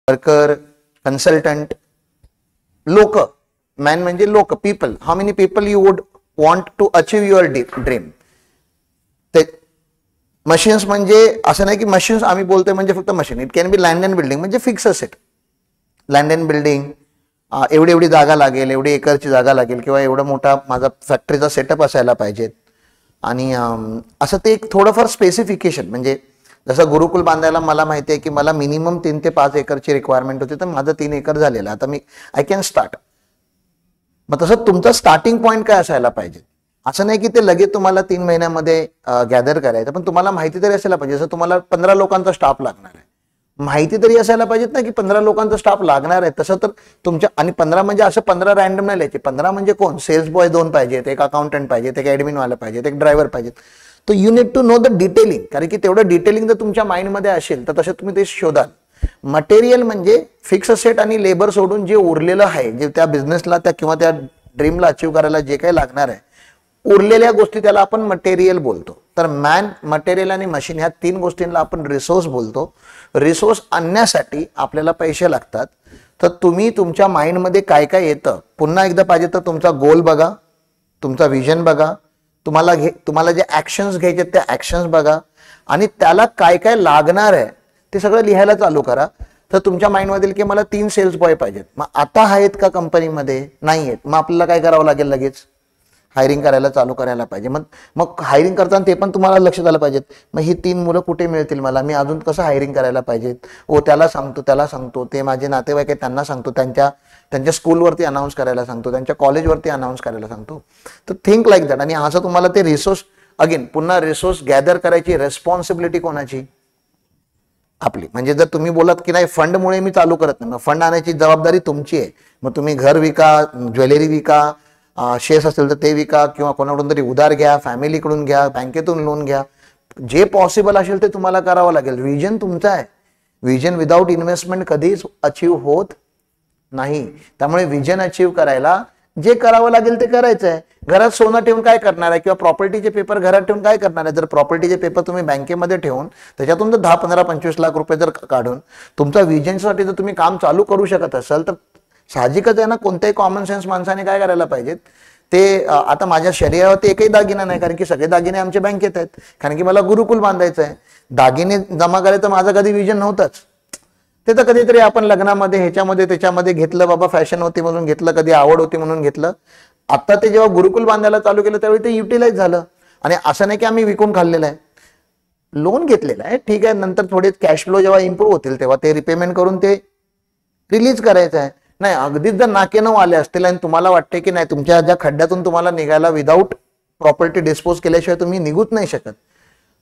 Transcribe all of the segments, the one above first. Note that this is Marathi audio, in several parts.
वर्कर, कन्सल्टंट, लोक, मॅन म्हणजे लोक, people. How many people you would want to achieve your dream. ते मशीन्स म्हणजे असं नाही की मशीन्स आम्ही बोलतोय म्हणजे फक्त machine. It can be land and building, म्हणजे fix asset. Land and building, एवढी एवढी जागा लागेल, एवढी एकरची जागा लागेल, किंवा एवढा मोठा माझा फॅक्टरीचा सेटअप असायला पाहिजे. आणि असं ते एक थोडंफार स्पेसिफिकेशन, म्हणजे जसं गुरुकुल बांधायला मला माहिती आहे की मला मिनिमम 3 ते 5 एकरची रिक्वायरमेंट होती, तर माझं 3 एकर झालेलं, आता मी आय कॅन स्टार्ट. मग तसं तुमचा स्टार्टिंग पॉईंट काय असायला पाहिजे. असं नाही की ते लगेच तुम्हाला 3 महिन्यामध्ये गॅदर करायचं, पण तुम्हाला माहिती तरी असायला पाहिजे. जसं तुम्हाला 15 लोकांचा स्टाफ लागणार आहे, माहिती तरी असायला पाहिजेत ना की 15 लोकांचा स्टाफ लागणार आहे. तसं तर तुमच्या, आणि 15 म्हणजे असं 15 रॅन्डम नाही लिहायचे. 15 म्हणजे कोण, सेल्स बॉय 2 पाहिजेत, एक अकाउंटंट पाहिजेत, एक ऍडमिन वाला पाहिजेत, एक ड्रायव्हर पाहिजेत. So you need to know the detailing, कारण की तेवढं डिटेलिंग जर तुमच्या माइंडमध्ये असेल तर तसे तुम्ही ते शोधाल. मटेरियल म्हणजे फिक्स असेट आणि लेबर सोडून जे उरलेलं आहे, जे त्या बिझनेसला त्या किंवा त्या ड्रीमला अचीव्ह करायला जे काही लागणार आहे, उरलेल्या गोष्टी त्याला आपण मटेरियल बोलतो. तर मॅन, मटेरियल आणि मशीन ह्या 3 गोष्टींना आपण रिसोर्स बोलतो. रिसोर्स आणण्यासाठी आपल्याला पैसे लागतात. तर तुम्ही तुमच्या माइंडमध्ये काय काय येतं, पुन्हा एकदा पाहिजे तर तुमचा गोल बघा, तुमचा विजन बघा, तुम्हाला जे ऍक्शन्स घ्यायचे त्या ऍक्शन्स बघा, आणि त्याला काय काय लागणार आहे ते सगळं लिहायला चालू करा. तर तुमच्या माइंडमध्ये की मला 3 सेल्स बॉय पाहिजेत. मग आता आहेत का कंपनीमध्ये, नाही आहेत, मग आपल्याला काय करावं लागेल, लगेच हायरिंग करायला चालू करायला पाहिजे. मग हायरिंग करताना ते पण तुम्हाला लक्षात आलं पाहिजे. मग ही 3 मुलं कुठे मिळतील मला, मी अजून कसं हायरिंग करायला पाहिजेत. त्याला सांगतो, ते माझे नातेवाईक आहेत त्यांना सांगतो, त्यांच्या स्कूलवरती अनाऊन्स करायला सांगतो, त्यांच्या कॉलेजवरती अनाऊन्स करायला सांगतो. तर थिंक लाईक दॅट. आणि असं तुम्हाला ते रिसोर्स, अगेन पुन्हा रिसोर्स गॅदर करायची रेस्पॉन्सिबिलिटी कोणाची, आपली. म्हणजे जर तुम्ही बोलात की नाही फंडमुळे मी चालू करत नाही, मग फंड आणायची जबाबदारी तुमची आहे. मग तुम्ही घर विका, ज्वेलरी विका, शेअर्स असेल तर ते विका, किंवा कोणाकडून तरी उधार घ्या, फॅमिलीकडून घ्या, बँकेतून लोन घ्या, जे पॉसिबल असेल ते तुम्हाला करावं लागेल. विजन तुमचा आहे. विजन विदाऊट इन्व्हेस्टमेंट कधीच अचीव्ह होत नाही. त्यामुळे विजन अचीव्ह करायला जे करावं लागेल ते करायचं आहे. घरात सोनं ठेवून काय करणार आहे, किंवा प्रॉपर्टीचे पेपर घरात ठेवून काय करणार आहे. जर प्रॉपर्टीचे पेपर तुम्ही बँकेमध्ये ठेवून त्याच्यातून जर 10, 15, 25 लाख रुपये जर काढून तुमच्या विजनसाठी जर तुम्ही काम चालू करू शकत असाल, तर साहजिकच आहे ना, कोणत्याही कॉमन सेन्स माणसाने काय करायला पाहिजेत. ते आता माझ्या शरीरावरती एकही दागिना नाही, कारण की सगळे दागिने आमच्या बँकेत आहेत, कारण की मला गुरुकुल बांधायचं आहे. दागिने जमा करायचं माझं कधी विजन नव्हतंच. ते तर कधीतरी आपण लग्नामध्ये ह्याच्यामध्ये त्याच्यामध्ये घेतलं, बाबा फॅशन होती म्हणून घेतलं, कधी आवड होती म्हणून घेतलं. आता ते जेव्हा गुरुकुल बांधायला चालू केलं त्यावेळी ते युटिलाइज झालं. आणि असं नाही की आम्ही विकून खाल्लेलं आहे, लोन घेतलेलं आहे, ठीक आहे. नंतर थोडे कॅश फ्लो जेव्हा इम्प्रूव्ह होतील तेव्हा ते रिपेमेंट करून ते रिलीज करायचं आहे. नाही, अगदीच जर नाके नऊ आले असतील आणि तुम्हाला वाटते की नाही तुमच्या ज्या खड्ड्यातून तुम्हाला निघायला विदाऊट प्रॉपर्टी डिस्पोज केल्याशिवाय तुम्ही निघूच नाही शकत,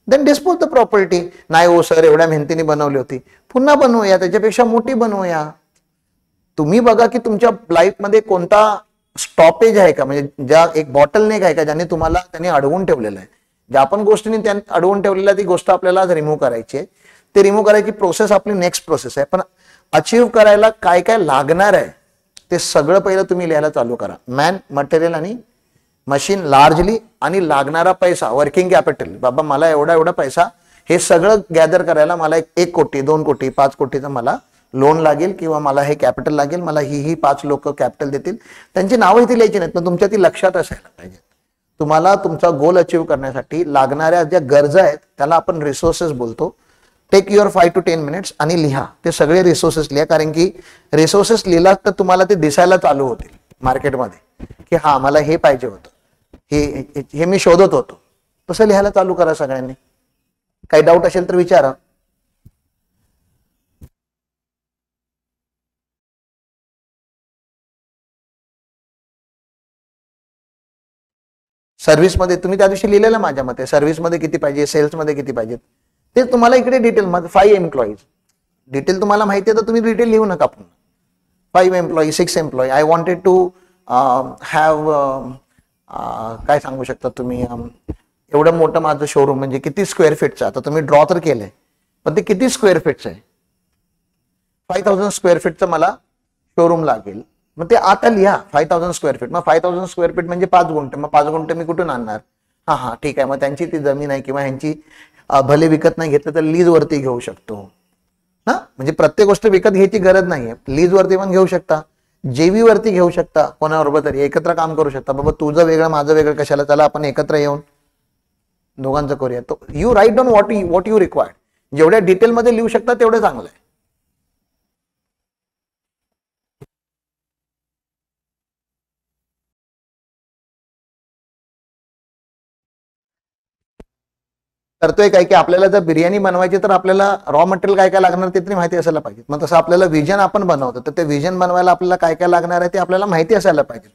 देन डिस्पोज द प्रॉपर्टी. नाही हो सर, एवढ्या मेहनतीने बनवली होती, पुन्हा बनवूया, त्याच्यापेक्षा मोठी बनवूया. तुम्ही बघा की तुमच्या लाईफमध्ये कोणता स्टॉपेज आहे का, म्हणजे ज्या एक बॉटल नेक आहे का ज्याने तुम्हाला त्यांनी अडवून ठेवलेलं आहे. ज्या आपण गोष्टीने त्यांनी अडवून ठेवलेल्या ती गोष्ट आपल्याला आज रिमूव्ह करायची आहे. ते रिमूव्ह करायची प्रोसेस आपली नेक्स्ट प्रोसेस आहे. पण अचीव्ह करायला काय काय लागणार आहे ते सगळं पहिलं तुम्ही लिहायला चालू करा. मॅन, मटेरियल आणि मशीन लार्जली, आणि लागणारा पैसा, वर्किंग कॅपिटल. बाबा मला एवढा पैसा, हे सगळं गॅदर करायला मला 1 कोटी, 2 कोटी, 5 कोटीचं मला लोन लागेल, किंवा मला हे कॅपिटल लागेल, मला ही 5 लोक कॅपिटल देतील. त्यांची नावं इथे लिहायची नाहीत, पण तुमच्या ती लक्षात असायला पाहिजे. तुम्हाला तुमचा गोल अचीव्ह करण्यासाठी लागणाऱ्या ज्या गरजा आहेत त्याला आपण रिसोर्सेस बोलतो. टेक युअर 5 to 10 minutes आणि लिहा, ते सगळे रिसोर्सेस लिहा. कारण की रिसोर्सेस लिहिलात तर तुम्हाला ते दिसायला चालू होतील मार्केटमध्ये की हा मला हे पाहिजे होतं, हे मी शोधत होतो. तसं लिहायला चालू करा सगळ्यांनी. काही डाऊट असेल तर विचारा. सर्व्हिसमध्ये तुम्ही त्या दिवशी लिहिलेलं माझ्या मते, सर्व्हिसमध्ये किती पाहिजे, सेल्समध्ये किती पाहिजेत, ते तुम्हाला इकडे डिटेल मध्ये 5 एम्प्लॉईज डिटेल तुम्हाला माहिती आहे तर तुम्ही डिटेल लिहू नका. आपण 5 employee, 6 employee, I wanted to have, काय सांगू शकता तुम्ही, एवढं मोठं माझं शोरूम म्हणजे किती स्क्वेअर फीटचं. आता तुम्ही ड्रॉ तर केलंय, पण ते किती स्क्वेअर फीटचं आहे. 5000 स्क्वेअर फीटचं मला शोरूम लागेल. मग ते आता लिहा 5000 स्क्वेअर फीट. मग 5000 स्क्वेअर फीट म्हणजे 5 गुंठे. मग 5 गुंठे मी कुठून आणणार. हा ठीक आहे. मग त्यांची ती जमीन आहे, किंवा ह्यांची भले विकत नाही घेतलं तर लीज वरती घेऊ शकतो. ना, म्हणजे प्रत्येक गोष्ट विकत घ्यायची गरज नाहीये. लीज वरती पण घेऊ शकता, जेवी वरती घेऊ शकता, कोणाबरोबर तरी एकत्र काम करू शकता. बाबा तुझं वेगळं माझं वेगळं कशाला, चला आपण एकत्र येऊन दोघांचं करूया. So you write down what you required. जेवढ्या डिटेलमध्ये लिहू शकता तेवढं चांगलं आहे. करतोय काय की आपल्याला जर बिर्याणी बनवायची तर आपल्याला रॉ मटेरियल काय काय लागणार ते तरी माहिती असायला पाहिजे. मग तसं आपल्याला विजन आपण बनवतो तर ते विजन बनवायला आपल्याला काय काय लागणार आहे ते आपल्याला माहिती असायला पाहिजे.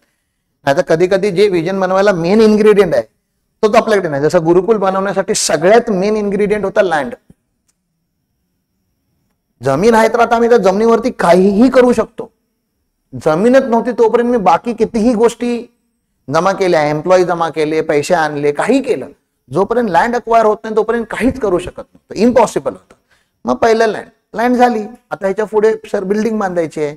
नाहीतर कधी कधी जे विजन बनवायला मेन इन्ग्रेडियंट आहे तोच आपल्याकडे नाही. जसं गुरुकुल बनवण्यासाठी सगळ्यात मेन इन्ग्रेडियंट होता लँड. जमीन आहे तर आता आम्ही त्या जमिनीवरती काहीही करू शकतो. जमीनच नव्हती तोपर्यंत मी बाकी कितीही गोष्टी जमा केल्या, एम्प्लॉई जमा केले, पैसे आणले, काही केलं. जोपर्यंत लँड अक्वायर होत नाही तोपर्यंत काहीच करू शकत नव्हतं, इम्पॉसिबल होतं. मग पहिलं लँड झाली. आता ह्याच्या पुढे सर बिल्डिंग बांधायची आहे.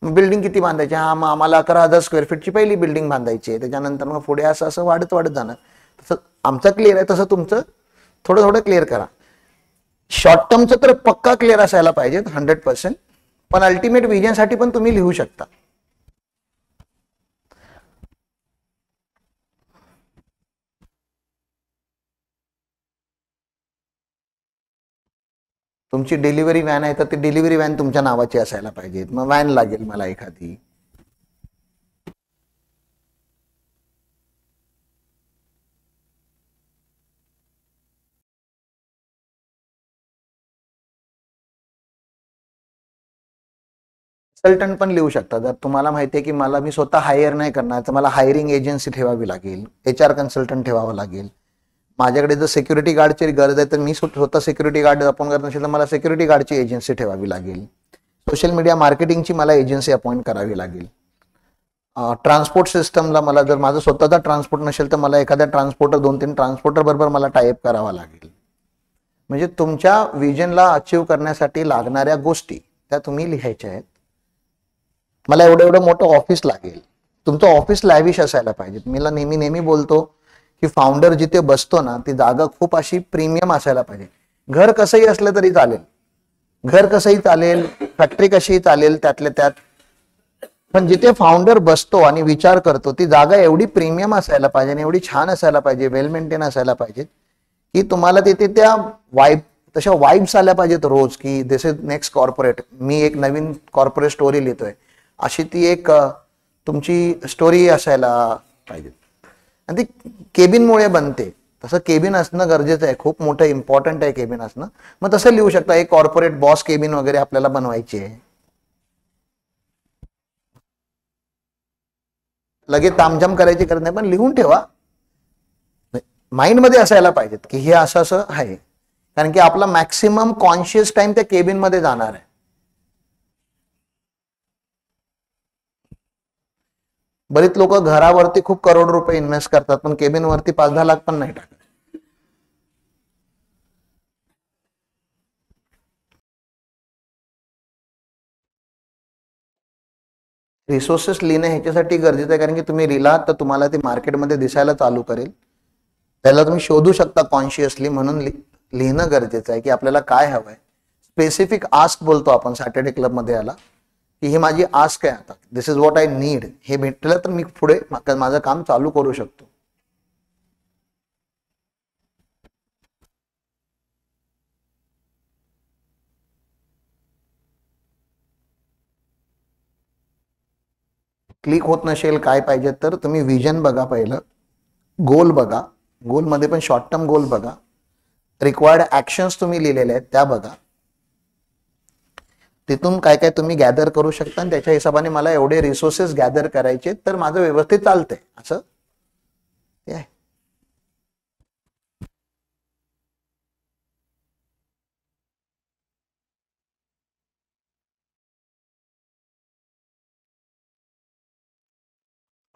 बिल्डिंग किती बांधायची, हा मग आम्हाला 11,000 स्क्वेअर फीटची पहिली बिल्डिंग बांधायची आहे. त्याच्यानंतर मग पुढे असं असं वाढत वाढत जाणार. तसं आमचं क्लिअर आहे, तसं तुमचं थोडं थोडं क्लिअर करा. शॉर्ट टर्मचं तर पक्का क्लिअर असायला पाहिजे 100%, पण अल्टिमेट विजनसाठी पण तुम्ही लिहू शकता. तुमची डिलिव्हरी व्हॅन आहे तर ती डिलिव्हरी व्हॅन तुमच्या नावाची असायला पाहिजे. मग व्हॅन लागेल मला एखादी. कन्सल्टंट पण लिहू शकता. जर तुम्हाला माहिती आहे की मी स्वतः हायर नाही करणार तर मला हायरिंग एजन्सी ठेवावी लागेल, HR कन्सल्टंट ठेवावं लागेल. माझ्याकडे जर सिक्युरिटी गार्डची गरज आहे तर मी स्वतः सिक्युरिटी गार्ड अपॉइंट करत नसेल तर मला सिक्युरिटी गार्डची एजन्सी ठेवावी लागेल. सोशल मीडिया मार्केटिंगची मला एजन्सी अपॉइंट करावी लागेल. ट्रान्सपोर्ट सिस्टमला मला जर माझं स्वतःचा ट्रान्सपोर्ट नसेल तर मला एखाद्या ट्रान्सपोर्टर 2-3 ट्रान्सपोर्टर बरोबर मला टाईप करावा लागेल. म्हणजे तुमच्या विजनला अचीव करण्यासाठी लागणाऱ्या गोष्टी त्या तुम्ही लिहायच्या आहेत. मला एवढं मोठं ऑफिस लागेल, तुमचं ऑफिस लॅविश असायला पाहिजे. मी नेहमी बोलतो की फाउंडर जिथे बसतो ना ती जागा खूप अशी प्रीमियम असायला पाहिजे. घर कसंही असलं तरी चालेल, घर कसंही चालेल, फॅक्टरी कशीही चालेल त्यातल्या त्यात, पण जिथे फाउंडर बसतो आणि विचार करतो ती जागा एवढी प्रीमियम असायला पाहिजे आणि एवढी छान असायला पाहिजे, वेल मेंटेन असायला पाहिजे की तुम्हाला तिथे त्या तशा वाईब्स आल्या पाहिजेत रोज की दिस इज नेक्स्ट कॉर्पोरेट. मी एक नवीन कॉर्पोरेट स्टोरी लिहितोय अशी ती एक तुमची स्टोरी असायला पाहिजे. आणि ती केबिनमुळे बनते. तसं केबिन असणं गरजेचं आहे, खूप मोठं इम्पॉर्टंट आहे केबिन असणं. मग तसं लिहू शकता, एक कॉर्पोरेट बॉस केबिन वगैरे आपल्याला बनवायची आहे. लगेच तामझाम करायची गरज नाही, पण लिहून ठेवा. माइंड मध्ये असायला पाहिजेत की हे असं असं आहे. कारण की आपला मॅक्सिमम कॉन्शियस टाइम त्या केबिन मध्ये जाणार आहे. बरीच लोक घरावरती खूप करोड रुपये इन्व्हेस्ट करतात पण केबिन वरती 5-10 लाख पण नाही टाकत. रिसोर्सेस लिहिणं ह्याच्यासाठी गरजेचं आहे कारण की तुम्ही लिहिलात तर तुम्हाला ते मार्केटमध्ये दिसायला चालू करेल. त्याला तुम्ही शोधू शकता कॉन्शियसली. म्हणून लिहिणं गरजेचं आहे की आपल्याला काय हवंय. स्पेसिफिक आस्क बोलतो आपण सॅटर्डे क्लब मध्ये याला, की ही माझी आस्क आहे, आता दिस इज व्हॉट आय नीड. हे भेटलं तर मी पुढे माझं काम चालू करू शकतो. क्लिक होत नसेल काय पाहिजे तर तुम्ही विजन बघा, पहिलं गोल बघा, गोलमध्ये पण शॉर्ट टर्म गोल बघा, रिक्वायर्ड ऍक्शन्स तुम्ही लिहिलेले आहेत त्या बघा, तिथून काय काय तुम्ही गॅदर करू शकता आणि त्याच्या हिशोबाने मला एवढे रिसोर्सेस गॅदर करायचे तर माझं व्यवस्थित चालतंय असं आहे.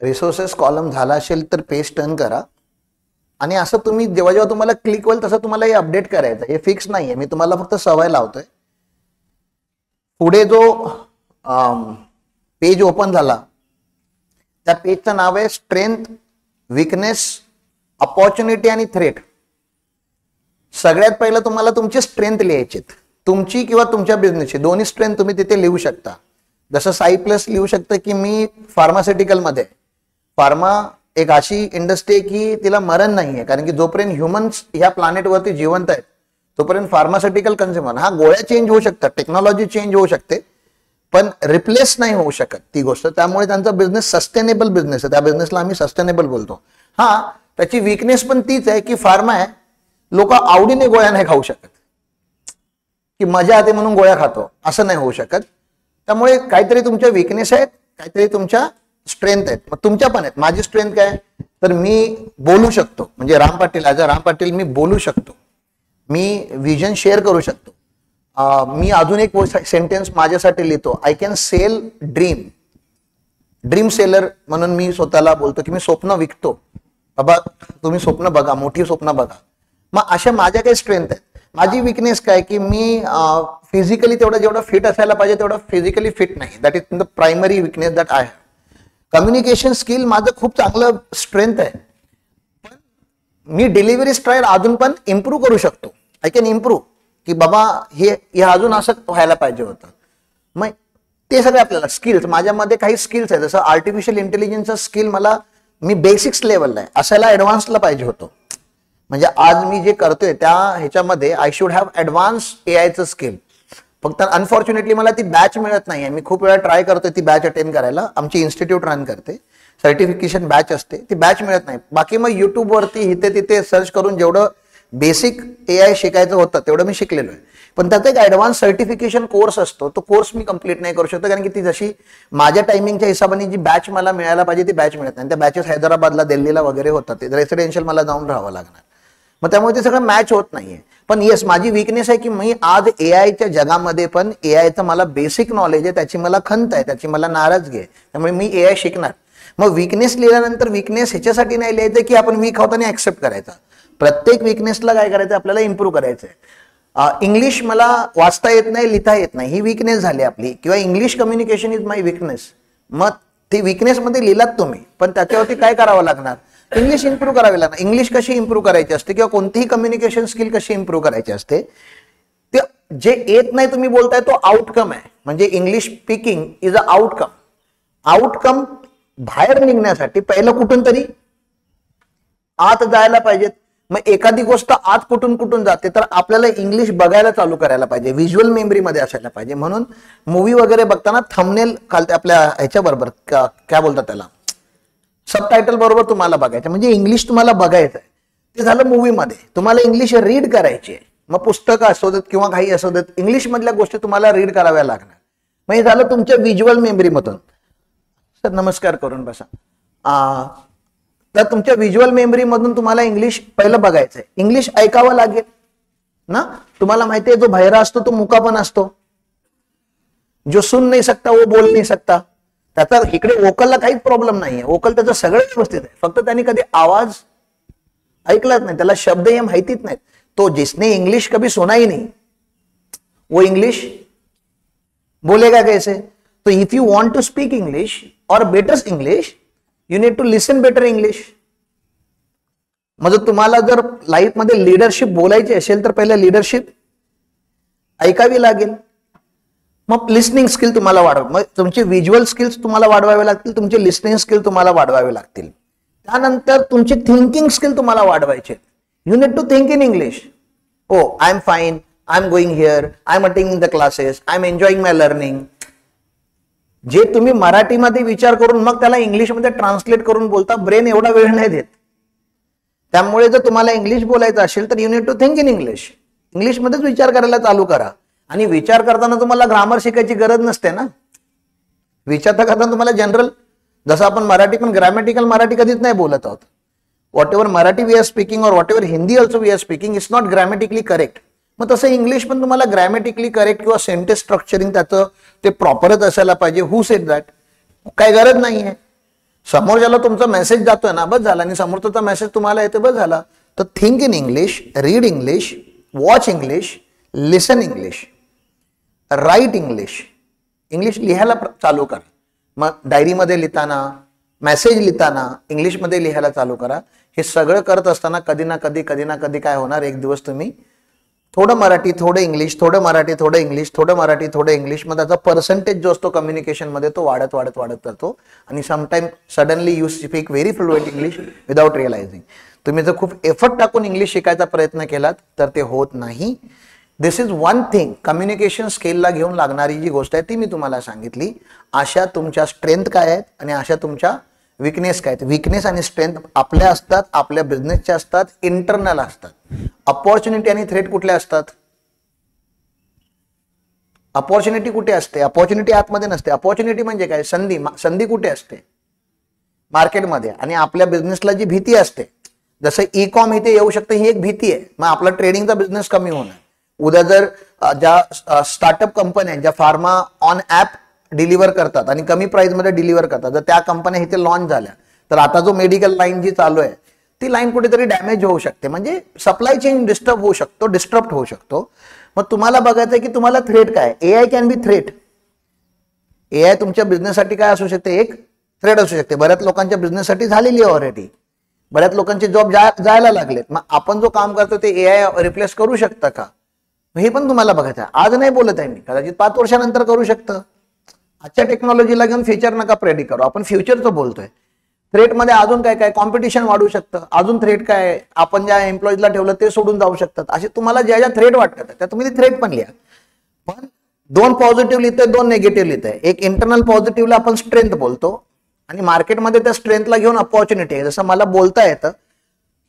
रिसोर्सेस कॉलम झाला असेल तर पेज टर्न करा आणि असं तुम्ही जेव्हा जेव्हा तुम्हाला क्लिक होईल तसं तुम्हाला हे अपडेट करायचं. हे फिक्स नाहीये, मी तुम्हाला फक्त सवय लावतोय. पुढे जो पेज ओपन झाला त्या पेजचं नाव आहे स्ट्रेंथ, विकनेस, अपॉर्च्युनिटी आणि थ्रेट. सगळ्यात पहिलं तुम्हाला तुमची स्ट्रेंथ लिहायची. तुमची किंवा तुमच्या बिझनेसची दोन्ही स्ट्रेंथ तुम्ही तिथे लिहू शकता. जसं साई प्लस लिहू शकतं की मी फार्मास्युटिकल मध्ये, फार्मा एक अशी इंडस्ट्री आहे की तिला मरण नाहीये, कारण की जोपर्यंत ह्युमन्स ह्या प्लॅनेटवरती जिवंत आहेत तोपर्यंत फार्मास्युटिकल कन्झ्युमर, हा गोळ्या चेंज होऊ शकतात, टेक्नॉलॉजी चेंज होऊ शकते, पण रिप्लेस नाही होऊ शकत ती गोष्ट. त्यामुळे त्यांचा बिझनेस सस्टेनेबल बिझनेस आहे, त्या बिझनेसला आम्ही सस्टेनेबल बोलतो. हा, त्याची वीकनेस पण तीच आहे की फार्मा आहे, लोक आवडीने गोळ्या नाही खाऊ शकत, की मजा येते म्हणून गोळ्या खातो असं नाही होऊ शकत. त्यामुळे काहीतरी तुमच्या वीकनेस आहेत, काहीतरी तुमच्या स्ट्रेंथ आहेत. मग तुमच्या पण आहेत. माझी स्ट्रेंथ काय, तर मी बोलू शकतो, म्हणजे राम पाटील, ॲज अ राम पाटील मी बोलू शकतो, मी विजन शेअर करू शकतो. मी अजून एक सेंटेन्स माझ्यासाठी लिहितो, I can sell dream, dream seller म्हणून मी स्वतःला बोलतो की मी स्वप्न विकतो. बाबा तुम्ही स्वप्न बघा, मोठी स्वप्न बघा. मग अशा माझ्या काही स्ट्रेंथ आहेत. माझी विकनेस काय की मी फिजिकली जेवढं फिट असायला पाहिजे तेवढं फिजिकली फिट नाही. That is the primary weakness that I have. Communication skill माझं खूप चांगलं स्ट्रेंथ आहे, पण मी डिलिव्हरी स्टाईल अजून पण इम्प्रूव्ह करू शकतो. आय कॅन इम्प्रूव्ह की बाबा हे अजून असं व्हायला पाहिजे होतं. मग ते सगळे आपल्याला स्किल्स, माझ्यामध्ये काही स्किल्स आहेत. जसं आर्टिफिशियल इंटेलिजन्सचा स्किल मी बेसिक्स लेवलला आहे, असायला ऍडव्हान्सला पाहिजे होतं. म्हणजे आज मी जे करतोय त्या ह्याच्यामध्ये आय शुड हॅव ऍडव्हान्स एआयचं स्किल. फक्त अनफॉर्च्युनेटली मला ती बॅच मिळत नाहीये. मी खूप वेळा ट्राय करतोय ती बॅच अटेंड करायला. आमची इन्स्टिट्यूट रन करते, सर्टिफिकेशन बॅच असते, ती बॅच मिळत नाही. बाकी मग युट्यूबवरती इथे तिथे सर्च करून जेवढं बेसिक एआय शिकायचं होतं तेवढं मी शिकलेलो आहे. पण त्याचा एक ऍडव्हान्स सर्टिफिकेशन कोर्स असतो, तो कोर्स मी कंप्लीट नाही करू शकतो, कारण की ती जशी माझ्या टायमिंगच्या हिशोबाने जी बॅच मला मिळायला पाहिजे ती बॅच मिळत नाही. त्या बॅचेस हैदराबादला, दिल्लीला वगैरे होतात, ते रेसिडेन्शियल मला जाऊन राहावं लागणार. मग त्यामुळे ते सगळं मॅच होत नाहीये. पण येस, माझी वीकनेस आहे की मी आज एआयच्या जगामध्ये पण एआयचं मला बेसिक नॉलेज आहे, त्याची मला खंत आहे, त्याची मला नाराजगी आहे. त्यामुळे मी एआय शिकणार. मग वीकनेस लिहिल्यानंतर वीकनेस ह्याच्यासाठी नाही लिहायचं की आपण वीक आहोत आणि ऍक्सेप्ट करायचा. प्रत्येक वीकनेसला काय करायचं, आपल्याला इम्प्रूव्ह करायचंय. इंग्लिश मला वाचता येत नाही, लिहिता येत नाही, ही वीकनेस झाली आपली, किंवा English communication is my weakness. मग ती वीकनेसमध्ये लिहिलात तुम्ही, पण त्याच्यावरती काय करावं लागणार, इंग्लिश इम्प्रूव्ह करावी लागणार. इंग्लिश कशी इम्प्रूव्ह करायची असते किंवा कोणतीही कम्युनिकेशन स्किल कशी इम्प्रूव्ह करायची असते, ते जे येत नाही तुम्ही बोलताय तो आउटकम आहे. म्हणजे English speaking is a outcome. Outcome बाहेर निघण्यासाठी पहिलं कुठून तरी आत जायला पाहिजेत. मग एखादी गोष्ट आत कुठून जाते, तर आपल्याला इंग्लिश बघायला चालू करायला पाहिजे, व्हिज्युअल मेमरीमध्ये असायला पाहिजे. म्हणून मूवी वगैरे बघताना थंबनेल खालते आपल्या ह्याच्या बरोबर काय बोलतात त्याला, सबटायटल बरोबर तुम्हाला बघायचं, म्हणजे इंग्लिश तुम्हाला बघायचं आहे. ते झालं मूवीमध्ये. तुम्हाला इंग्लिश रीड करायची आहे, मग पुस्तकं असू देत किंवा काही असू देत, इंग्लिश मधल्या गोष्टी तुम्हाला रीड कराव्या लागणार. मग हे झालं तुमच्या व्हिज्युअल मेमरीमधून. सर नमस्कार करून बसा. तर तुमच्या व्हिज्युअल मेमरीमधून तुम्हाला इंग्लिश पहिलं बघायचंय, इंग्लिश ऐकावं लागेल ना. तुम्हाला माहिती आहे जो बहिरा असतो तो मुका पण असतो, जो सुन नाही सकता वो बोल नहीं सकता. त्याचा इकडे वोकलला काहीच प्रॉब्लेम नाहीये, वोकल त्याचं सगळं व्यवस्थित आहे, फक्त त्यांनी कधी आवाज ऐकलाच नाही, त्याला शब्द हे माहितीच नाहीत. तो जिसने इंग्लिश कभी सुना ही नहीं वो इंग्लिश बोलेगा कैसे. तो if you want to speak English और better English, you need to listen better English. म्हणजे तुम्हाला जर लाईफ मध्ये लिडरशिप बोलायची असेल तर पहिलं लिडरशिप ऐकावी लागेल. मग लिसनिंग स्किल तुम्हाला वाढवा, मग तुमचे व्हिज्युअल स्किल्स तुम्हाला वाढवावे लागतील, तुमचे लिसनिंग स्किल तुम्हाला वाढवावे लागतील. त्यानंतर तुमचे थिंकिंग स्किल तुम्हाला वाढवायचे. You need to think in English. Oh I am fine, I am going here, I am attending the classes, I am enjoying my learning. जे तुम्ही मराठीमध्ये विचार करून मग त्याला इंग्लिशमध्ये ट्रान्सलेट करून बोलता, ब्रेन एवढा वेळ नाही देत. त्यामुळे जर तुम्हाला इंग्लिश बोलायचं असेल तर you need to think in English. इंग्लिशमध्येच विचार करायला चालू करा. आणि विचार करताना तुम्हाला ग्रामर शिकायची गरज नसते ना. विचार करताना तुम्हाला जनरल, जसं आपण मराठी पण ग्रॅमॅटिकल मराठी कधीच नाही बोलत आहोत. Whatever Marathi we are speaking और whatever Hindi also we are speaking it's not grammatically correct. मग तसं इंग्लिश पण तुम्हाला ग्रॅमॅटिकली करेक्ट किंवा सेंटेन्स स्ट्रक्चरिंग त्याचं ते प्रॉपरच असायला पाहिजे. हु सेड दॅट, काय गरज नाहीये. समोरच्याला तुमचा मेसेज जातोय ना, बस झाला. आणि समोरचा मेसेज तुम्हाला येतो, बस झाला. तर think in English, read English, watch English, listen English, write English. English लिहायला चालू करा. मग डायरीमध्ये लिहिताना, मेसेज लिहिताना इंग्लिशमध्ये लिहायला चालू करा. हे सगळं करत असताना कधी ना कधी काय होणार, एक दिवस तुम्ही थोडं मराठी थोडं इंग्लिश, थोडं मराठी थोडं इंग्लिश, थोडं मराठी थोडं इंग्लिश, मग त्याचा पर्सेंटेज जो असतो कम्युनिकेशन मध्ये तो वाढत वाढत वाढत जातो आणि sometime suddenly you speak very fluent English without realising. तुम्ही जर खूप एफर्ट टाकून इंग्लिश शिकायचा प्रयत्न केलात तर ते होत नाही. दिस इज वन थिंग. कम्युनिकेशन स्किलला घेऊन लागणारी जी गोष्ट आहे ती मी तुम्हाला सांगितली. अशा तुमच्या स्ट्रेंथ काय आहेत आणि अशा तुमच्या विकनेस काय आहेत. विकनेस आणि स्ट्रेंथ आपल्या असतात, आपल्या बिझनेसच्या असतात, इंटरनल असतात. अपॉर्च्युनिटी आणि थ्रेट कुठल्या असतात? अपॉर्च्युनिटी कुठे असते? अपॉर्च्युनिटी आतमध्ये नसते. अपॉर्च्युनिटी म्हणजे काय? संधी. संधी कुठे असते? मार्केटमध्ये. आणि आपल्या बिझनेसला जी भीती असते, जसं ई कॉम इथे येऊ शकते, ही एक भीती आहे. मग आपला ट्रेडिंगचा बिझनेस कमी होणार. उद्या जर ज्या स्टार्टअप कंपन्या ज्या फार्मा ऑन ऍप डिलिव्हर करतात आणि कमी प्राइस मध्ये डिलिव्हर करतात, जर त्या कंपन्या इथे लॉन्च झाल्या तर आता जो मेडिकल लाईन जी चालू आहे ती लाईन कुठेतरी डॅमेज होऊ शकते. म्हणजे सप्लाय चेन डिस्टर्ब होऊ शकतो, डिस्टर्ब होऊ शकतो. मग तुम्हाला बघायचं आहे की तुम्हाला थ्रेट काय? AI can be threat. AI तुमच्या बिझनेससाठी काय असू शकते? एक थ्रेट असू शकते. बऱ्याच लोकांच्या बिझनेससाठी झालेली आहे ऑलरेडी. बऱ्याच लोकांचे जॉब जायला लागलेत. मग आपण जो काम करतो ते एआय रिप्लेस करू शकतं का? हे पण तुम्हाला बघायचं आहे. आज नाही बोलत आहे मी, कदाचित 5 वर्षानंतर करू शकतं. आजच्या टेक्नॉलॉजीला घेऊन फ्युचर नका प्रेडिक्ट करू. आपण फ्युचरचं बोलतोय. थ्रेट मध्ये अजून काय काय? कॉम्पिटिशन वाढू शकतं. अजून थ्रेट काय? आपण ज्या एम्प्लॉईजला ठेवलं ते सोडून जाऊ शकतात. असे तुम्हाला ज्या ज्या थ्रेट वाटतात त्या तुम्ही थ्रेट पण लिहा. पण 2 पॉझिटिव्ह लिहितोय, 2 निगेटिव्ह लिहितोय. एक इंटरनल पॉझिटिव्हला आपण स्ट्रेंथ बोलतो आणि मार्केटमध्ये त्या स्ट्रेंथला घेऊन अपॉर्च्युनिटी आहे. जसं मला बोलता येतं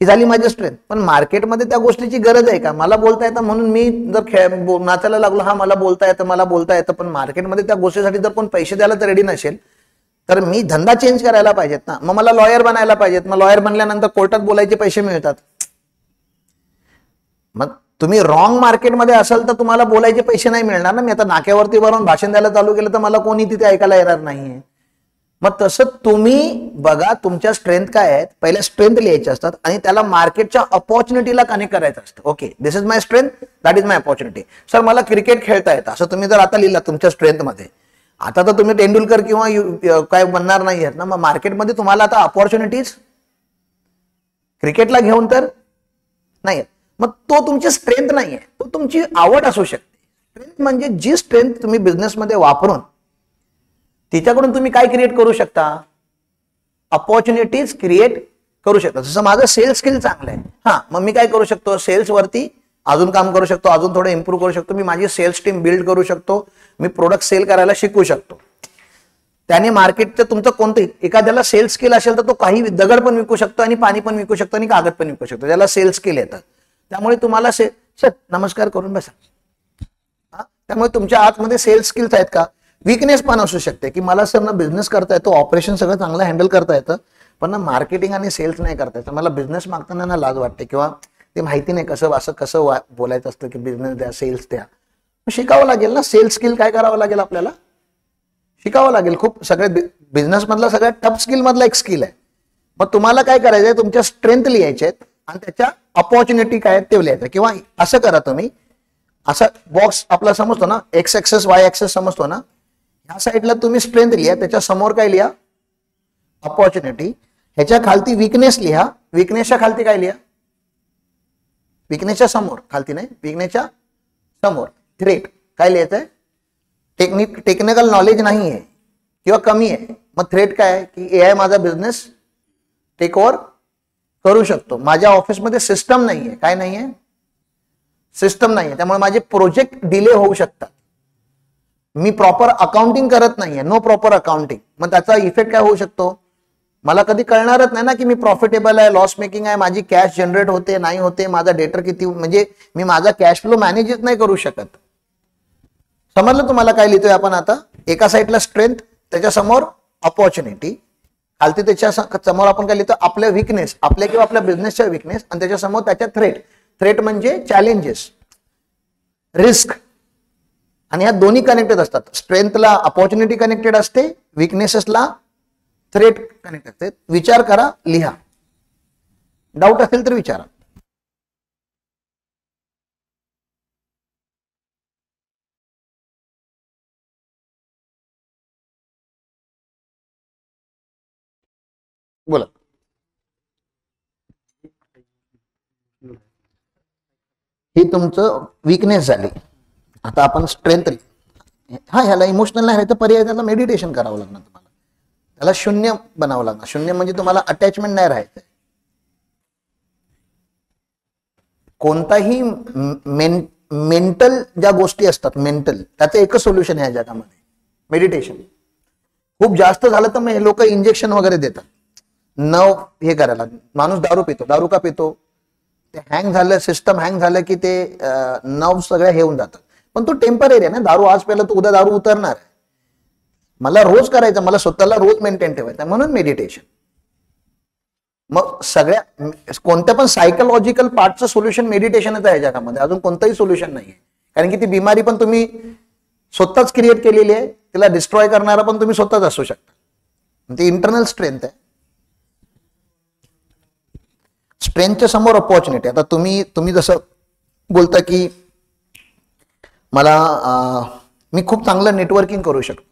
ही झाली माझी स्ट्रेंथ. पण मार्केटमध्ये त्या गोष्टीची गरज आहे का? मला बोलता येतं म्हणून मी जर नाचायला लागलो, हा मला बोलता येतं, मला बोलता येतं, पण मार्केटमध्ये त्या गोष्टीसाठी जर कोण पैसे द्यायला तर रेडी नसेल तर मी धंदा चेंज करायला पाहिजेत ना. मग मला लॉयर बनायला पाहिजेत. मग लॉयर बनल्यानंतर कोर्टात बोलायचे पैसे मिळतात. मग तुम्ही रॉंग मार्केटमध्ये असाल तर तुम्हाला बोलायचे पैसे नाही मिळणार ना. मी आता नाक्यावरती वरून भाषण द्यायला चालू केलं तर मला कोणी तिथे ऐकायला येणार नाहीये. मग तसं तुम्ही बघा तुमच्या स्ट्रेंथ काय आहेत, पहिल्या स्ट्रेंथ लिहायच्या असतात आणि त्याला मार्केटच्या अपॉर्च्युनिटीला कनेक्ट करायचं असतं. Okay, this is my strength, that is my opportunity. Sir मला क्रिकेट खेळता येतं, असं तुम्ही जर आता लिहिलं तुमच्या स्ट्रेंथ मध्ये, आता तर तुम्ही तेंडुलकर किंवा काय बनणार नाही आहेत ना. मग मार्केटमध्ये तुम्हाला आता अपॉर्च्युनिटीज क्रिकेटला घेऊन तर नाही. मग तो तुमची स्ट्रेंथ नाहीये, तो तुमची आवड असू शकते. स्ट्रेंथ म्हणजे जी स्ट्रेंथ तुम्ही बिझनेसमध्ये वापरून तिच्याकडून तुम्ही काय क्रिएट करू शकता? अपॉर्च्युनिटीज क्रिएट करू शकता. जसं माझं सेल्स स्किल चांगलं आहे, हा मग मी काय करू शकतो? सेल्स वरती अजून काम करू शकतो, अजून थोडं इम्प्रूव्ह करू शकतो. मी माझी सेल्स टीम बिल्ड करू शकतो, मी प्रोडक्ट सेल करायला शिकू शकतो. त्याने मार्केटचं तुमचं कोणतं, एखाद्याला सेल्स स्किल असेल तर तो काही दगड पण विकू शकतो आणि पाणी पण विकू शकतो आणि कागद पण विकू शकतो. त्याला सेल्स स्किल येतं. त्यामुळे तुम्हाला सर नमस्कार करून बसा. त्यामुळे तुमच्या आतमध्ये सेल्स स्किल्स आहेत का? वीकनेस पण असू शकते की मला सर ना बिझनेस करता येतो, ऑपरेशन सगळं चांगलं हँडल करता येतं, पण ना मार्केटिंग आणि सेल्स नाही करता येतं. मला बिझनेस मागताना ना लाज वाटते किंवा ते माहिती नाही कसं बोलायचं असतं की बिझनेस द्या, सेल्स द्या. शिकावं लागेल ना. सेल्स स्किल काय करावं लागेल? आपल्याला शिकावं लागेल. खूप सगळे बिझनेस मधला सगळ्यात टफ स्किल मधला एक स्किल आहे. मग तुम्हाला काय करायचंय? तुमच्या स्ट्रेंथ लिहायचे आहेत आणि त्याच्या अपॉर्च्युनिटी काय आहेत ते लिहायचं. किंवा असं करा तुम्ही, असा बॉक्स आपला समजतो ना, एक्स ऍक्सेस वाय ऍक्सेस समजतो ना, ह्या साईडला तुम्ही स्ट्रेंथ लिहा, त्याच्या समोर काय लिहा? अपॉर्च्युनिटी. ह्याच्या खालती वीकनेस लिहा, वीकनेसच्या खालती काय लिहा? वीकनेसच्या समोर, खालती नाही, वीकनेसच्या समोर थ्रेट. काय लिहायचंय? टेक्निकल नॉलेज नाही आहे किंवा कमी आहे. मग थ्रेट काय आहे की एआय माझा बिझनेस टेक ओव्हर करू शकतो. माझ्या ऑफिसमध्ये सिस्टम नाहीये. काय नाहीये? सिस्टम नाहीये. त्यामुळे माझे प्रोजेक्ट डिले होऊ शकतात. मी प्रॉपर अकाउंटिंग करत नाहीये, नो प्रॉपर अकाउंटिंग. मग त्याचा इफेक्ट काय होऊ शकतो? मला कधी कळणारच नाही ना की मी प्रॉफिटेबल आहे, लॉस मेकिंग आहे, माझी कॅश जनरेट होते नाही होते, माझा डेटर किती, म्हणजे मी माझा कॅश फ्लो मॅनेजच नाही करू शकत. समजलं तुम्हाला काय लिहितोय आपण आता? एका साईडला स्ट्रेंथ, त्याच्या समोर अपॉर्च्युनिटी, खालती त्याच्या समोर आपण काय लिहितो? आपल्या विकनेस, आपल्या किंवा आपल्या बिझनेसच्या विकनेस, आणि त्याच्या समोर त्याच्या थ्रेट. थ्रेट म्हणजे चॅलेंजेस, रिस्क. आणि ह्या दोन्ही कनेक्टेड असतात. स्ट्रेंथला अपॉर्च्युनिटी कनेक्टेड असते, विकनेसेसला थ्रेट कनेक्ट असते. विचार करा, लिहा. डाऊट असेल तर विचारा. बोला. ही तुमचं विकनेस झाली. आता आपण स्ट्रेंथ, हा ह्याला इमोशनल नाही राहायचं पर्याय, त्याला मेडिटेशन करावं लागणार तुम्हाला, त्याला शून्य बनावं लागणार. शून्य म्हणजे तुम्हाला अटॅचमेंट नाही राहायचं. कोणताही मेंटल ज्या गोष्टी असतात मेंटल, त्याचं एकच सोल्युशन आहे या जगामध्ये, मेडिटेशन. खूप जास्त झालं तर मग हे लोक इंजेक्शन वगैरे देतात नव हे करायला. माणूस दारू पितो, दारू का पितो? ते हँग झालं, सिस्टम हँग झालं की ते नव सगळ्या हे होऊन जातात. पण तो टेम्पररी आहे ना, दारू आज प्यायला तर उद्या दारू उतरणार आहे. मला रोज करायचं, मला स्वतःला रोज मेंटेन ठेवायचं, म्हणून मेडिटेशन. मग सगळ्या कोणत्या पण सायकोलॉजिकल पार्टचं सोल्युशन मेडिटेशनच आहे जगामध्ये, अजून कोणतंही सोल्युशन नाहीये. कारण की ती बिमारी पण तुम्ही स्वतःच क्रिएट केलेली आहे, तिला डिस्ट्रॉय करणारा पण तुम्ही स्वतःच असू शकता. ती इंटरनल स्ट्रेंथ आहे. स्ट्रेंथच्या समोर अपॉर्च्युनिटी. आता तुम्ही जसं बोलता की मला मी खूप चांगलं नेटवर्किंग करू शकतो,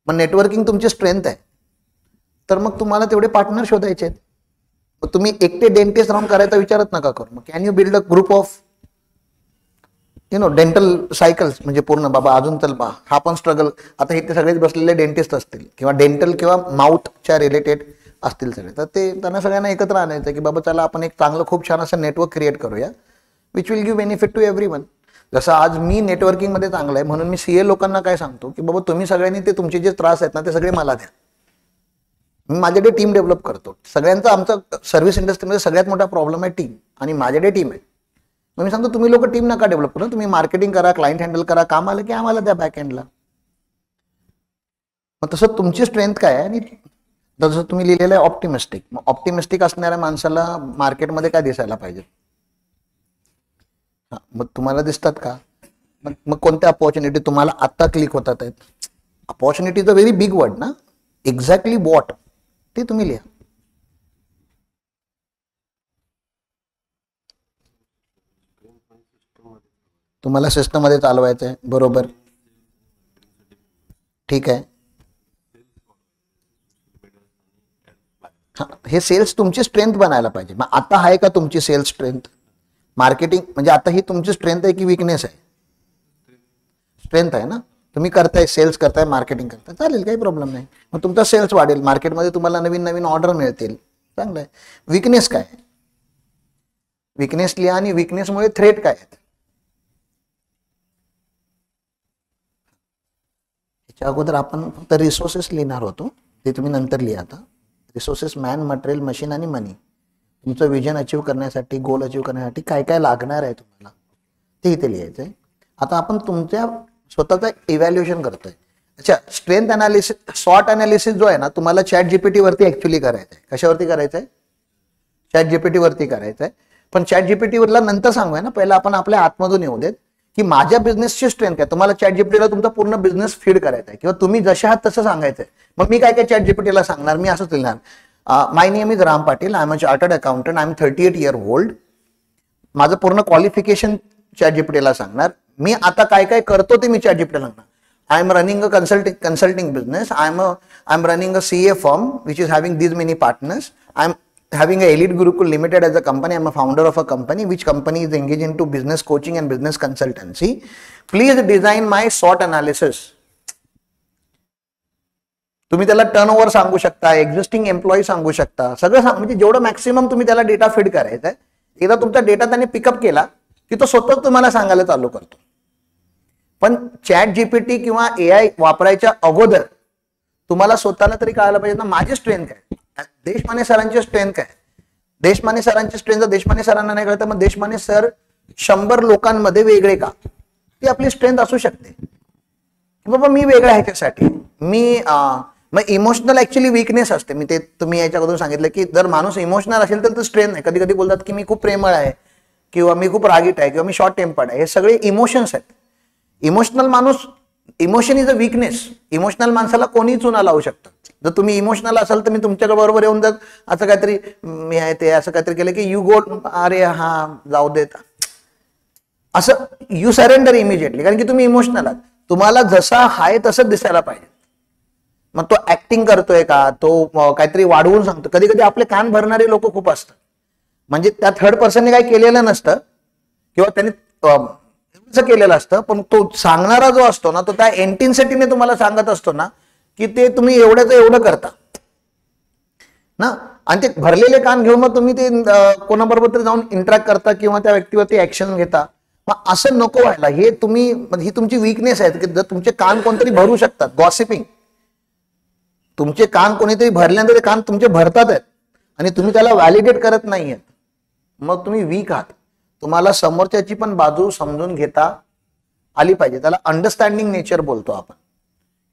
मग नेटवर्किंग तुमची स्ट्रेंथ आहे, तर मग तुम्हाला तेवढे पार्टनर शोधायचे आहेत. मग तुम्ही एकटे डेंटिस्ट राहून करायचा विचारच नका करू. मग can you build a group of dental cycles, म्हणजे पूर्ण बाबा अजून चल बा, हा पण स्ट्रगल. आता इथे सगळेच बसलेले डेंटिस्ट असतील किंवा डेंटल किंवा माउथच्या रिलेटेड असतील सगळे, तर ते त्यांना सगळ्यांना एकत्र आणायचं की बाबा चला आपण एक चांगलं खूप छान असं नेटवर्क क्रिएट करूया, which will give benefit to everyone. जसं आज मी नेटवर्किंग मध्ये चांगलं आहे म्हणून मी सीए लोकांना काय सांगतो की बाबा तुम्ही सगळ्यांनी ते तुमचे जे त्रास आहेत ना ते सगळे मला द्या, मी माझ्याकडे टीम डेव्हलप करतो. सगळ्यांचा आमचा सर्व्हिस इंडस्ट्रीमध्ये सगळ्यात मोठा प्रॉब्लेम आहे टीम, आणि माझ्याकडे टीम आहे. मग मी सांगतो तुम्ही लोक टीम नका डेव्हलप करा, तुम्ही मार्केटिंग करा, क्लायंट हँडल करा, काम आलं की आम्हाला द्या बॅक एंडला. मग तसं तुमची स्ट्रेंथ काय आहे, आणि जसं तुम्ही लिहिलेलं आहे ऑप्टिमिस्टिक. मग ऑप्टिमिस्टिक असणाऱ्या माणसाला मार्केटमध्ये काय दिसायला पाहिजे? मग तुम्हाला दिसतात का? मग कोणत्या अपॉर्च्युनिटी तुम्हाला आता क्लिक होतात आहेत? Opportunity is a very big word ना, एक्झॅक्टली व्हॉट ते तुम्ही लिहा. तुम्हाला सिस्टम मध्ये चालवायचं आहे, बरोबर, ठीक आहे. हे सेल्स तुमची स्ट्रेंथ बनायला पाहिजे. मग आता आहे का तुमची सेल्स स्ट्रेंथ? मार्केटिंग म्हणजे आता ही तुमची स्ट्रेंथ आहे की विकनेस आहे? स्ट्रेंथ आहे ना, तुम्ही करताय, सेल्स करताय, मार्केटिंग करताय, चालेल, काही प्रॉब्लेम नाही. मग तुमचा सेल्स वाढेल, मार्केटमध्ये तुम्हाला नवीन नवीन ऑर्डर मिळतील, चांगलं आहे. विकनेस काय? विकनेस लिहा, आणि विकनेसमुळे थ्रेट काय आहेत? त्याच्या अगोदर आपण फक्त रिसोर्सेस लिहिणार होतो, ते तुम्ही नंतर लिहा. आता रिसोर्सेस, मॅन, मटेरियल, मशीन आणि मनी. तुमचं विजन अचीव करण्यासाठी, गोल अचीव करण्यासाठी काय काय लागणार आहे तुम्हाला ते इथे लिहायचं आहे. आता आपण तुमच्या स्वतःचा इव्हॅल्युएशन करतोय. अच्छा, स्ट्रेंथ अनालिसिस, सॉर्ट अनालिसिस जो आहे ना, तुम्हाला चॅट जीपीटी वरती ऍक्च्युअली करायचं आहे. कशावरती करायचं आहे? चॅट जीपीटी वरती करायचं आहे. पण चॅट जीपीटी वरला नंतर सांगूया ना, पहिला आपण आपल्या आतमधून येऊ देत की माझ्या बिझनेसची स्ट्रेंथ काय. तुम्हाला चॅट जीपीटीला तुमचा पूर्ण बिझनेस फीड करायचा आहे, किंवा तुम्ही जसे आहात तसं सांगायचं आहे. मग मी काय काय चॅट जीपीटीला सांगणार, मी असंच लिहिणार, my name is Ram Patil, I am a chartered accountant, I am 38 years old. माझं पूर्ण क्वालिफिकेशन चॅट जीपीटीला सांगणार. मी आता काय काय करतो ते मी चॅट जीपीटीला सांगणार. I am running a consulting business. I'm running a CA firm which is having these many partners. I'm having a Elite Gurukul Limited as a company. I'm a founder of a company. Which company is engaged into business coaching and business consultancy. Please design my SWOT analysis. तुम्ही त्याला टर्नओव्हर सांगू शकता, एक्झिस्टिंग एम्प्लॉई सांगू शकता, सगळं म्हणजे जेवढं मॅक्सिमम तुम्ही त्याला डेटा फीड करायचा आहे. एकदा तुमचा डेटा त्याने पिकअप केला की तो स्वतः तुम्हाला सांगायला चालू करतो. पण चॅट जीपीटी किंवा एआय वापरायच्या अगोदर तुम्हाला स्वतःला तरी कळायला पाहिजे ना, माझी स्ट्रेंथ काय, देशमाने सरांची स्ट्रेंथ काय. देशमाने सरांची स्ट्रेंथ जर देशमाने सरांना नाही कळत, मग देशमाने सर 100 लोकांमध्ये वेगळे का, ती आपली स्ट्रेंथ असू शकते. बाबा मी वेगळा आहे त्यासाठी, मी मग इमोशनल ऍक्च्युअली वीकनेस असते. मी ते तुम्ही याच्या अगोदर सांगितलं की जर माणूस इमोशनल असेल तर स्ट्रेंथ नाही. कधी कधी बोलतात की मी खूप प्रेमळ आहे, किंवा मी खूप रागीट आहे, किंवा मी शॉर्ट टेम्पर्ड आहे. हे सगळे इमोशन्स आहेत. इमोशनल माणूस, emotion is a weakness. Emotional माणसाला कोणी चुना लावू शकतं. जर तुम्ही इमोशनल असाल तर मी तुमच्या बरोबर येऊन जर असं काहीतरी मी आहे ते असं काहीतरी केलं की यू गो, अरे हा जाऊ देत, असं यू सरेंडर इमिजिएटली, कारण की तुम्ही इमोशनल आहात. तुम्हाला जसा हाय तसं दिसायला पाहिजे. मग तो ऍक्टिंग करतोय का, तो काहीतरी वाढवून सांगतो. कधी कधी आपले कान भरणारे लोक खूप असतात, म्हणजे त्या थर्ड पर्सनने काही केलेलं नसतं, किंवा त्यांनी केलेलं असतं, पण तो सांगणारा जो असतो ना तो त्या इंटेन्सिटीने तुम्हाला सांगत असतो ना की ते तुम्ही एवढ्याचं एवढं करता ना, आणि ते भरलेले कान घेऊन मग तुम्ही ते कोणाबरोबर तरी जाऊन इंटरॅक्ट करता किंवा त्या व्यक्तीवरती ऍक्शन घेता. मग असं नको व्हायला. हे तुम्ही ही तुमची वीकनेस आहे की जर तुमचे कान कोणतरी भरू शकतात. गॉसिपिंग, तुमचे कान कोणीतरी भरल्यानंतर ते कान तुमचे भरतात आहेत आणि तुम्ही त्याला व्हॅलिडेट करत नाहीयेत, मग तुम्ही वीक आहात. तुम्हाला समोरच्याची पण बाजू समजून घेता आली पाहिजे. त्याला अंडरस्टँडिंग नेचर बोलतो आपण.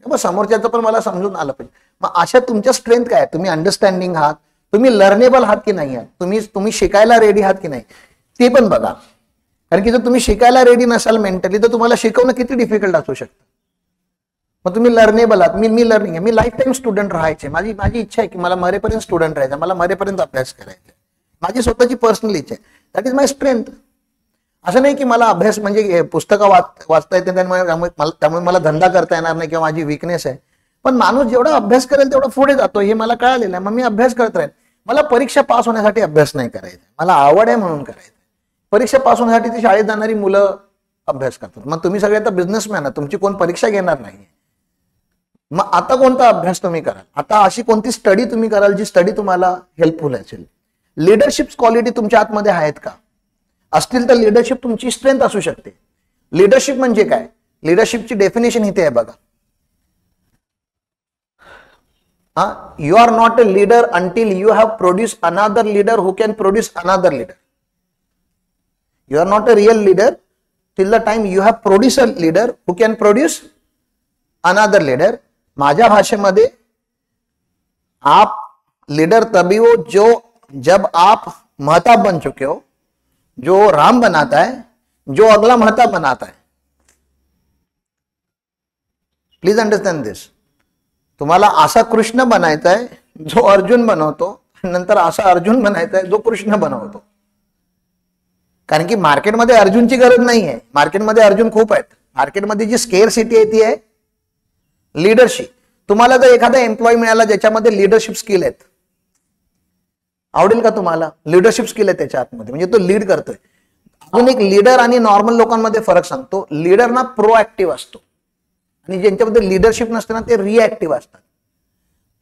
मग समोरच्याचं पण मला समजून आलं पाहिजे. मग अशा तुमच्या स्ट्रेंथ काय? तुम्ही अंडरस्टँडिंग आहात, तुम्ही लर्नेबल आहात की नाही आहात, तुम्ही शिकायला रेडी आहात की नाही ते पण बघा. कारण की जर तुम्ही शिकायला रेडी नसाल मेंटली तर तुम्हाला शिकवणं किती डिफिकल्ट असू शकतं. मग तुम्ही लर्नेबल आहात. मी लर्निंग आहे, मी लाईफ टाईम स्टुडंट राहायचे. माझी इच्छा आहे की मला मरेपर्यंत स्टुडंट राहायचं, मला मरेपर्यंत अभ्यास करायचा. माझी स्वतःची पर्सनल इच्छा आहे. That is my strength. असं नाही की मला अभ्यास म्हणजे पुस्तकं वाचता येते त्यामुळे मला धंदा करता येणार नाही किंवा माझी वीकनेस आहे. पण माणूस जेवढा अभ्यास करेल तेवढा पुढे जातो हे मला कळालेलं आहे. मग मी अभ्यास करत राहील. मला परीक्षा पास होण्यासाठी अभ्यास नाही करायचा, मला आवड आहे म्हणून करायचं. परीक्षा पास होण्यासाठी ती शाळेत जाणारी मुलं अभ्यास करतात. मग तुम्ही सगळे आता बिझनेसमॅन आहात, तुमची कोण परीक्षा घेणार नाही. मग आता कोणता अभ्यास तुम्ही कराल? आता अशी कोणती स्टडी तुम्ही कराल जी स्टडी तुम्हाला हेल्पफुल असेल? लिडरशिप क्वालिटी तुमच्या आतमध्ये आहेत का? असतील तर लिडरशिप तुमची स्ट्रेंथ असू शकते. लिडरशिप म्हणजे काय? लिडरशिपची डेफिनेशन इथे आहे बघा. You are not a leader until you have produce another leader who can produce another leader. You are not a real leader till the time you have produce a leader who can produce another leader. माझ्या भाषेमध्ये आप लीडर तभी हो जो जब आप महताब बन चुके हो. जो राम बनाता है, जो अगला महताब बनाता है. प्लीज अंडरस्टँड दिस. तुम्हाला असा कृष्ण बनायचा आहे जो अर्जुन बनवतो, नंतर असा अर्जुन बनायचा आहे जो कृष्ण बनवतो. कारण की मार्केटमध्ये अर्जुनची गरज नाही आहे. मार्केटमध्ये अर्जुन खूप आहेत. मार्केटमध्ये जी स्केअरसिटी आहे ती आहे लीडरशिप. तुम्हाला जर एखादा एम्प्लॉय मिळाला ज्याच्यामध्ये लीडरशिप स्किल आहेत, आवडेल का तुम्हाला? लीडरशिप स्किल आहे त्याच्या आतमध्ये, म्हणजे तो लीड करतोय. अजून एक लीडर आणि नॉर्मल लोकांमध्ये फरक सांगतो. लीडर ना प्रोएक्टिव्ह असतो आणि ज्यांच्यामध्ये लीडरशिप नसते ना ते रिएक्टिव्ह असतात.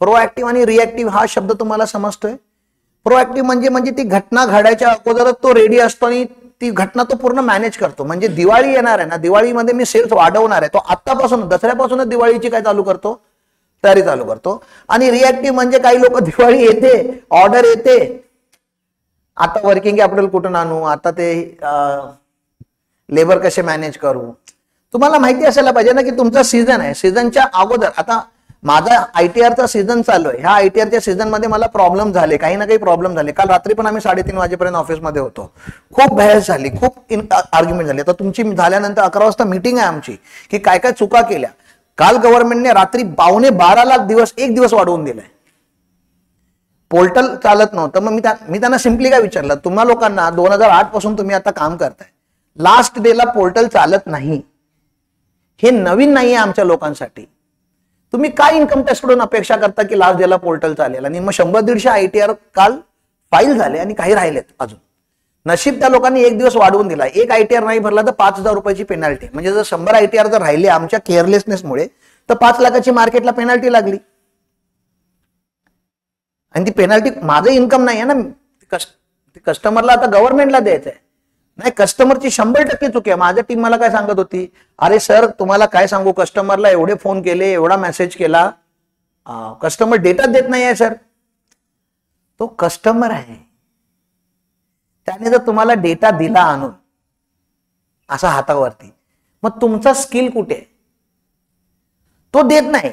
प्रोएक्टिव्ह आणि रिएक्टिव्ह हा शब्द तुम्हाला समजतोय? प्रोएक्टिव्ह म्हणजे ती घटना घडायच्या अगोदरच तो रेडी असतो आणि ती घटना तो पूर्ण मॅनेज करतो. म्हणजे दिवाळी येणार आहे ना, दिवाळीमध्ये मी सेल्स वाढवणार आहे, तो आतापासून दसऱ्यापासूनच दिवाळीची काय चालू करतो, तयारी चालू करतो. आणि रिएक्टिव्ह म्हणजे काही लोक दिवाळी येते, ऑर्डर येते, आता वर्किंग कॅपिटल कुठून आणू, आता ते लेबर कसे मॅनेज करू. तुम्हाला माहिती असायला पाहिजे ना की तुमचा सीझन आहे. सीझनच्या अगोदर आता माझा आयटीआरचा सीझन चालू आहे. ह्या आयटीआरच्या सीझन मध्ये मला प्रॉब्लेम झाले, काही ना काही प्रॉब्लेम झाले. काल रात्री पण आम्ही 3:30 वाजेपर्यंत ऑफिसमध्ये होतो. खूप बहस झाली, खूप आर्ग्युमेंट झाली. आता तुमची झाल्यानंतर 11 वाजता मीटिंग आहे आमची की काय काय चुका केल्या. काल गव्हर्नमेंटने रात्री 12.25 लाख दिवस एक दिवस वाढवून दिलाय. पोर्टल चालत नव्हतं. मग मी त्यांना सिम्पली काय विचारलं, तुम्हा लोकांना 2008 पासून तुम्ही आता काम करताय, लास्ट डेला पोर्टल चालत नाही, हे नवीन नाहीये आमच्या लोकांसाठी. तुम्ही काय इन्कम टॅक्स कडून अपेक्षा करता की लास्ट डेला पोर्टल चालेल? आणि मग 100-150 आयटीआर काल फाईल झाले आणि काही राहिलेत अजून. नशीब त्या लोकांनी एक दिवस वाढवून दिला. एक आयटीआर नाही भरला तर 5,000 रुपयाची पेनल्टी. म्हणजे जर 100 आयटीआर जर राहिले आमच्या केअरलेसनेसमुळे तर 5 लाखाची मार्केटला पेनल्टी लागली. आणि ती पेनल्टी माझं इन्कम नाही आहे ना, कस्टमरला आता गव्हर्नमेंटला द्यायचंय. नाही, कस्टमरची 100% चूक आहे. माझ्या टीम मला काय सांगत होती, अरे सर तुम्हाला काय सांगू, कस्टमरला एवढे फोन केले, एवढा मेसेज केला, कस्टमर डेटा देत नाही आहे सर. तो कस्टमर आहे, त्याने जर तुम्हाला डेटा दिला आणून असा हातावरती, मग तुमचा स्किल कुठे आहे? तो देत नाही.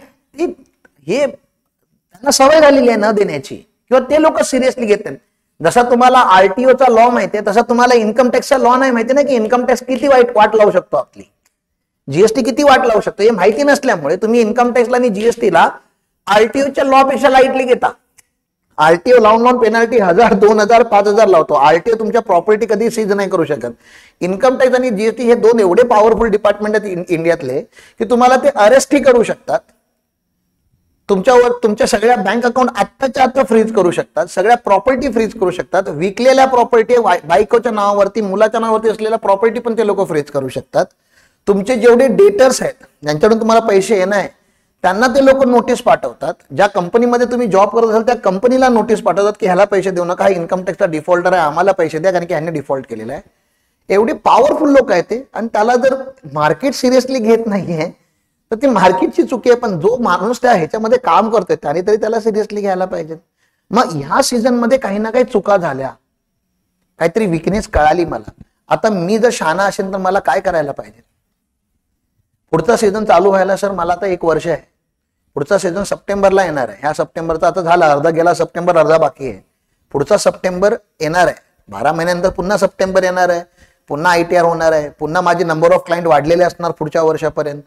हे त्यांना सवय झालेली आहे न देण्याची, किंवा ते लोक सिरियसली घेत नाही. जसा तुम्हाला आरटीओचा लॉ माहितीये तसा तुम्हाला इन्कम टॅक्सचा लॉ नाही माहिती ना, की इन्कम टॅक्स किती वाट लावू शकतो, आपली जीएसटी किती वाट लावू शकतो. हे माहिती नसल्यामुळे तुम्ही इन्कम टॅक्सला आणि जीएसटीला आरटीओच्या लॉ पेक्षा लाईटली घेता. आरटीओ लावून पेनल्टी 1000, 2000, 5000 लावतो. आरटीओ तुमच्या प्रॉपर्टी कधी सीज नाही करू शकत. इन्कम टॅक्स आणि जीएसटी हे दोन एवढे पॉवरफुल डिपार्टमेंट आहेत इंडियातले की तुम्हाला ते अरेस्टही करू शकतात तुमच्यावर तुमच्या सगळ्या बँक अकाउंट आत्ताच्या आत्ता फ्रीज करू शकतात, सगळ्या प्रॉपर्टी फ्रीज करू शकतात, विकलेल्या प्रॉपर्टी, बायकोच्या नावावरती, मुलाच्या नावावरती असलेल्या प्रॉपर्टी पण ते लोक फ्रीज करू शकतात. तुमचे जेवढे डेटर्स आहेत ज्यांच्याकडून तुम्हाला पैसे येणार आहे त्यांना ते लोक नोटीस पाठवतात. ज्या कंपनीमध्ये तुम्ही जॉब करत असाल त्या कंपनीला नोटीस पाठवतात की ह्याला पैसे देऊ नका, हा इन्कम टॅक्सचा डिफॉल्टर आहे, आम्हाला पैसे द्या कारण की ह्याने डिफॉल्ट केलेला आहे. एवढे पॉवरफुल लोक आहेत ते. आणि त्याला जर मार्केट सिरियसली घेत नाहीये तर ती मार्केटची चुकी आहे, पण जो माणूस त्या ह्याच्यामध्ये काम करतोय त्याने तरी त्याला सिरियसली घ्यायला पाहिजे. मग ह्या सीझन मध्ये काही ना काही चुका झाल्या, काहीतरी विकनेस कळाली मला. आता मी जर शहाणा असेल तर मला काय करायला पाहिजे? पुढचा सीझन चालू व्हायला सर मला आता 1 वर्ष आहे. पुढचा सीझन सप्टेंबरला येणार आहे. ह्या सप्टेंबरचा आता झाला, अर्धा गेला सप्टेंबर, अर्धा बाकी आहे. पुढचा सप्टेंबर येणार आहे. 12 महिन्यानंतर पुन्हा सप्टेंबर येणार आहे, पुन्हा ITR होणार आहे, पुन्हा माझे नंबर ऑफ क्लायंट वाढलेले असणार पुढच्या वर्षापर्यंत.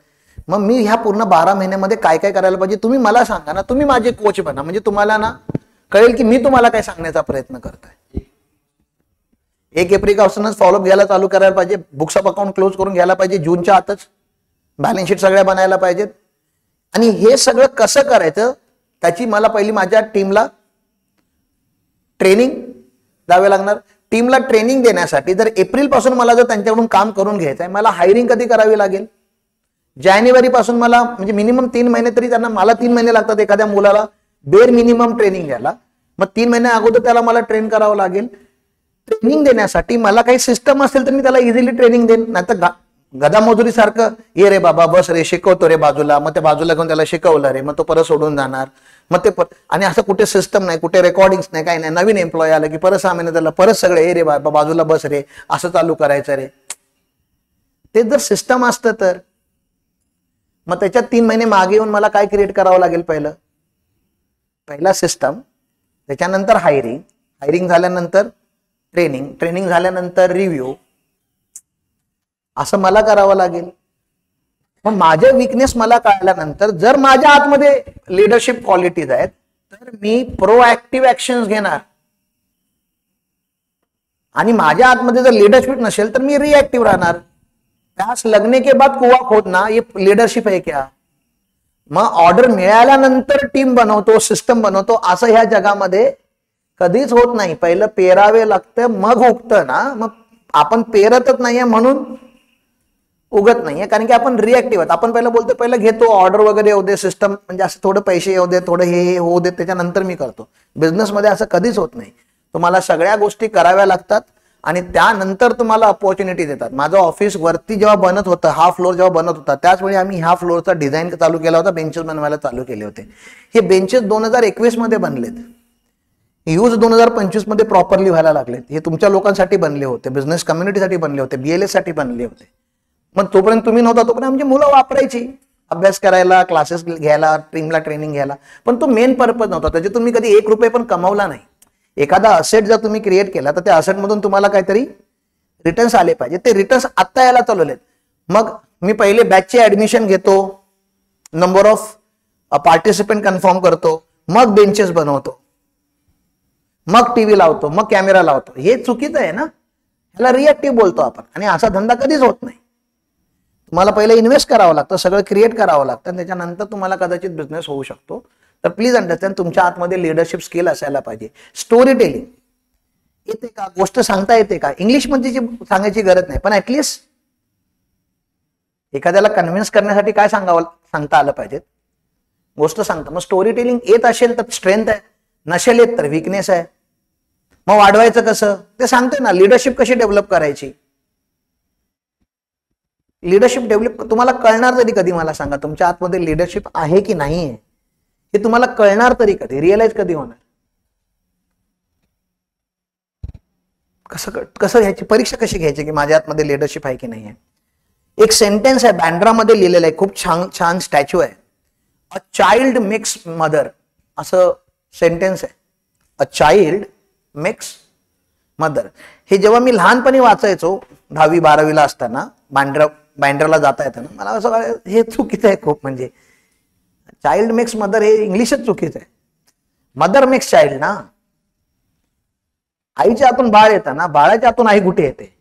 मग मी ह्या पूर्ण 12 महिन्यामध्ये काय काय करायला पाहिजे तुम्ही मला सांगा ना. तुम्ही माझे कोच बना, म्हणजे तुम्हाला ना कळेल की मी तुम्हाला काय सांगण्याचा प्रयत्न करतोय. 1 एप्रिलपासूनच फॉलोअप घ्यायला चालू करायला पाहिजे. बुक्स ऑफ अकाउंट क्लोज करून घ्यायला पाहिजे जूनच्या आतच. बॅलन्स शीट सगळ्या बनायला पाहिजेत. आणि हे सगळं कसं करायचं त्याची मला पहिली माझ्या टीमला ट्रेनिंग द्यावे लागणार. टीमला ट्रेनिंग देण्यासाठी जर एप्रिल पासून मला जर त्यांच्याकडून काम करून घ्यायचं आहे, मला हायरिंग कधी करावी लागेल? जानेवारी पासून मला, म्हणजे मिनिमम 3 महिने तरी त्यांना, मला 3 महिने लागतात एखाद्या मुलाला बेर मिनिमम ट्रेनिंग द्यायला. मग 3 महिन्या अगोदर त्याला मला ट्रेन करावं लागेल. ट्रेनिंग देण्यासाठी मला काही सिस्टम असेल तर मी त्याला इझिली ट्रेनिंग देईन. नाहीतर गदा मजुरी सारखं ये रे बाबा बस रे शिकवतो रे बाजूला, मग ते बाजूला घेऊन त्याला शिकवलं रे, मग तो परत सोडून जाणार. मग ते आणि असं कुठे सिस्टम नाही, कुठे रेकॉर्डिंग्स नाही, काही नाही. नवीन एम्प्लॉय आलं की परत 6 महिने त्याला परत सगळे ये रे बाबा बाजूला बस रे, असं चालू करायचं रे. ते जर सिस्टम असतं तर मग त्याच्यात 3 महिने मागे येऊन मला काय क्रिएट करावं लागेल? पहिला सिस्टम, त्याच्यानंतर हायरिंग झाल्यानंतर ट्रेनिंग झाल्यानंतर रिव्ह्यू, असं मला करावं लागेल. मग माझे विकनेस मला कळल्यानंतर जर माझ्या आतमध्ये लिडरशिप क्वालिटीज आहेत तर मी प्रोएक्टिव्ह ऍक्शन्स घेणार. आणि माझ्या आतमध्ये जर लिडरशिप नसेल तर मी रिएक्टिव्ह राहणार. त्यास लगने के बाद कुआ खोदना ये लीडरशिप आहे क्या? मग ऑर्डर मिळाल्यानंतर टीम बनवतो, सिस्टम बनवतो, असं ह्या जगामध्ये कधीच होत नाही. पहिलं पेरावे लागतं मग उगतं ना. मग आपण पेरतच नाहीये म्हणून उगत नाहीये, कारण की आपण रिएक्टिव्ह आहोत. आपण पहिलं बोलतो, पहिलं घेतो ऑर्डर वगैरे येऊ दे, सिस्टम म्हणजे असं थोडं पैसे येऊ दे, थोडं हे होऊ दे, त्याच्यानंतर मी करतो. बिझनेसमध्ये असं कधीच होत नाही. तुम्हाला सगळ्या गोष्टी कराव्या लागतात आणि त्यानंतर तुम्हाला अपॉर्च्युनिटी देतात. माझं ऑफिस वरती जेव्हा बनत होतं, हा फ्लोर जेव्हा बनत होता, त्याचवेळी आम्ही ह्या फ्लोरचा डिझाईन चालू केला होता, बेंचेस बनवायला चालू केले होते. हे बेंचेस 2021 मध्ये बनलेत, यूज 2025 मध्ये प्रॉपरली व्हायला लागलेत. हे तुमच्या लोकांसाठी बनले होते, बिझनेस कम्युनिटीसाठी बनले होते, BLS साठी बनले होते. मग तोपर्यंत तुम्ही नव्हता तोपर्यंत आमची मुलं वापरायची अभ्यास करायला, क्लासेस घ्यायला, टीमला ट्रेनिंग घ्यायला. पण तो मेन पर्पज नव्हता, त्याचे तुम्ही कधी 1 रुपये पण कमावला नाही. एखादा असेट जर तुम्ही क्रिएट केला तर त्या असेट मधून तुम्हाला काहीतरी रिटर्न्स आले पाहिजे. ते रिटर्न्स आत्ता यायला चालवलेत. मग मी पहिले बॅचचे ऍडमिशन घेतो, नंबर ऑफ पार्टिसिपेंट कन्फर्म करतो, मग बेंचेस बनवतो, मग टीव्ही लावतो, मग कॅमेरा लावतो. हे चुकीचं आहे ना. ह्याला रिएक्टिव्ह बोलतो आपण. आणि असा धंदा कधीच होत नाही. तुम्हाला पहिलं इन्व्हेस्ट करावं लागतं, सगळं क्रिएट करावं लागतं, त्याच्यानंतर तुम्हाला कदाचित बिझनेस होऊ शकतो. तर प्लीज अंडरस्टँड, तुमच्या आतमध्ये लिडरशिप स्किल असायला पाहिजे. स्टोरी टेलिंग येते का? गोष्ट सांगता येते का? इंग्लिश मध्ये सांगायची गरज नाही, पण ऍटलिस्ट एखाद्याला कन्व्हिन्स करण्यासाठी काय सांगता आलं पाहिजे, गोष्ट सांगता. मग स्टोरी टेलिंग येत असेल तर स्ट्रेंथ आहे, नसेल येत तर विकनेस आहे. मग वाढवायचं कसं ते सांगतोय ना. लिडरशिप कशी डेव्हलप करायची, लिडरशिप डेव्हलप तुम्हाला कळणार तरी कधी? मला सांगा, तुमच्या आतमध्ये लिडरशिप आहे की नाही आहे हे तुम्हाला कळणार तरी कधी? रिअलाइज कधी होणार? कसं घ्यायची परीक्षा, कशी घ्यायची की माझ्या आतमध्ये लिडरशिप आहे की नाही आहे? एक सेंटेन्स आहे, बँड्रामध्ये लिहिलेलं आहे, खूप छान स्टॅच्यू आहे. अ चाइल्ड मेक्स मदर, असं सेंटेन्स आहे. A child makes mother. हे जेव्हा मी लहानपणी वाचायचो 10वी 12वीला असताना, बाइंडरला जाता येतं ना, मला असं हे चुकीचं आहे खूप. म्हणजे चाइल्ड मेक्स मदर हे इंग्लिशच चुकीचं आहे. मदर मेक्स चाइल्ड ना. आईच्या आतून बाळ येतं ना, बाळाच्या आतून आई कुठे येते?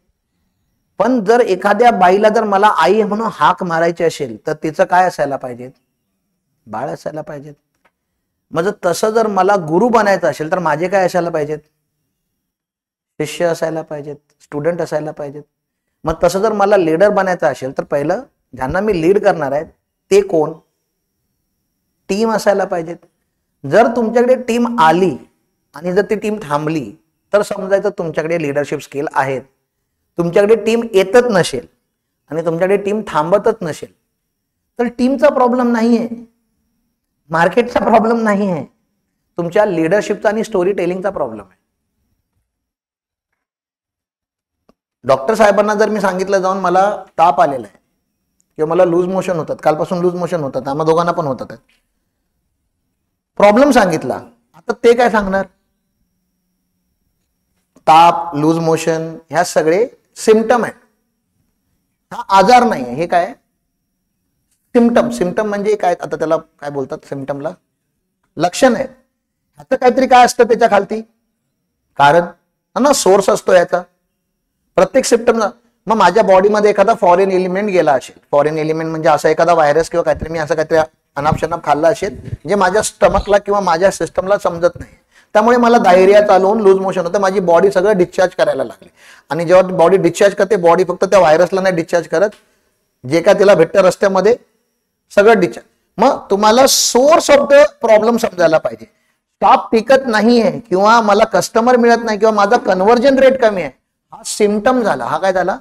पण जर एखाद्या बाईला जर मला आई म्हणून हाक मारायची असेल तर तिचं काय असायला पाहिजे? बाळ असायला पाहिजे. मग तसं जर मला गुरु बनायचं असेल तर माझे काय असायला पाहिजेत? शिष्य असायला पाहिजेत, स्टुडंट असायला पाहिजेत. मग तसं जर मला लीडर बनायचं असेल तर पहिलं ज्यांना मी लीड करणार आहे ते कोण? टीम असायला पाहिजेत. जर तुमच्याकडे टीम आली आणि जर ती टीम थांबली तर समजायचं तुमच्याकडे लीडरशिप स्किल आहेत. तुमच्याकडे टीम येतच नसेल आणि तुमच्याकडे टीम थांबतच नसेल तर टीमचा प्रॉब्लेम नाहीये, मार्केटचा प्रॉब्लेम नाही आहे, तुमच्या लीडरशिपचा आणि स्टोरी टेलिंगचा प्रॉब्लेम आहे. डॉक्टर साहेबांना जर मी सांगितलं जाऊन मला ताप आलेला आहे किंवा मला लूज मोशन होतात, कालपासून लूज मोशन होतात, आम्हा दोघांना पण होतात, प्रॉब्लेम सांगितला, आता ते काय सांगणार? ताप, लूज मोशन ह्या सगळे सिम्पटम आहेत, हा आजार नाही आहे. हे काय सिम्पटम? सिम्पटम म्हणजे काय? आता त्याला काय बोलतात? सिम्पटमला लक्षण आहे. ह्याचं काहीतरी काय असतं त्याच्या खालती कारण ना, सोर्स असतो याचा प्रत्येक सिम्पटम. मग माझ्या बॉडीमध्ये एखादा फॉरेन एलिमेंट गेला असेल, फॉरेन एलिमेंट म्हणजे असा एखादा व्हायरस किंवा काहीतरी मी असं काहीतरी अनापशनाप खाल्ला असेल जे माझ्या स्टमकला किंवा माझ्या सिस्टमला समजत नाही, त्यामुळे मला डायरिया चालू होऊन लूज मोशन होतं, माझी बॉडी सगळं डिस्चार्ज करायला लागली. आणि जेव्हा बॉडी डिस्चार्ज करते, बॉडी फक्त त्या व्हायरसला नाही डिस्चार्ज करत, जे काय तिला भेटतं रस्त्यामध्ये सगळं डिस्चार्ज. मग तुम्हाला सोर्स ऑफ द प्रॉब्लेम समजायला पाहिजे. स्टॉक टिकत नाहीये किंवा मला कस्टमर मिळत नाही किंवा माझा कन्व्हर्जन रेट कमी आहे, हा सिम्पटम झाला. हा काय झाला?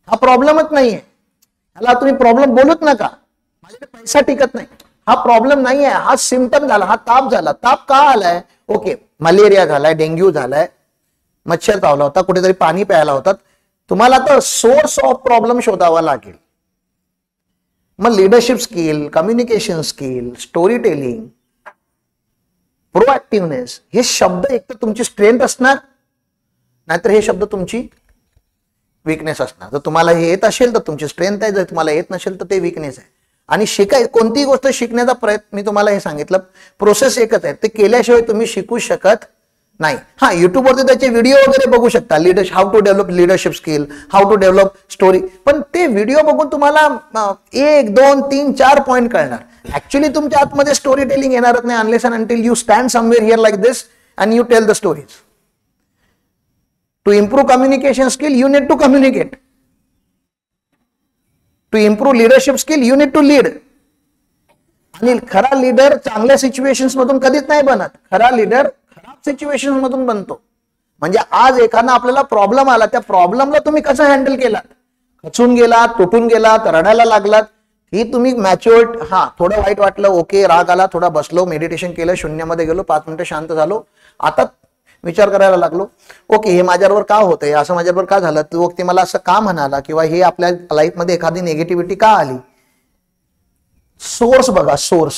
हा प्रॉब्लेमच नाहीये. ह्याला तुम्ही प्रॉब्लेम बोलूच नका, माझ्याकडे पैसा टिकत नाही, हा प्रॉब्लेम नाहीये, हा सिम्पटम झाला, हा ताप झाला. ताप का आलाय? ओके, मलेरिया झालाय, डेंग्यू झालाय, मच्छर चावला होता, कुठेतरी पाणी प्यायला होतात. तुम्हाला आता सोर्स ऑफ प्रॉब्लेम शोधावा लागेल. मग leadership skill, communication skill, story telling, proactiveness हे शब्द एक तर तुमची स्ट्रेंथ असणार, नाहीतर हे शब्द तुमची वीकनेस असणार. जर तुम्हाला हे येत असेल तर तुमची स्ट्रेंथ आहे, जर तुम्हाला येत नसेल तर ते वीकनेस आहे. आणि कोणतीही गोष्ट शिकण्याचा प्रयत्न, मी तुम्हाला हे सांगितलं, प्रोसेस एकच आहे, ते केल्याशिवाय तुम्ही शिकू शकत नाही. हा, युट्यूबवरती त्याचे व्हिडिओ वगैरे बघू शकता, how to develop leadership skill, how to develop story, पण ते व्हिडिओ बघून तुम्हाला 1, 2, 3, 4 पॉइंट कळणार. ऍक्च्युअली तुमच्या आतमध्ये स्टोरी टेलिंग येणारच नाही unless and until you stand somewhere here like this and you tell the stories. To improve communication skill, you need to communicate. To improve leadership skill, you need to lead. आणि खरा लीडर चांगल्या सिच्युएशन्स मधून कधीच नाही बनत, खरा लीडर खराब सिच्युएशन्स मधून बनतो. म्हणजे आज एखादा आपल्याला प्रॉब्लेम आला, त्या प्रॉब्लेमला तुम्ही कसं हँडल केलात? खचून गेलात, तुटून गेलात, रडायला लागलात, ही तुम्ही मॅच्युअर्ड. हा, थोडं वाईट वाटलं, ओके, राग आला, थोडा बसलो, मेडिटेशन केलं, शून्यामध्ये गेलो, 5 मिनिटं शांत झालो, आता विचार करायला लागलो, ओके, हे माझ्याबरोबर का होतंय, असं माझ्याबरोबर का झालं, तो व्यक्ती मला असं का म्हणाला, किंवा हे आपल्या लाईफमध्ये एखादी निगेटिव्हिटी का आली. सोर्स बघा, सोर्स.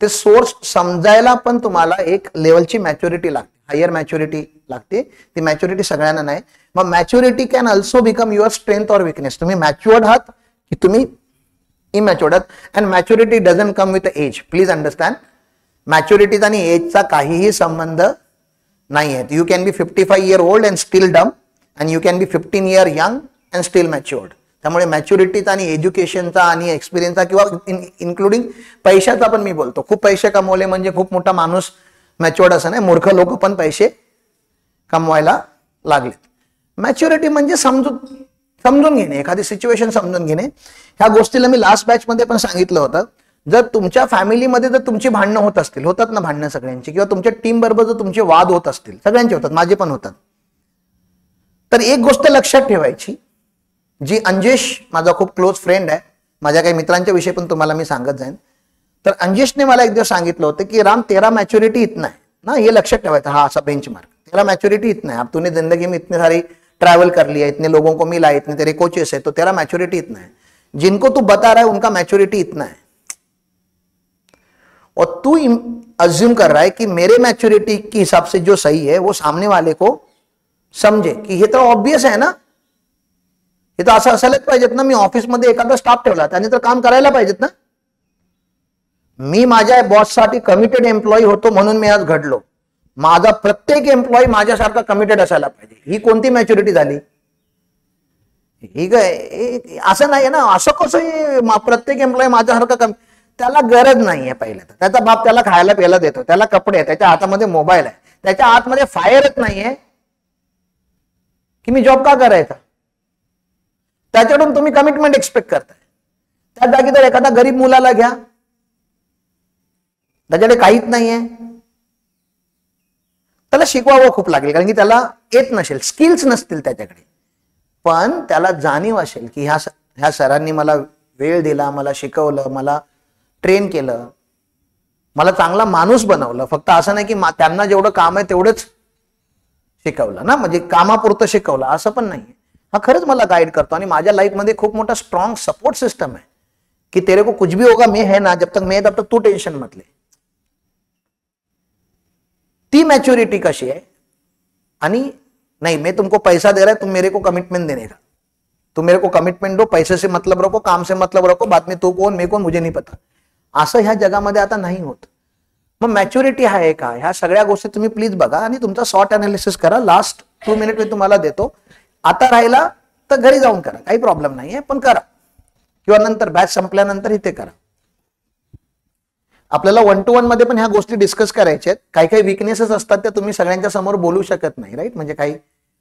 ते सोर्स समजायला पण तुम्हाला एक लेवलची मॅच्युरिटी लागते, हायर मॅच्युरिटी लागते. ती मॅच्युरिटी सगळ्यांना नाही. मग maturity can also become your strength or weakness. तुम्ही मॅच्युअर्ड आहात की तुम्ही इमॅच्युअर्ड आहात. And maturity doesn't come with age, please understand. मॅच्युरिटीचा आणि एजचा काहीही संबंध नाही आहे. You can be 55 year old and still dumb, and you can be 15 year young and still matured. त्यामुळे मॅच्युरिटीचा आणि एज्युकेशनचा आणि एक्सपिरियन्सचा किंवा इन्क्लुडिंग पैशाचा पण मी बोलतो. खूप पैसे कमवले म्हणजे खूप मोठा माणूस मॅच्युअर्ड असं नाही, मूर्ख लोक पण पैसे कमवायला लागले. मॅच्युरिटी म्हणजे समजून घेणे, एखादी सिच्युएशन समजून घेणे. ह्या गोष्टीला मी लास्ट बॅच मध्ये पण सांगितलं होतं. जर तुमच्या फॅमिलीमध्ये जर तुमची भांडणं होत असतील, होतात ना भांडणं सगळ्यांची, किंवा तुमच्या टीम बरोबर जर तुमचे वाद होत असतील, सगळ्यांचे होतात, माझे पण होतात, तर एक गोष्ट लक्षात ठेवायची, जी अंजेश माझा खूप क्लोज फ्रेंड आहे, माझ्या काही मित्रांच्या विषयी पण तुम्हाला मी सांगत जाईन. तर अंजेशने मला एक दिवस सांगितलं होतं की राम, तेरा मॅच्युरिटी इतना है ना, ये लक्षात ठेवायचा, हा असा बेंचमार्क, तेरा मॅच्युरिटी इतना है, अब तूने जिंदगी में इतनी सारी ट्रैवल कर लिया, इतने लोगों को मिला, इतने तेरे कोचेस है, तो तेरा मैच्योरिटी इतना है. जिनको तू बता रहा है उनका मैच्योरिटी इतना है, और तू अज्यूम कर रहा है कि मेरे मैच्योरिटी के हिसाब से जो सही है वो सामने वाले को समझे की हे तर ऑब्वियस आहे ना, हे तर असं असायलाच पाहिजेत ना. मी ऑफिसमध्ये एखादा स्टाफ ठेवला, त्याने तर काम करायला पाहिजेत ना. मी माझ्या बॉससाठी कमिटेड एम्प्लॉई होतो म्हणून मी आज घडलो. माझा प्रत्येक एम्प्लॉई माझ्यासारखा कमिटेड असायला पाहिजे. ही कोणती मॅच्युरिटी झाली? ही काय असं नाही ना, असं कसं प्रत्येक एम्प्लॉई माझ्यासारखा त्याला गरज नाहीये. पहिलं तर त्याचा बाप त्याला खायला प्यायला देतो, त्याला कपडे आहे, त्याच्या हातामध्ये मोबाईल आहे, त्याच्या आतमध्ये फायरच नाहीये की मी जॉब का करायचा. त्याच्याकडून तुम्ही कमिटमेंट एक्सपेक्ट करताय. त्या जागी जर एखादा गरीब मुलाला घ्या, त्याच्याकडे काहीच नाहीये, त्याला शिकवावं खूप लागेल, कारण की त्याला येत नसेल, स्किल्स नसतील त्याच्याकडे. पण त्याला जाणीव असेल की ह्या सरांनी मला वेळ दिला, मला शिकवलं, मला ट्रेन केलं, मला चांगला माणूस बनवलं. फक्त असं नाही की त्यांना जेवढं काम आहे तेवढंच शिकवलं ना, म्हणजे कामापुरतं शिकवलं असं पण नाही. हा खरंच मला गाईड करतो आणि माझ्या लाईफमध्ये खूप मोठा स्ट्रॉंग सपोर्ट सिस्टम है कि तेरे को कुछ भी होगा मैं है ना, जब तक मैं तब तक तू टेंशन मत ले. ती मॅच्युरिटी कशी आहे. आणि नहीं मैं तुमको पैसा दे रहा है, तुम मेरे को कमिटमेंट देने का, तुम मेरे को कमिटमेंट दो, पैसे से मतलब रखो, काम से मतलब रखो, बाद में तू कोण मैं कोण मुझे नहीं पता. असं ह्या जगामध्ये आता नाही होत. मग मॅच्युरिटी आहे का, ह्या सगळ्या गोष्टी तुम्ही प्लीज बघा आणि तुमचा शॉर्ट अनालिसिस करा. लास्ट 2 मिनिट मी तुम्हाला देतो. आता राहिला तर घरी जाऊन करा, काही प्रॉब्लेम नाहीये, पण करा, किंवा नंतर बॅच संपल्यानंतर इथे करा. आपल्याला 1 to 1 मध्ये पण ह्या गोष्टी डिस्कस करायच्या आहेत. काही काही विकनेसेस असतात त्या तुम्ही सगळ्यांच्या समोर बोलू शकत नाही, राईट. म्हणजे काही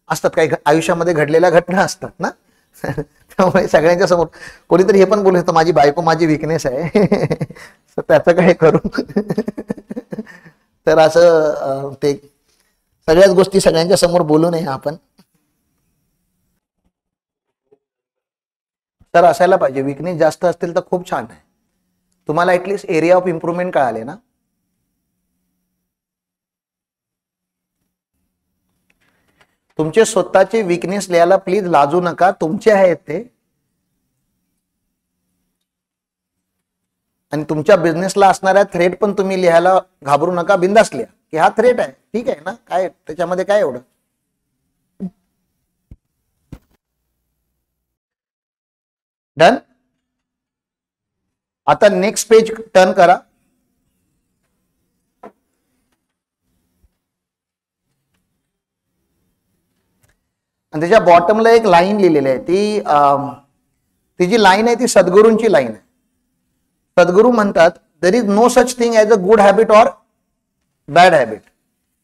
असतात, काही आयुष्यामध्ये घडलेल्या घटना असतात ना, त्यामुळे सगळ्यांच्या समोर कोणीतरी हे पण बोलू शकतो माझी बायको माझी विकनेस आहे, त्याचं काय करू. तर असं ते सगळ्याच गोष्टी सगळ्यांच्या समोर बोलू नये आपण. तर असायला पाहिजे. विकनेस जास्त असतील तर खूप छान आहे. तुम्हाला ऍटलीस्ट एरिया ऑफ इम्प्रूव्हमेंट कळाले ना. तुमचे स्वतःचे विकनेस लिहायला प्लीज लाजू नका, तुमचे आहेत ते. आणि तुमच्या बिझनेसला असणाऱ्या थ्रेट पण तुम्ही लिहायला घाबरू नका. बिंदास लिहा की हा थ्रेट आहे, ठीक आहे ना, काय त्याच्यामध्ये काय एवढं. डन. आता नेक्स्ट पेज टर्न करा. आणि त्याच्या बॉटमला एक लाईन लिहिलेली आहे. ती जी लाईन आहे ती सद्गुरूंची लाईन आहे. सद्गुरू म्हणतात there is no such thing as a good habit or bad habit.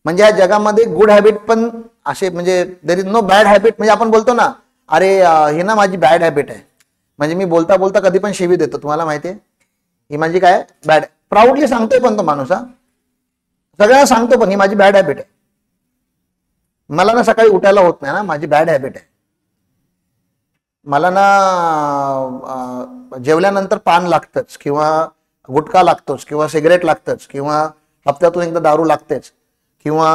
म्हणजे या जगामध्ये गुड हॅबिट पण असे, म्हणजे there is no bad habit. म्हणजे आपण बोलतो ना, अरे हे ना माझी बॅड हॅबिट आहे, म्हणजे मी बोलता बोलता कधी पण शिवी देतो, तुम्हाला माहिती आहे, ही माझी काय बॅड. प्राऊडली सांगतोय पण तो माणूस, हा सगळ्यांना सांगतो पण ही माझी बॅड हॅबिट आहे. मला ना सकाळी उठायला होत नाही ना, माझी बॅड हॅबिट आहे. मला ना जेवल्यानंतर पान लागतच, किंवा गुटखा लागतोच, किंवा सिगरेट लागतच, किंवा हप्त्यातून एकदा दारू लागतेच, किंवा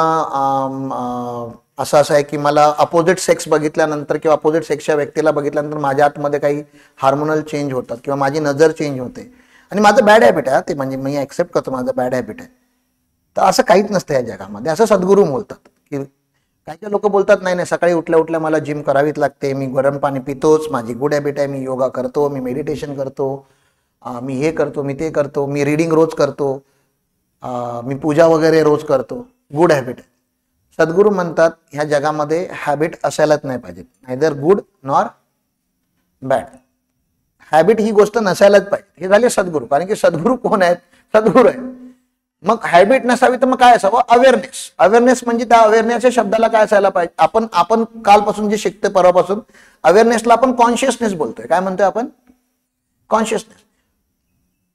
असं आहे की मला अपोजिट सेक्स बघितल्यानंतर किंवा अपोजिट सेक्सच्या व्यक्तीला बघितल्यानंतर माझ्या आतमध्ये काही हार्मोनल चेंज होतात, किंवा माझी नजर चेंज होते, आणि माझं बॅड हॅबिट आहे ते, म्हणजे मी ऍक्सेप्ट करतो माझं बॅड हॅबिट आहे. तर असं काहीच नसतं या जगामध्ये, असं सद्गुरू बोलतात. की काही लोक बोलतात नाही नाही सकाळी उठल्या उठल्या मला जिम करावीच लागते, मी गरम पाणी पितोच, माझी गुड हॅबिट आहे, मी योगा करतो, मी मेडिटेशन करतो, मी हे करतो, मी ते करतो, मी रीडिंग रोज करतो, मी पूजा वगैरे रोज करतो, गुड हॅबिट आहे. सद्गुरू म्हणतात ह्या जगामध्ये हॅबिट असायलाच नाही पाहिजे, neither good nor bad. Habit ही गोष्ट नसायलाच पाहिजे. हे झाले सद्गुरू. कारण की सद्गुरू कोण आहेत, सद्गुरू आहेत. मग हॅबिट नसावी तर मग काय असावं, अवेअरनेस. अवेअरनेस म्हणजे त्या अवेअरनेसच्या शब्दाला काय असायला पाहिजे, आपण कालपासून जे शिकतोय परवापासून, अवेअरनेसला आपण कॉन्शियसनेस बोलतोय. काय म्हणतोय आपण, कॉन्शियसनेस.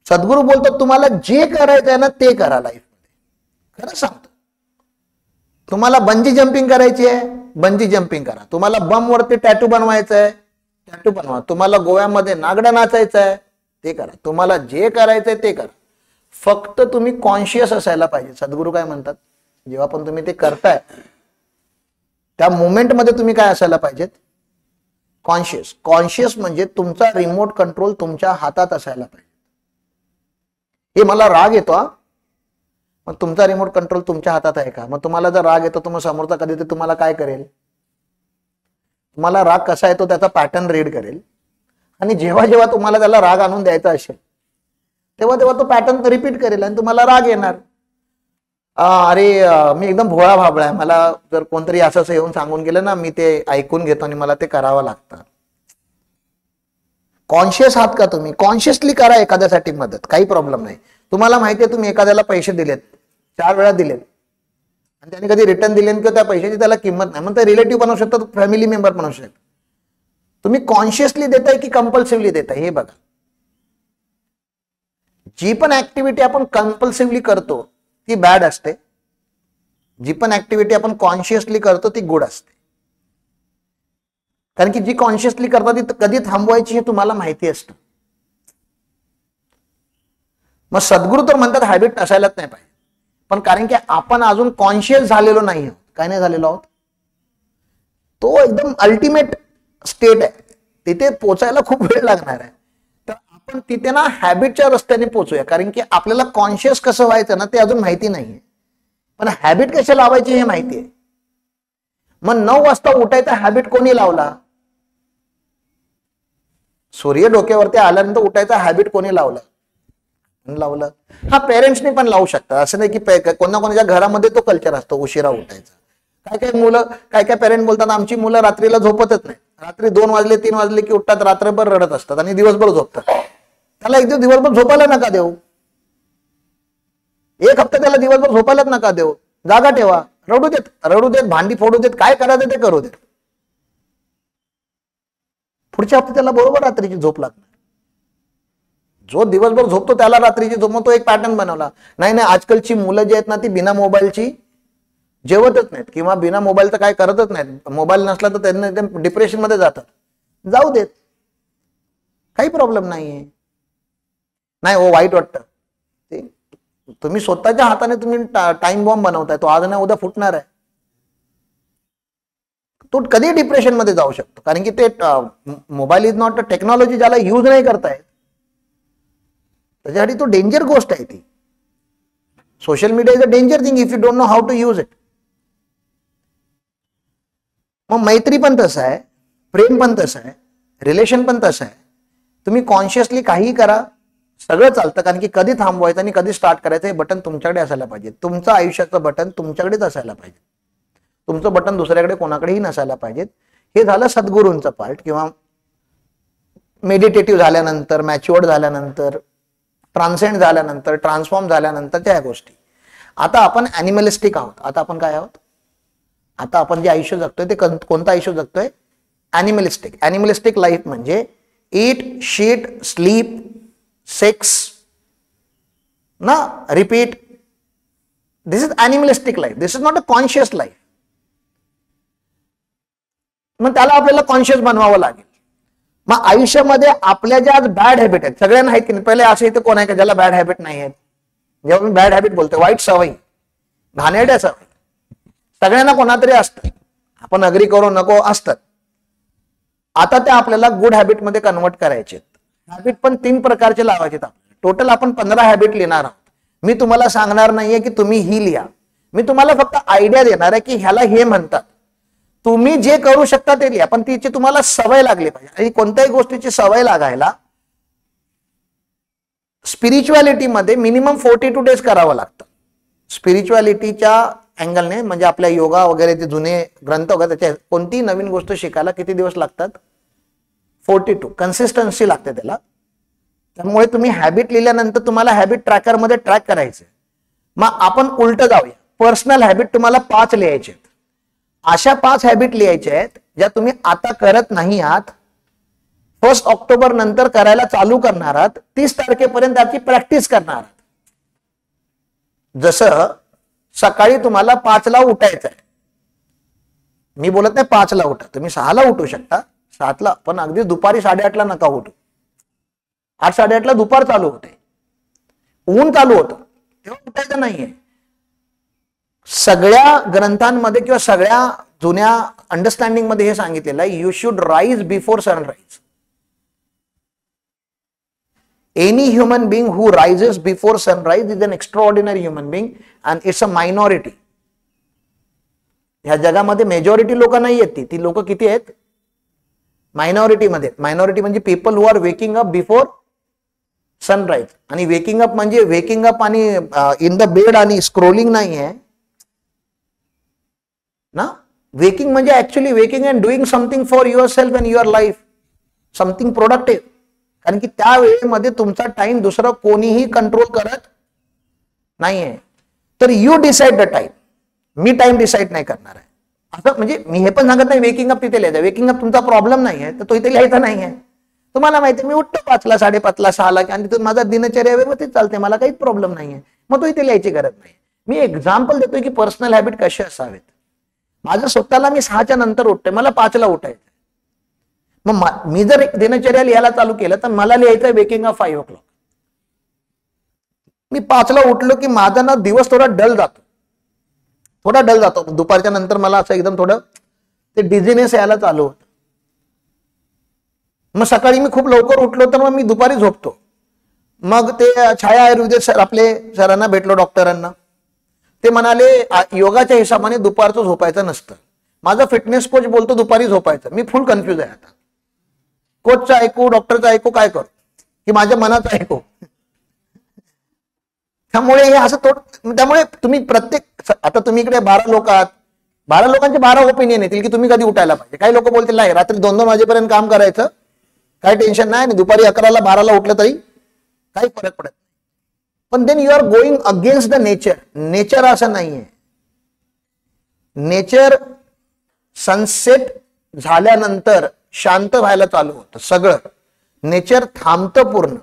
सद्गुरू बोलतात तुम्हाला जे करायचं आहे ना ते करा लाईफमध्ये. खरं सांगतो, तुम्हाला बंजी जम्पिंग करायची आहे, बंजी जम्पिंग करा. तुम्हाला बम वरती टॅटू बनवायचा आहे, टॅटू बनवा. तुम्हाला गोव्यामध्ये नागडा नाचायचं आहे, ते करा. तुम्हाला जे करायचंय ते करा. फक्त तुम्ही कॉन्शियस असायला पाहिजे. सद्गुरू काय म्हणतात, जेव्हा पण तुम्ही ते करताय त्या मोमेंटमध्ये तुम्ही काय असायला पाहिजेत, कॉन्शियस. कॉन्शियस म्हणजे तुमचा रिमोट कंट्रोल तुमच्या हातात असायला पाहिजे. हे मला राग येतो, मग तुमचा रिमोट कंट्रोल तुमच्या हातात आहे का. मग तुम्हाला जर राग येतो तर मग समोरचा कधी ते तुम्हाला काय करेल, तुम्हाला राग कसा येतो त्याचा पॅटर्न रीड करेल, आणि जेव्हा जेव्हा तुम्हाला त्याला राग आणून द्यायचा असेल तेव्हा तेव्हा तो पॅटर्न रिपीट करेल आणि तुम्हाला राग येणार. अरे मी एकदम भोळा भाबळा आहे, मला जर कोणतरी असं येऊन सांगून गेलं ना, मी ते ऐकून घेतो आणि मला ते करावं लागतं. कॉन्शियस आहात का तुम्ही? कॉन्शियसली करा एखाद्यासाठी मदत, काही प्रॉब्लेम नाही. तुम्हाला माहिती आहे तुम्ही एखाद्याला पैसे दिलेत, 4 वेळा दिलेत आणि त्याने कधी रिटर्न दिले किंवा त्या पैशाची त्याला किंमत नाही, मग ते रिलेटिव्ह बनवू शकतात, फॅमिली मेंबर बनवू शकतात. तुम्ही कॉन्शियसली देताय की कंपल्सिव्हली देताय हे बघा. जी पण ऍक्टिव्हिटी आपण कंपल्सिव्हली करतो ती बॅड असते, जी पण ऍक्टिव्हिटी आपण कॉन्शियसली करतो ती गुड असते. कारण की जी कॉन्शियसली करता ती कधी थांबवायची हे तुम्हाला माहिती असतं. मग सद्गुरू तर म्हणतात हॅबिट नसायलाच नाही पाहिजे, पण कारण की आपण अजून कॉन्शियस झालेलो नाही आहोत. काय नाही झालेलो आहोत, तो एकदम अल्टिमेट स्टेट आहे, तिथे पोचायला खूप वेळ लागणार आहे. तर आपण तिथे ना हॅबिटच्या रस्त्याने पोचूया, कारण की आपल्याला कॉन्शियस कसं व्हायचं ना ते अजून माहिती नाहीये, पण हॅबिट कशा लावायची हे माहिती आहे. मग 9 वाजता उठायचा हॅबिट कोणी लावला? सूर्य डोक्यावरती आल्यानंतर उठायचा हॅबिट कोणी लावला? लावलं. हा पेरेंट्सने पण लावू शकतात, असं नाही की कोणाच्या घरामध्ये तो कल्चर असतो उशिरा उठायचा. काय काय पेरेंट बोलतात आमची मुलं रात्रीला झोपतच नाही, रात्री 2 वाजले 3 वाजले की उठतात, रात्रभर रडत असतात आणि दिवसभर झोपतात. त्याला एक दिवसभर झोपायला नका देऊ, एक हप्ता त्याला दिवसभर झोपायलाच नका देऊ, जागा ठेवा, रडू देत, भांडी फोडू देत, काय करायचं ते करू देत. पुढच्या हप्त्यात त्याला बरोबर रात्रीची झोप लागणार. जो दिवसभर झोपतो त्याला रात्रीची झोप, मग तो एक पॅटर्न बनवला. नाही आजकालची मुलं जी आहेत ना ती बिना मोबाईलची जेवतच नाहीत किंवा बिना मोबाईलचं काय करतच नाहीत. मोबाईल नसला तर त्यांना डिप्रेशन मध्ये जातात. जाऊ देत, काही प्रॉब्लेम नाहीये. नाही हो वाईट वाटतं, तुम्ही स्वतःच्या हाताने तुम्ही टाइम बॉम्ब बनवताय, तो आज ना उद्या फुटणार आहे. तो कधी डिप्रेशन मध्ये जाऊ शकतो, कारण की ते mobile is not a technology, ज्याला यूज नाही करतायत त्याच्यासाठी तो डेंजर गोष्ट आहे. ती social media is a danger thing if you don't know how to use it. मग मैत्री पण तसं आहे, प्रेम पण तसं आहे, रिलेशन पण तसं आहे. तुम्ही कॉन्शियसली काहीही करा, सगळं चालतं, कारण की कधी थांबवायचं आणि कधी स्टार्ट करायचं हे बटन तुमच्याकडे असायला पाहिजे. तुमचं आयुष्याचं बटन तुमच्याकडेच असायला पाहिजे, तुमचं बटन दुसऱ्याकडे कोणाकडेही नसायला पाहिजे. हे झालं सद्गुरूंचं पार्ट, किंवा मेडिटेटिव्ह झाल्यानंतर, मॅच्युअर्ड झाल्यानंतर, ट्रान्सेंड झाल्यानंतर, ट्रान्सफॉर्म झाल्यानंतर त्या गोष्टी. आता आपण ॲनिमलिस्टिक आहोत. आता आपण काय आहोत? आता आपण जे आयुष्य जगतोय ते कोणतं आयुष्य जगतोय? ॲनिमलिस्टिक. ॲनिमलिस्टिक लाईफ म्हणजे ईट, शीट, स्लीप, सेक्स ना, repeat. This is animalistic life, this is not a conscious life. मग त्याला आपल्याला कॉन्शियस बनवावं लागेल. मग आयुष्यामध्ये आपल्या ज्या बॅड हॅबिट आहेत, सगळ्यांना आहेत की नाही? पहिले असं इथं कोण आहे का ज्याला बॅड हॅबिट नाही आहेत? जेव्हा मी बॅड हॅबिट बोलतोय, वाईट सवयी, घाणेरड्या सवयी सगळ्यांना कोणातरी असतात. आपण अग्री करू नको असतात. आता त्या आपल्याला गुड हॅबिट मध्ये कन्वर्ट करायचे. हॅबिट पण 3 प्रकारचे लावायचे आपल्याला. टोटल आपण 15 हॅबिट लिहिणार आहोत. मी तुम्हाला सांगणार नाहीये की तुम्ही ही लिहा, मी तुम्हाला फक्त आयडिया देणार आहे की ह्याला हे म्हणतात. तुम्ही जे करू शकता ते लिहा, पण तिची तुम्हाला सवय लागली पाहिजे. आणि कोणत्याही गोष्टीची सवय लागायला स्पिरिच्युअलिटी मध्ये मिनिमम 42 डेज करावं लागतं. स्पिरिच्युअलिटीच्या अँगलने, म्हणजे आपल्या योगा वगैरे जे जुने ग्रंथ वगैरे, त्याच्या कोणती नवीन गोष्ट शिकायला किती दिवस लागतात? 42. कन्सिस्टन्सी लागते त्याला. त्यामुळे तुम्ही हॅबिट लिहिल्यानंतर तुम्हाला हॅबिट ट्रॅकर मध्ये ट्रॅक करायचे. मग आपण उलट जाऊया. पर्सनल हॅबिट तुम्हाला 5 लिहायचे. अशा 5 हॅबिट लिहायच्या आहेत ज्या तुम्ही आता करत नाही आहात, 1 ऑक्टोबर नंतर करायला चालू करणार आहात, 30 तारखेपर्यंत त्याची प्रॅक्टिस करणार आहात. जसं सकाळी तुम्हाला 5 ला उठायचं आहे. मी बोलत नाही 5 ला उठा, तुम्ही 6 ला उठू शकता, 7 ला, पण अगदी दुपारी 8:30 ला नका उठू. 8-8:30 ला दुपार चालू होते, ऊन चालू होतं, तेव्हा उठायचं नाहीये. सगळ्या ग्रंथांमध्ये किंवा सगळ्या जुन्या अंडरस्टँडिंग मध्ये हे सांगितलेलं आहे, you should rise before sunrise. Any human being who rises before sunrise is an extraordinary human being and it's a minority. ह्या जगामध्ये मेजॉरिटी लोक नाही आहेत. ती लोक किती आहेत? मायनॉरिटी मध्ये. मायनॉरिटी म्हणजे people who are waking up before sunrise. आणि वेकिंग अप म्हणजे वेकिंग अप आणि इन द बेड आणि स्क्रोलिंग नाही आहे ना. वेकिंग म्हणजे actually waking and doing something for yourself and your life, something productive. कारण की त्या वेळेमध्ये तुमचा टाइम दुसरं कोणीही कंट्रोल करत नाहीये. तर you decide the time. Me time decide नाही करणार आहे. असं म्हणजे मी हे पण सांगत नाही वेकिंग अप तिथे लिहायचं. वेकिंग अप तुमचा प्रॉब्लेम नाही आहे तर तो इथे लिहायचा नाही आहे. तुम्हाला माहिती मी उठतो 5ला 5:30ला 6ला आणि तिथून माझा दिनचर्या व्यवस्थित चालते, मला काहीच प्रॉब्लेम नाहीये, मग तो इथे लिहायची गरज नाही. मी एक्झाम्पल देतोय की पर्सनल हॅबिट कसे असावेत. माझं स्वतःला मी 6च्या नंतर उठतोय, मला 5ला उठायचं. मग मी जर एक दिनचर्या लिहायला चालू केलं तर मला लिहायचं वेकिंग अप 5 o'clock. मी 5ला उठलो की माझा ना दिवस थोडा डल जातो, थोडा डल जातो. दुपारच्या नंतर मला असं एकदम थोडं ते डिझीनेस यायला चालू होतं. मग सकाळी मी खूप लवकर उठलो तर मग मी दुपारी झोपतो. मग ते छाया आयुर्वेद सर आपले सरांना भेटलो, डॉक्टरांना. ते म्हणाले योगाच्या हिशोबाने दुपारचं झोपायचं नसतं. माझा फिटनेस कोच बोलतो दुपारी झोपायचं. मी फुल कन्फ्युज आहे आता. कोचचं ऐकू, डॉक्टरचं ऐकू, काय करू की माझ्या मनाचं ऐकू. त्यामुळे हे असं त्यामुळे तुम्ही प्रत्येक आता तुम्ही इकडे 12 लोक आहात, 12 लोकांचे 12 ओपिनियन येतील की तुम्ही कधी उठायला पाहिजे. काही लोक बोलतील नाही रात्री 2-2 वाजेपर्यंत काम करायचं, काही टेन्शन नाही, दुपारी 11ला 12ला उठलं तरी काही फरक पडत नाही. पण then you are going against the nature. Nature असं नाहीये. नेचर सनसेट झाल्यानंतर शांत व्हायला चालू होतं सगळं. नेचर थांबतं पूर्ण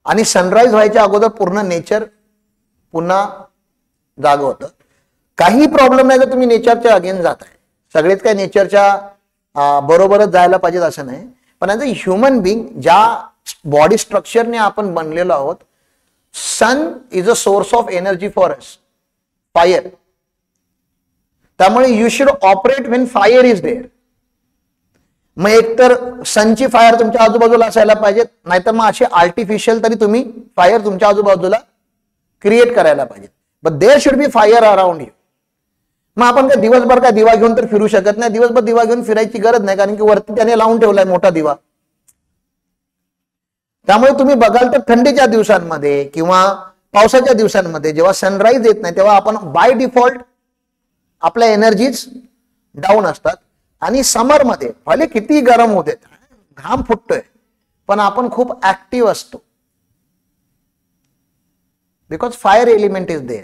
आणि सनराईज व्हायच्या अगोदर पूर्ण नेचर पुन्हा जाग होतं. काही प्रॉब्लेम नाही जर तुम्ही नेचरच्या अगेन्स्ट जाताय. सगळेच काय नेचरच्या बरोबरच जायला पाहिजेत असं नाही. पण ॲज अ ह्युमन बिंग ज्या बॉडी स्ट्रक्चरने आपण बनलेलो आहोत, sun is a source of energy for us, fire. त्यामुळे you should operate when fire is there. मग एकतर सनची फायर तुमच्या आजूबाजूला असायला पाहिजेत, नाहीतर मग असे आर्टिफिशियल तरी तुम्ही फायर तुमच्या आजूबाजूला क्रिएट करायला पाहिजे. But there should be fire around you. मग आपण काय दिवसभर काय दिवा घेऊन तर फिरू शकत नाही. दिवसभर दिवा घेऊन फिरायची गरज नाही, कारण की वरती त्याने लावून ठेवलाय मोठा दिवा. त्यामुळे तुम्ही बघाल तर थंडीच्या दिवसांमध्ये किंवा पावसाच्या दिवसांमध्ये जेव्हा सनराईज येत नाही तेव्हा आपण बाय डिफॉल्ट आपल्या एनर्जीज डाऊन असतात. आणि समरमध्ये भले किती गरम होते, घाम फुटतोय, पण आपण खूप ऍक्टिव्ह असतो. Because fire element is there.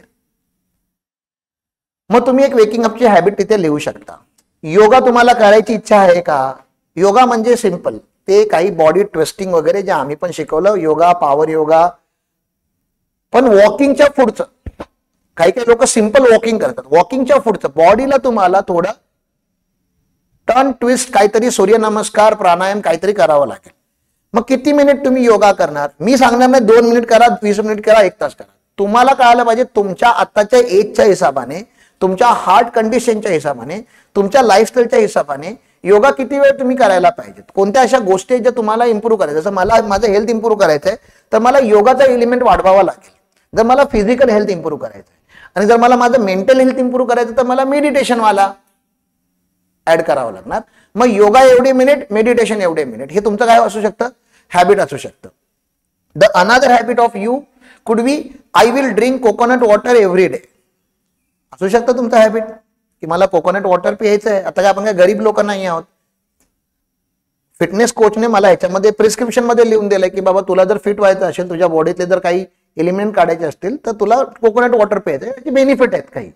मग तुम्ही एक वेकिंग अपची हॅबिट तिथे लिहू शकता. योगा तुम्हाला करायची इच्छा आहे का? योगा म्हणजे सिंपल, ते काही बॉडी ट्विस्टिंग वगैरे जे आम्ही पण शिकवलं, योगा, पॉवर योगा. पण वॉकिंगच्या पुढचं काही काही लोक सिंपल वॉकिंग करतात. वॉकिंगच्या पुढचं बॉडीला तुम्हाला थोडं टर्न ट्विस्ट, काहीतरी सूर्यनमस्कार, प्राणायाम काहीतरी करावं लागेल. मग किती मिनिट तुम्ही योगा करणार? मी सांगणार नाही 2 मिनिट करा, 20 मिनिट करा, 1 तास करा. तुम्हाला कळायला पाहिजे तुमच्या आताच्या एजच्या हिशोबाने, तुमच्या हार्ट कंडिशनच्या हिशोबाने, तुमच्या लाईफस्टाईलच्या हिशोबाने योगा किती वेळ तुम्ही करायला पाहिजे. कोणत्या अशा गोष्टी ज्या तुम्हाला इम्प्रूव्ह करायचं. जसं मला माझं हेल्थ इम्प्रूव्ह करायचंय तर मला योगाचा एलिमेंट वाढवावा लागेल. जर मला फिजिकल हेल्थ इम्प्रूव्ह करायचंय आणि जर मला माझं मेंटल हेल्थ इम्प्रूव्ह करायचं तर मला मेडिटेशन वाला ऍड करावं लागणार. मग योगा एवढे मिनिट, मेडिटेशन एवढे मिनिट, हे तुमचं काय असू शकतं? हॅबिट असू शकतं. The another habit of you could be I will drink coconut water every day. असू शकतं तुमचं हॅबिट की मला कोकोनट वॉटर प्यायचं आहे. आता काय आपण काय गरीब लोक नाही आहोत. फिटनेस कोचने मला ह्याच्यामध्ये प्रिस्क्रिप्शन मध्ये लिहून दिलंय की बाबा तुला जर फिट व्हायचं असेल, तुझ्या बॉडीतले जर काही एलिमेंट काढायचे असतील तर तुला कोकोनट वॉटर प्यायचं आहे. याचे बेनिफिट आहेत काही.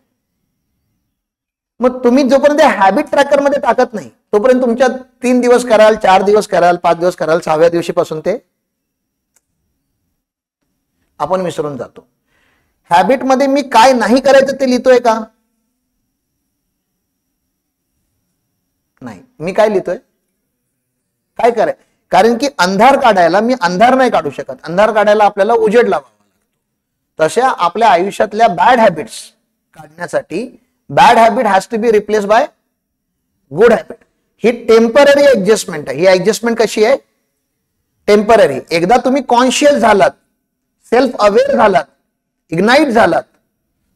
मग तुम्ही जोपर्यंत हॅबिट ट्रॅकर मध्ये टाकत नाही तोपर्यंत तुमच्या 3 दिवस कराल, 4 दिवस कराल, 5 दिवस कराल, 6व्या दिवशीपासून ते आपण विसरून जातो. हॅबिट मध्ये मी काय नाही करायचं ते लिहितोय का? नाही. मी काय लिहितोय? काय कराय? कारण की अंधार काढायला मी अंधार नाही काढू शकत. अंधार काढायला आपल्याला उजेड लावावा लागतो. तशा आपल्या आयुष्यातल्या बॅड हॅबिट्स काढण्यासाठी bad habit has to be replace by good habit. ही टेम्पररी ऍडजस्टमेंट आहे. ही ऍडजस्टमेंट कशी आहे? टेम्पररी. एकदा तुम्ही कॉन्शियस झालात, सेल्फ अवेअर झालात, इग्नाइट झालात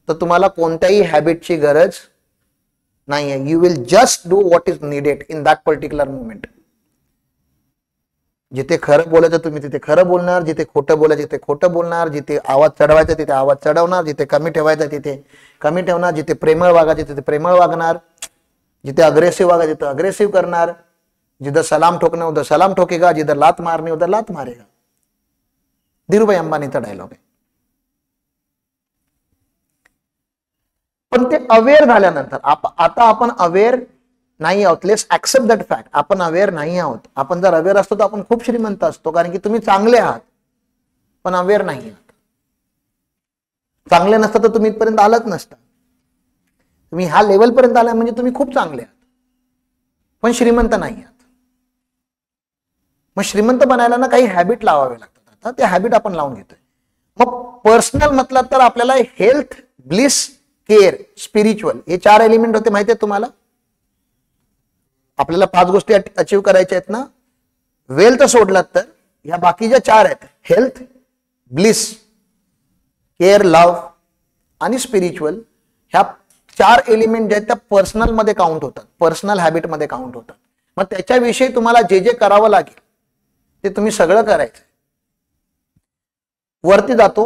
तर तुम्हाला कोणत्याही हॅबिटची गरज नाहीये. You will just do what is needed in that particular moment. जिथे खरं बोलायचं तुम्ही तिथे खरं बोलणार, जिथे खोटं बोलायचं तिथे खोटं बोलणार, जिथे आवाज चढवायचा तिथे आवाज चढवणार, जिथे कमी ठेवायचा तिथे कमी ठेवणार, जिथे प्रेमळ वागायचं तिथे प्रेमळ वागणार, जिथे अग्रेसिव्ह वागायचं तिथे अग्रेसिव्ह करणार. जिधर सलाम ठोकना उधर सलाम ठोकेगा, जिधर लात मारनी उधर लात मारेगा. धीरूभाई अंबानीचा डायलॉग आहे. पण ते अवेअर झाल्यानंतर आता आपण अवेअर नाही आहोत. Let's accept that fact. आपण अवेअर नाही आहोत. आपण जर अवेअर असतो तर आपण खूप श्रीमंत असतो, कारण की तुम्ही चांगले आहात पण अवेअर नाही आहात. चांगले नसतं तर तुम्ही इथपर्यंत आलाच नसता. तुम्ही ह्या लेवल पर्यंत आलाय म्हणजे तुम्ही खूप चांगले आहात पण श्रीमंत नाही आहात. मग श्रीमंत बनायला ना काही हॅबिट लावावे लागतात. आता ते हॅबिट आपण लावून घेतोय. मग पर्सनल मतलब तर आपल्याला हेल्थ, ब्लिस, केअर, स्पिरिच्युअल हे 4 एलिमेंट होते माहिती आहेत तुम्हाला. आपल्याला 5 गोष्टी अचीव्ह करायच्या आहेत ना. वेल्थ सोडलात तर ह्या बाकीच्या 4 आहेत. हेल्थ, ब्लिस, केअर, लव्ह आणि स्पिरिच्युअल. ह्या 4 एलिमेंट जे आहेत त्या पर्सनल मध्ये काउंट होतात, पर्सनल हॅबिट मध्ये काउंट होतात. मग त्याच्याविषयी तुम्हाला जे जे करावं लागेल ते तुम्ही सगळं करायचं. वरती जातो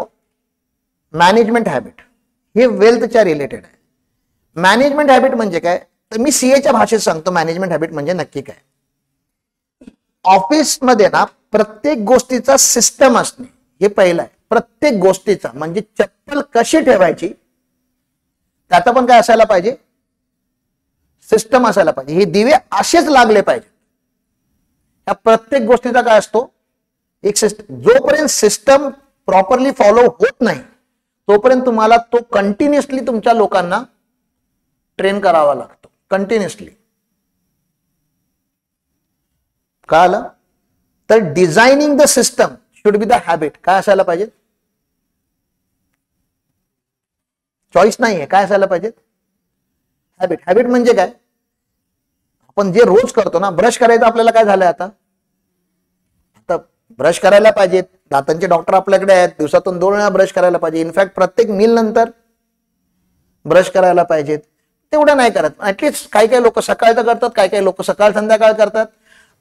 मॅनेजमेंट हॅबिट. हे वेल्थच्या रिलेटेड आहे. मॅनेजमेंट हॅबिट म्हणजे काय तर मी सीएच्या भाषेत सांगतो मॅनेजमेंट हॅबिट म्हणजे नक्की काय. ऑफिसमध्ये ना प्रत्येक गोष्टीचा सिस्टम असणे हे पहिलं आहे. प्रत्येक गोष्टीचा म्हणजे चप्पल कशी ठेवायची त्याचा पण काय असायला पाहिजे, सिस्टम असायला पाहिजे. हे दिवे असेच लागले पाहिजे. या प्रत्येक गोष्टीचा काय असतो एक सिस्टम. जोपर्यंत सिस्टम प्रॉपरली फॉलो होत नाही तोपर्यंत तुम्हाला तो कंटिन्युअसली तुमच्या लोकांना ट्रेन करावा लागतो. कंटिन्युअसली कळालं. तर designing the system should be the habit. काय असायला पाहिजे, चॉईस नाहीये, काय असायला पाहिजे हॅबिट. हॅबिट म्हणजे काय आपण जे रोज करतो ना. ब्रश करायचं आपल्याला काय झालंय आता ब्रश करायला पाहिजे. दातांचे डॉक्टर आपल्याकडे आहेत. दिवसातून 2 वेळा ब्रश करायला पाहिजे. इनफॅक्ट प्रत्येक मील नंतर ब्रश करायला पाहिजेत. तेवढं नाही करत. ऍटलीस्ट काही काही लोक सकाळचं करतात, काही काही लोक सकाळ संध्याकाळ करतात.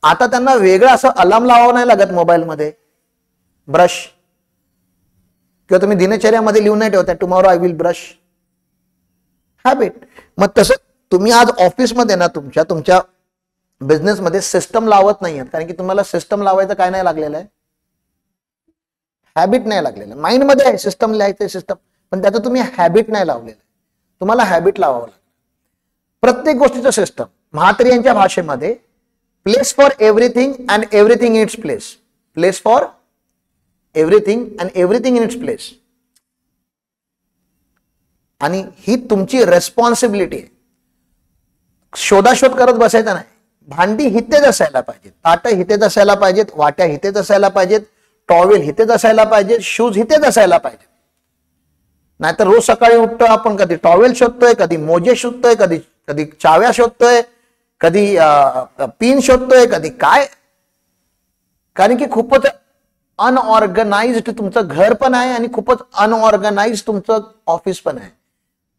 आता त्यांना वेगळं असं अलार्म लावावं नाही लागत मोबाईलमध्ये ब्रश, किंवा तुम्ही दिनचर्यामध्ये लिहून नाही ठेवता tomorrow I will brush. Habit. मग तसं तुम्ही आज ऑफिसमध्ये ना तुमच्या बिझनेसमध्ये सिस्टम लावत नाहीये, कारण की तुम्हाला सिस्टम लावायचं काय नाही लागलेलं आहे, हॅबिट नाही लागलेलं. माइंड मध्ये आहे सिस्टम लिहायचं सिस्टम, पण त्याचं तुम्ही हॅबिट नाही लावलेलं. तुम्हाला हॅबिट लावावं लागेल. प्रत्येक गोष्टीचं सिस्टम. म्हात्रे यांच्या भाषेमध्ये place for everything and everything in its place. Place for everything and everything in its place. आणि ही तुमची रेस्पॉन्सिबिलिटी आहे. शोधाशोध करत बसायचा नाही. भांडी हितेच असायला पाहिजेत, ताट हितेच असायला पाहिजेत, वाट्या हितेच असायला पाहिजेत, टॉवेल हितेच असायला पाहिजेत, शूज हितेच असायला पाहिजेत. नाहीतर रोज सकाळी उठतो आपण कधी टॉवेल शोधतोय, कधी मोजे शोधतोय, कधी कधी चाव्या शोधतोय, कधी पिन शोधतोय, कधी काय. कारण की खूपच अनऑर्गनाइज्ड तुमचं घर पण आहे आणि खूपच अनऑर्गनाइज्ड तुमचं ऑफिस पण आहे.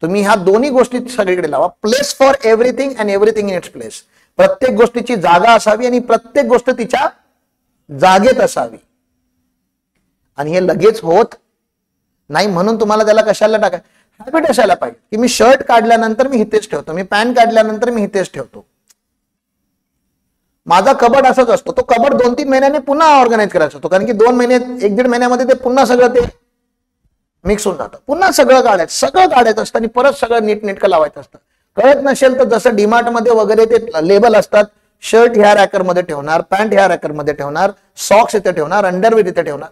तुम्ही ह्या दोन्ही गोष्टी सगळीकडे लावा. Place for everything and everything in its place. प्रत्येक गोष्टीची जागा असावी आणि प्रत्येक गोष्ट तिच्या जागेत असावी. आणि हे लगेच होत नाही, म्हणून तुम्हाला त्याला कशाला टाका हॅबिट असायला पाहिजे की मी शर्ट काढल्यानंतर मी हितेच ठेवतो, मी पॅन्ट काढल्यानंतर मी हितेच ठेवतो. माझा कबड असाच असतो. तो कबड 2-3 महिन्याने पुन्हा ऑर्गनाइज करायचा असतो, कारण की 2 महिने 1-1.5 महिन्यामध्ये ते पुन्हा सगळं ते मिक्स होऊन जातं. पुन्हा सगळं काढायचं असतं आणि परत सगळं नीटनेटकं लावायचं असतं. कळत नसेल तर जसं डीमार्ट मध्ये वगैरे ते लेबल असतात, शर्ट ह्या रॅकर मध्ये ठेवणार, पॅन्ट ह्या रॅकर मध्ये ठेवणार, सॉक्स इथे ठेवणार, अंडरवेअर इथे ठेवणार.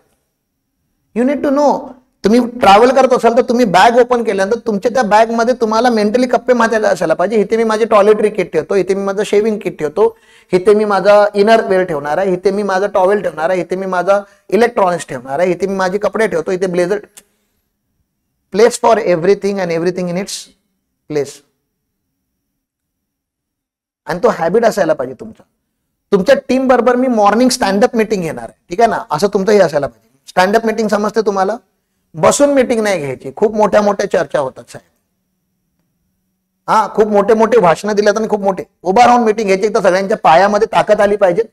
You need to know. तुम्ही ट्रॅव्हल करत असाल तर तुम्ही बॅग ओपन केल्यानंतर तुमच्या त्या बॅग मध्ये तुम्हाला मेंटली कप्पे माहिती असायला पाहिजे. इथे मी माझे टॉयलेटरी किट ठेवतो, इथे मी माझं शेविंग किट ठेवतो, इथे मी माझा इनर वेअर ठेवणार आहे, इथे मी माझा टॉवेल ठेवणार आहे, इथे मी माझा इलेक्ट्रॉनिक्स ठेवणार आहे, इथे मी माझे कपडे ठेवतो, इथे blazer. Place for everything and everything in its place. आणि तो हॅबिट असायला पाहिजे तुमचा. तुमच्या टीम बरोबर मी मॉर्निंग स्टँडअप मीटिंग घेणार आहे, ठीक आहे ना, असं तुमचं हे असायला पाहिजे. स्टँडअप मीटिंग समजते तुम्हाला, बसून मीटिंग नाही घ्यायची. खूप मोठ्या मोठ्या चर्चा होतात साहेब. खूप मोठे मोठे भाषणं दिल्यात आणि खूप मोठे उभा राहून मीटिंग घ्यायची. तर सगळ्यांच्या पायामध्ये ताकद आली पाहिजे.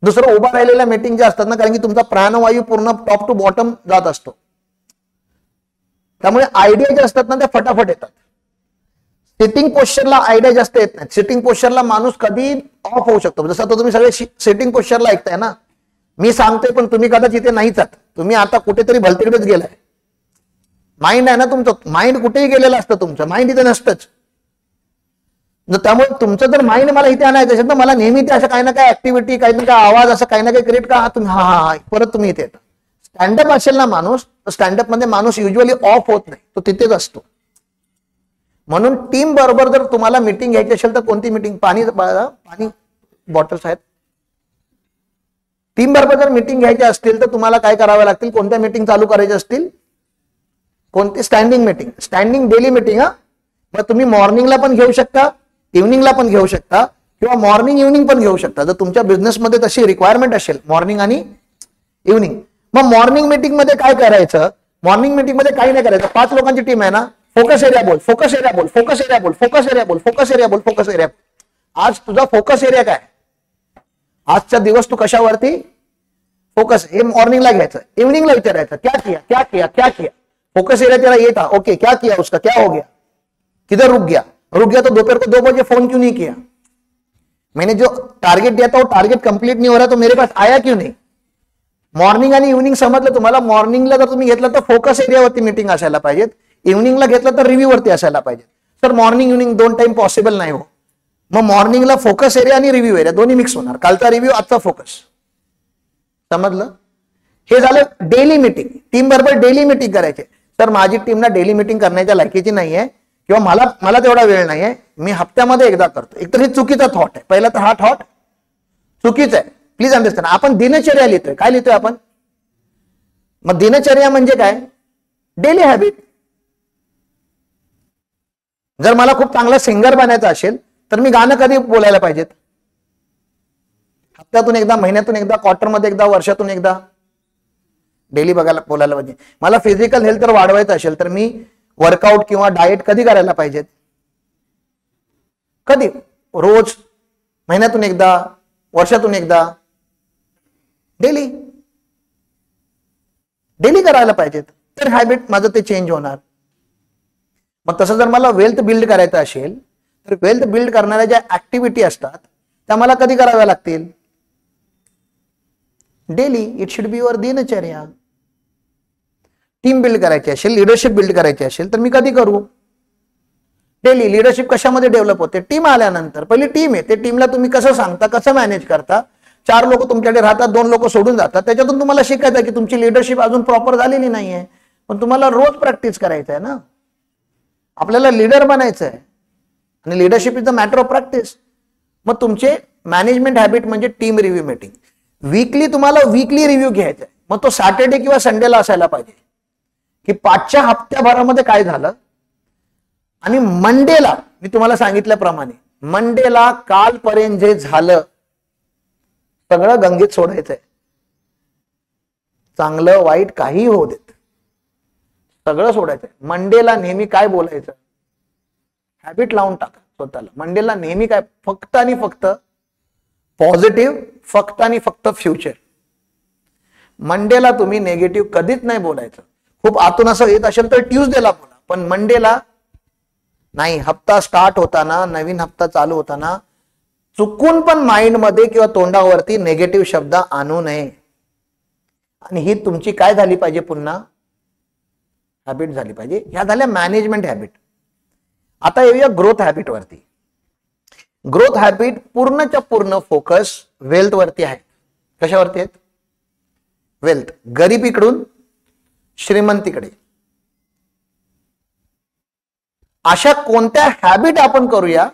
दुसरं उभा राहिलेल्या मीटिंग ज्या असतात ना, कारण की तुमचा प्राणवायू पूर्ण टॉप टू बॉटम जात असतो, त्यामुळे आयडिया ज्या असतात ना त्या फटाफट येतात. सिटिंग पोश्चरला आयडिया जास्त येत नाही. सिटिंग पोश्चरला माणूस कधी ऑफ होऊ शकतो. जसं आता तुम्ही सगळे सिटिंग पोश्चरला ऐकताय ना, मी सांगतोय पण तुम्ही कदाचित इथे नाहीच आहात, तुम्ही आता कुठेतरी भलतीकडेच गेलाय. माइंड आहे ना तुमचं, माइंड कुठेही गेलेलं असतं, तुमचं माइंड इथे नसतंच. त्यामुळे तुमचं जर माइंड मला इथे आणायचं असेल तर मला नेहमी ते असं काही ना काही ऍक्टिव्हिटी, काही ना काही आवाज, असं काही ना काही क्रिएट करा. तुम्ही हा परत तुम्ही इथे येता. स्टँडअप असेल ना माणूस, स्टँडअप मध्ये माणूस युजली ऑफ होत नाही, तो तिथेच असतो. म्हणून टीम बरोबर जर तुम्हाला मीटिंग घ्यायची असेल तर कोणती मीटिंग, पाणी बॉटल्स आहेत. टीम बरोबर जर मीटिंग घ्यायची असतील तर तुम्हाला काय करावं लागतील, कोणत्या मीटिंग चालू करायच्या असतील, कोणती standing meeting, standing daily meeting. मग तुम्ही मॉर्निंगला पण घेऊ शकता, इव्हनिंगला पण घेऊ शकता, किंवा मॉर्निंग इव्हनिंग पण घेऊ शकता जर तुमच्या बिझनेसमध्ये तशी रिक्वायरमेंट असेल, मॉर्निंग आणि इव्हनिंग. मग मॉर्निंग मीटिंग मध्ये काय करायचं, मॉर्निंग मीटिंग मध्ये काही नाही करायचं. 5 लोकांची टीम आहे ना, फोकस एरिया बोल, फोकस एरिया बोल, फोकस एरिया बोल, फोकस एरिया बोल, फोकस एरिया बोल, फोकस एरिया. आज तुझा फोकस एरिया काय, आजचा दिवस तू कशावरती फोकस, हे मॉर्निंगला घ्यायचं. इव्हनिंगला विचारायचं क्या किया क्या किया क्या किया. फोकस एरिया तेरा ये था, ओके क्या किया उसका, क्या हो गया, किधर रुक गया तो दोपहर को 2 बजे फोन क्यों नहीं किया, मैंने जो टारगेट दिया था वो टारगेट कंप्लीट नहीं हो रहा तो मेरे पास आया क्यों नहीं. मॉर्निंग आणि इव्हनिंग समजलं तुम्हाला. मॉर्निंगला जर तुम्ही घेतलं तर फोकस एरियावरती मीटिंग असायला पाहिजेत, इव्हनिंगला घेतलं तर रिव्ह्यू वरती असायला पाहिजे. तर मॉर्निंग इव्हनिंग 2 टाइम पॉसिबल नाही हो. मग मॉर्निंगला फोकस एरिया आणि रिव्ह्यू एरिया दोन्ही मिक्स होणार. कालचा रिव्ह्यू, आजचा फोकस. समजलं. हे झालं डेली मीटिंग. टीम बरोबर डेली मीटिंग करायचे. तर माझी टीम ना डेली मीटिंग करण्याच्या लायकीची नाहीये, किंवा मला तेवढा वेळ नाहीये, मी हप्त्यामध्ये एकदा करतो. एकतर हे चुकीचा थॉट आहे. पहिला तर हा थॉट चुकीचा आहे, प्लीज अंडरस्टँड. आपण दिनचर्या लिहितोय, काय लिहितोय आपण. मग दिनचर्या म्हणजे काय, डेली हॅबिट. जर मला खूप चांगला सिंगर बनायचं असेल तर मी गाणं कधी बोलायला पाहिजेत, हप्त्यातून एकदा, महिन्यातून एकदा, क्वार्टरमध्ये एकदा, वर्षातून एकदा. डेली बोलायला पाहिजे. मला फिजिकल हेल्थ जर वाढवायचं असेल तर मी वर्कआउट किंवा डाएट कधी करायला पाहिजेत, कधी, रोज, महिन्यातून एकदा, वर्षातून एकदा, डेली करायला पाहिजेत. तर हॅबिट माझं ते चेंज होणार. मग तसं जर मला वेल्थ बिल्ड करायचं असेल तर वेल्थ बिल्ड करणाऱ्या ज्या ऍक्टिव्हिटी असतात त्या मला कधी कराव्या लागतील, daily. It should be your दिनचर्या. टीम बिल्ड करायची असेल, लिडरशिप बिल्ड करायची असेल तर मी कधी करू, डेली. लिडरशिप कशामध्ये डेव्हलप होते, टीम आल्यानंतर. पहिली टीम आहे, ते टीमला तुम्ही कसं सांगता, कसं मॅनेज करता. 4 लोक तुमच्याकडे राहतात, 2 लोक सोडून जातात. त्याच्यातून तुम्हाला शिकायचं की तुमची लिडरशिप अजून प्रॉपर झालेली नाहीये, पण तुम्हाला रोज प्रॅक्टिस करायचं आहे ना. आपल्याला लीडर बनायचं आहे आणि leadership is the matter of practice. मग तुमचे मॅनेजमेंट हॅबिट म्हणजे टीम रिव्ह्यू मीटिंग. वीकली तुम्हाला वीकली रिव्ह्यू घ्यायचा आहे. मग तो सॅटर्डे किंवा संडेला असायला पाहिजे की 5च्या हप्त्याभरामध्ये काय झालं. आणि मंडेला मी तुम्हाला सांगितल्याप्रमाणे मंडेला कालपर्यंत जे झालं सगळं गंगेत सोडायचंय. चांगलं वाईट काही होऊ देत, सगळं सोडायचंय. मंडेला नेहमी काय बोलायचं, हॅबिट लावून टाका स्वतःला. मंडेला नेहमी काय, फक्त आणि फक्त पॉझिटिव्ह, फक्त आणि फक्त फ्युचर. मंडेला तुम्ही नेगेटिव्ह कधीच नाही बोलायचं. खूप आतून असं येत असेल तर ट्यूजडेला बोला, पण मंडेला नाही. हप्ता स्टार्ट होताना, नवीन हप्ता चालू होताना चुकून पण माइंड मध्ये किंवा तोंडावरती नेगेटिव्ह शब्द आणू नये. आणि ही तुमची काय झाली पाहिजे, पुन्हा हॅबिट झाली पाहिजे. ह्या झाल्या मॅनेजमेंट हॅबिट. आता येऊया ग्रोथ हॅबिट वरती. ग्रोथ हॅबिट पूर्णच्या पूर्ण फोकस वेल्थ वरती आहे. कशावरती आहेत, वेल्थ. गरिबीकडून श्रीमंतीकडे. अशा कोणत्या हॅबिट आपण करूया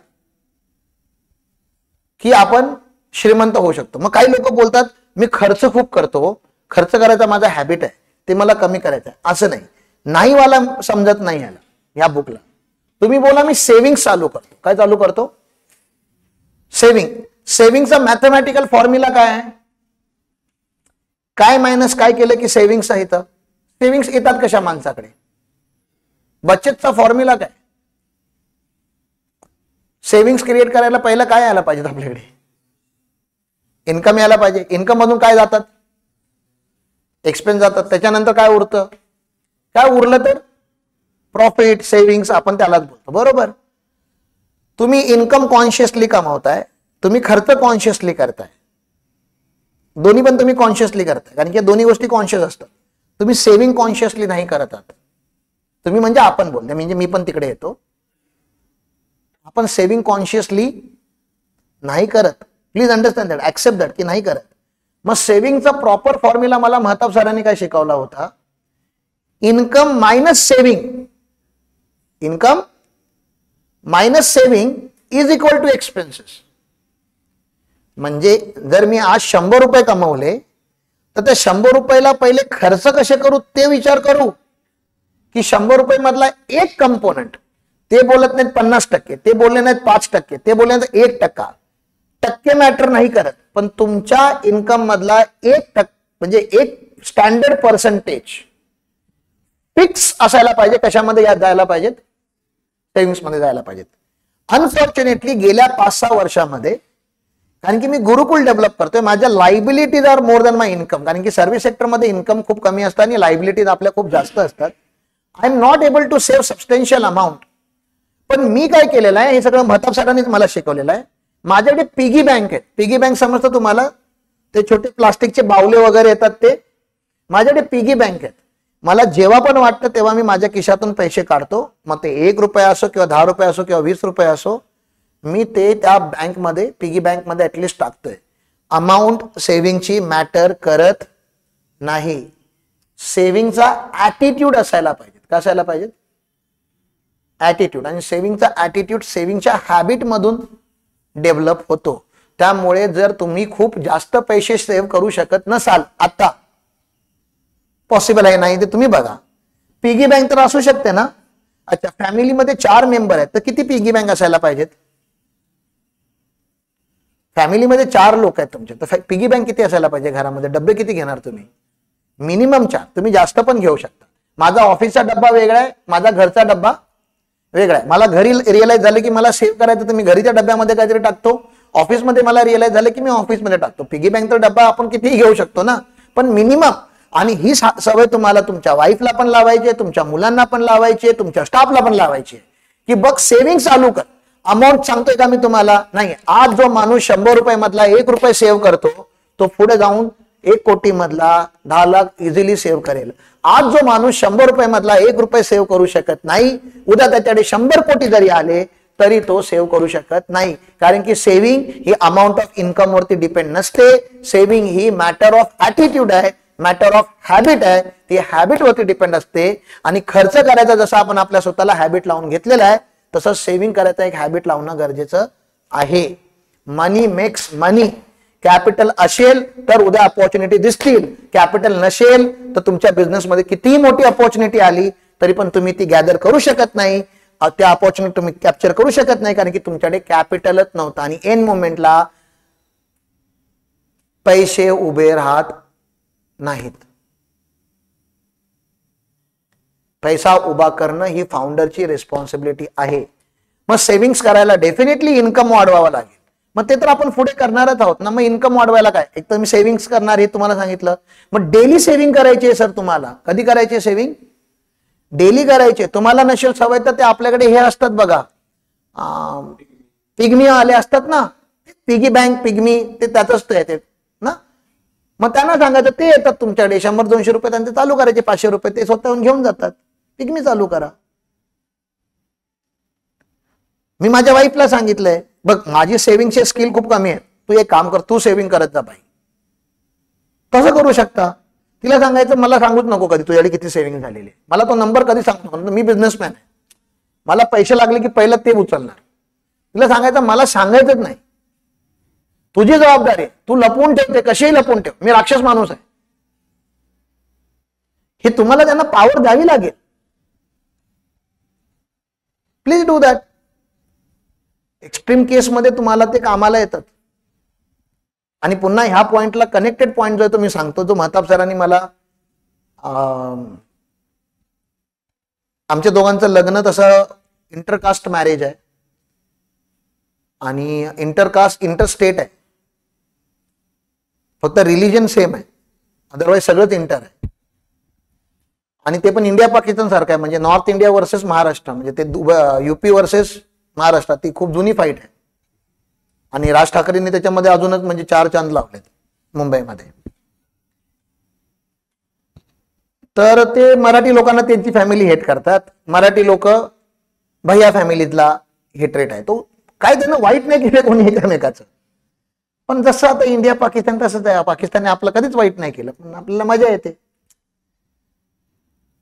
की आपण श्रीमंत होऊ शकतो. मग काही लोक बोलतात मी खर्च खूप करतो, खर्च करायचा माझा हॅबिट आहे, ते मला कमी करायचं आहे. असं नाही, मला समजत नाही याला, या बुकला. तुम्ही बोला मी सेव्हिंग चालू करतो. काय चालू करतो, सेव्हिंगचा मॅथमॅटिकल फॉर्म्युला काय आहे, काय मायनस काय केलं की सेव्हिंगचा येतं. सेव्हिंग्स येतात कशा माणसाकडे, बचतचा फॉर्म्युला काय. सेव्हिंग्स क्रिएट करायला पहिलं काय यायला पाहिजे आपल्याकडे, इन्कम यायला पाहिजे. इन्कम मधून काय जातात, एक्सपेन्स जातात. त्याच्यानंतर काय उरतं, काय उरलं तर प्रॉफिट, सेव्हिंग्स आपण त्यालाच बोलतो, बरोबर. तुम्ही इन्कम कॉन्शियसली कमावताय, तुम्ही खर्च कॉन्शियसली करताय, दोन्ही पण तुम्ही कॉन्शियसली करताय, कारण की दोन्ही गोष्टी कॉन्शियस असतात. तुम्ही सेव्हिंग कॉन्शियसली नाही करत आहात. तुम्ही म्हणजे आपण बोलते, म्हणजे मी पण तिकडे येतो. आपण सेव्हिंग कॉन्शियसली नाही करत. Please understand that, accept that की नाही करत. मग सेव्हिंगचा प्रॉपर फॉर्म्युला मला महताब सरांनी काय शिकवला होता? Income minus saving, income minus saving is equal to expenses. म्हणजे जर मी आज 100 रुपये कमवले तर त्या 100 रुपयाला पहिले खर्च कसे करू ते विचार करू, की 100 रुपये मधला एक कंपोनंट, ते बोलत नाहीत 50%, ते बोलले नाहीत 5%, ते बोलले नाहीत 1%. टक्के मॅटर नाही करत, पण तुमच्या इन्कम मधला 1% म्हणजे एक स्टँडर्ड पर्सेंटेज फिक्स असायला पाहिजे. कशामध्ये यात जायला पाहिजेत? सेव्हिंग्स मध्ये जायला पाहिजेत. अनफॉर्च्युनेटली गेल्या 5-6 वर्षामध्ये, कारण की मी गुरुकुल डेव्हलप करतोय, माझ्या liabilities are more than my income. कारण की सर्व्हिस सेक्टरमध्ये इन्कम खूप कमी असतात आणि लायबिलिटीज आपल्या खूप जास्त असतात. I am not able to save substantial amount. पण मी काय केलेलं आहे, हे सगळं महताब सरांनीच मला शिकवलेलं आहे. माझ्याकडे पिगी बँक आहे. पिगी बँक समजतं तुम्हाला? ते छोटे प्लास्टिकचे बावले वगैरे येतात ते. माझ्याकडे पिगी बँक आहेत. मला जेव्हा पण वाटतं तेव्हा मी माझ्या खिशातून पैसे काढतो. मग ते 1 रुपया असो किंवा 10 रुपये असो किंवा 20 रुपये असो, मी ते त्या बँकमध्ये, पिगी बँकमध्ये ऍटलिस्ट टाकतोय. अमाऊंट सेव्हिंगची मॅटर करत नाही. सेव्हिंगचा ऍटिट्यूड असायला पाहिजे. काय असायला पाहिजे? ऍटिट्यूड. आणि सेव्हिंगचा ऍटिट्यूड सेव्हिंगच्या हॅबिट मधून डेव्हलप होतो. त्यामुळे जर तुम्ही खूप जास्त पैसे सेव्ह करू शकत नसाल, आता पॉसिबल आहे नाही ते तुम्ही बघा. पिगी बँक तर असू शकते ना. अच्छा, फॅमिलीमध्ये 4 मेंबर आहेत तर किती पिगी बँक असायला पाहिजेत? फॅमिलीमध्ये 4 लोक आहेत तुमचे, तर पिगी बँक किती असायला पाहिजे घरामध्ये? डब्बे किती घेणार तुम्ही? मिनिमम 4. तुम्ही जास्त पण घेऊ शकता. माझा ऑफिसचा डब्बा वेगळा आहे, माझा घरचा डब्बा वेगळा आहे. मला घरी रिअलाइज झालं की मला सेव्ह करायचं तर मी घरीच्या डब्यामध्ये काहीतरी टाकतो. ऑफिसमध्ये मला रिअलाइज झालं की मी ऑफिसमध्ये टाकतो. पिगी बँकचा डब्बा आपण कितीही घेऊ शकतो ना, पण मिनिमम. आणि ही सवय तुम्हाला तुमच्या वाईफला पण लावायची, तुमच्या मुलांना पण लावायची, तुमच्या स्टाफला पण लावायची, की बघ सेव्हिंग चालू कर. अमाऊंट सांगतोय का मी तुम्हाला? नाही. आज जो माणूस 100 रुपये मधला 1 रुपये सेव्ह करतो, तो पुढे जाऊन 1 कोटी मधला 10 लाख इझिली सेव्ह करेल. आज जो माणूस 100 रुपये मधला 1 रुपये सेव्ह करू शकत नाही, उद्या त्याच्याकडे 100 कोटी जरी आले तरी तो सेव्ह करू शकत नाही. कारण की saving he amount of income वरती डिपेंड नसते. Saving he matter of attitude आहे, मॅटर ऑफ हॅबिट आहे. ती हॅबिट वरती डिपेंड असते. आणि खर्च करायचा जसं आपण आपल्या स्वतःला हॅबिट लावून घेतलेला आहे, तसं सेव्हिंग करायचं एक हॅबिट लावणं गरजेचं आहे. मनी मेक्स मनी. कॅपिटल असेल तर उद्या अपॉर्च्युनिटी दिसतील. कॅपिटल नसेल तर तुमच्या बिझनेसमध्ये कितीही मोठी अपॉर्च्युनिटी आली तरी पण तुम्ही ती गॅदर करू शकत नाही. त्या अपॉर्च्युनिटी तुम्ही कॅप्चर करू शकत नाही, कारण की तुमच्याकडे कॅपिटलच नव्हतं. आणि एन मोमेंटला पैसे उभे राहत नाहीत. पैसा उभा करणं ही फाउंडरची रिस्पॉन्सिबिलिटी आहे. मग सेव्हिंग्स करायला डेफिनेटली इन्कम वाढवावं लागेल. मग ते तर आपण पुढे करणारच आहोत ना. मग इन्कम वाढवायला काय? एक तर मी सेव्हिंग्स करणार हे तुम्हाला सांगितलं. मग डेली सेव्हिंग करायची आहे सर तुम्हाला. कधी करायची सेव्हिंग? डेली करायचे. तुम्हाला नसेल सवय तर ते आपल्याकडे हे असतात बघा, पिग्मी आले असतात ना, पिगी बँक पिग्मी, ते त्यातच येते ना. मग त्यांना सांगायचं, ते येतात तुमच्याकडे 100-200 रुपये त्यांचे चालू करायचे, 500 रुपये ते स्वतःहून घेऊन जातात. पिग्मी चालू करा. मी माझ्या वाईफला सांगितलंय, बघ माझी सेव्हिंगची स्किल खूप कमी आहे, तू एक काम कर, तू सेव्हिंग करत जा बाई. तसं करू शकता. तिला सांगायचं मला सांगूच नको कधी तुझ्याकडे किती सेव्हिंग झालेली. मला तो नंबर कधी सांगतो, मी बिझनेसमॅन आहे, मला पैसे लागले की पहिलं ते उचलणार. तिला सांगायचं मला सांगायचंच नाही, तुझी जबाबदारी आहे, तू लपवून ठेवते कशीही लपवून ठेव, मी राक्षस माणूस आहे. हे तुम्हाला त्यांना पॉवर द्यावी लागेल. Please do that. एक्स्ट्रीम केस मध्ये तुम्हाला ते कामाला येतात. आणि पुन्हा ह्या पॉइंटला कनेक्टेड पॉइंट जो आहे तो मी सांगतो, जो महताब सरांनी मला, आमच्या दोघांचं लग्न तसं इंटरकास्ट मॅरेज आहे आणि इंटरकास्ट इंटरस्टेट आहे, फक्त रिलिजन सेम आहे, अदरवाईज सगळंच इंटर आहे. आणि ते पण इंडिया पाकिस्तान सारखं आहे, म्हणजे नॉर्थ इंडिया वर्सेस महाराष्ट्र, म्हणजे ते युपी वर्सेस महाराष्ट्रात, ती खूप जुनी फाईट आहे आणि राज ठाकरेंनी त्याच्यामध्ये अजूनच म्हणजे 4 चांद लावलेत मुंबईमध्ये. तर ते मराठी लोकांना त्यांची फॅमिली हेट करतात. मराठी लोक भैया फॅमिलीतला हेट्रेट आहे. तो काय त्यांना वाईट नाही केलं कोणी एकमेकाचं, पण जसं आता इंडिया पाकिस्तान तसंच आहे. पाकिस्तानने आपलं कधीच वाईट नाही केलं, पण आपल्याला मजा येते.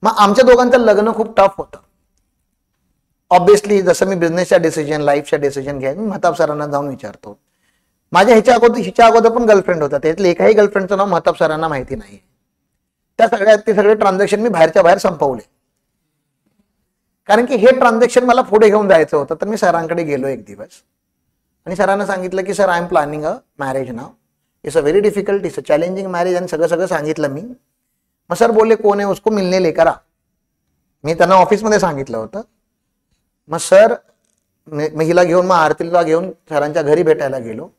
मग आमच्या दोघांचं लग्न खूप टफ होतं. ऑब्विसली जसं मी बिझनेसच्या डिसिजन, लाईफच्या डिसिजन घ्यायला मी महताब सरांना जाऊन विचारतो. माझ्या हिच्या अगोदर पण गर्लफ्रेंड होता, त्यातले एकाही गर्लफ्रेंडचं नाव महताब सरांना माहिती नाही. त्या ते सगळे ट्रान्झॅक्शन मी बाहेरच्या बाहेर संपवले, कारण की हे ट्रान्झॅक्शन मला पुढे घेऊन जायचं होतं. तर मी सरांकडे गेलो एक दिवस आणि सरांना सांगितलं की sir, I am planning a marriage now, it's a very difficult, it's a challenging marriage, आणि सगळं सांगितलं मी. मग सर बोलले कोण आहे उसको मिलने लेकर आ. मी त्यांना ऑफिसमध्ये सांगितलं होतं. मग सर हिला घेऊन, मग आरतीला घेऊन सरांच्या घरी भेटायला गेलो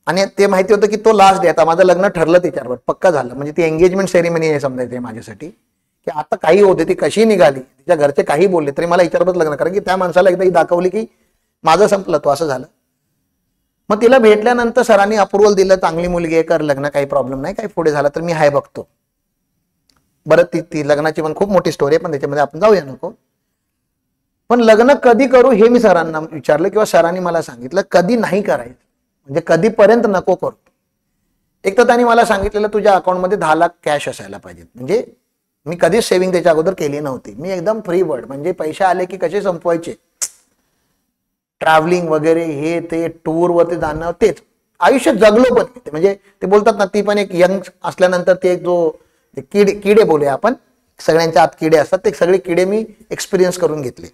आणि ते माहिती होतं की तो लास्ट डे, आता माझं लग्न ठरलं तिच्यावर, पक्का झालं. म्हणजे ती एंगेजमेंट सेरेमनी आहे समजायचं माझ्यासाठी, की आता काही होते, ती कशी निघाली, तिच्या घरचे काही बोलले तरी मला हिच्याबरोबर लग्न, कारण की त्या माणसाला एकदा ही दाखवली की माझं संपलं, तो असं झालं. मग तिला भेटल्यानंतर सरांनी अप्रुव्हल दिलं, चांगली मुलगी आहे, कर लग्न, काही प्रॉब्लेम नाही, काही पुढे झालं तर मी हाय बघतो. बरं, ती लग्नाची पण खूप मोठी स्टोरी आहे, पण त्याच्यामध्ये आपण जाऊया नको. पण लग्न कधी करू हे मी सरांना विचारलं, किंवा सरांनी मला सांगितलं कधी नाही करायचं, म्हणजे कधीपर्यंत नको करू. एक तर त्यांनी मला सांगितलेलं तुझ्या अकाउंटमध्ये 10 लाख कॅश असायला पाहिजे. म्हणजे मी कधीच सेव्हिंग त्याच्या अगोदर केली नव्हती. मी एकदम फ्री बर्ड, म्हणजे पैसे आले की कसे संपवायचे, ट्रॅव्हलिंग वगैरे, हे ते टूर वरती जाणं, तेच आयुष्य जगलो. पण म्हणजे ते बोलतात ना, ती पण एक यंग असल्यानंतर ते जो किडे बोलूया आपण, सगळ्यांच्या आत किडे असतात, ते सगळे किडे मी एक्सपिरियन्स करून घेतले.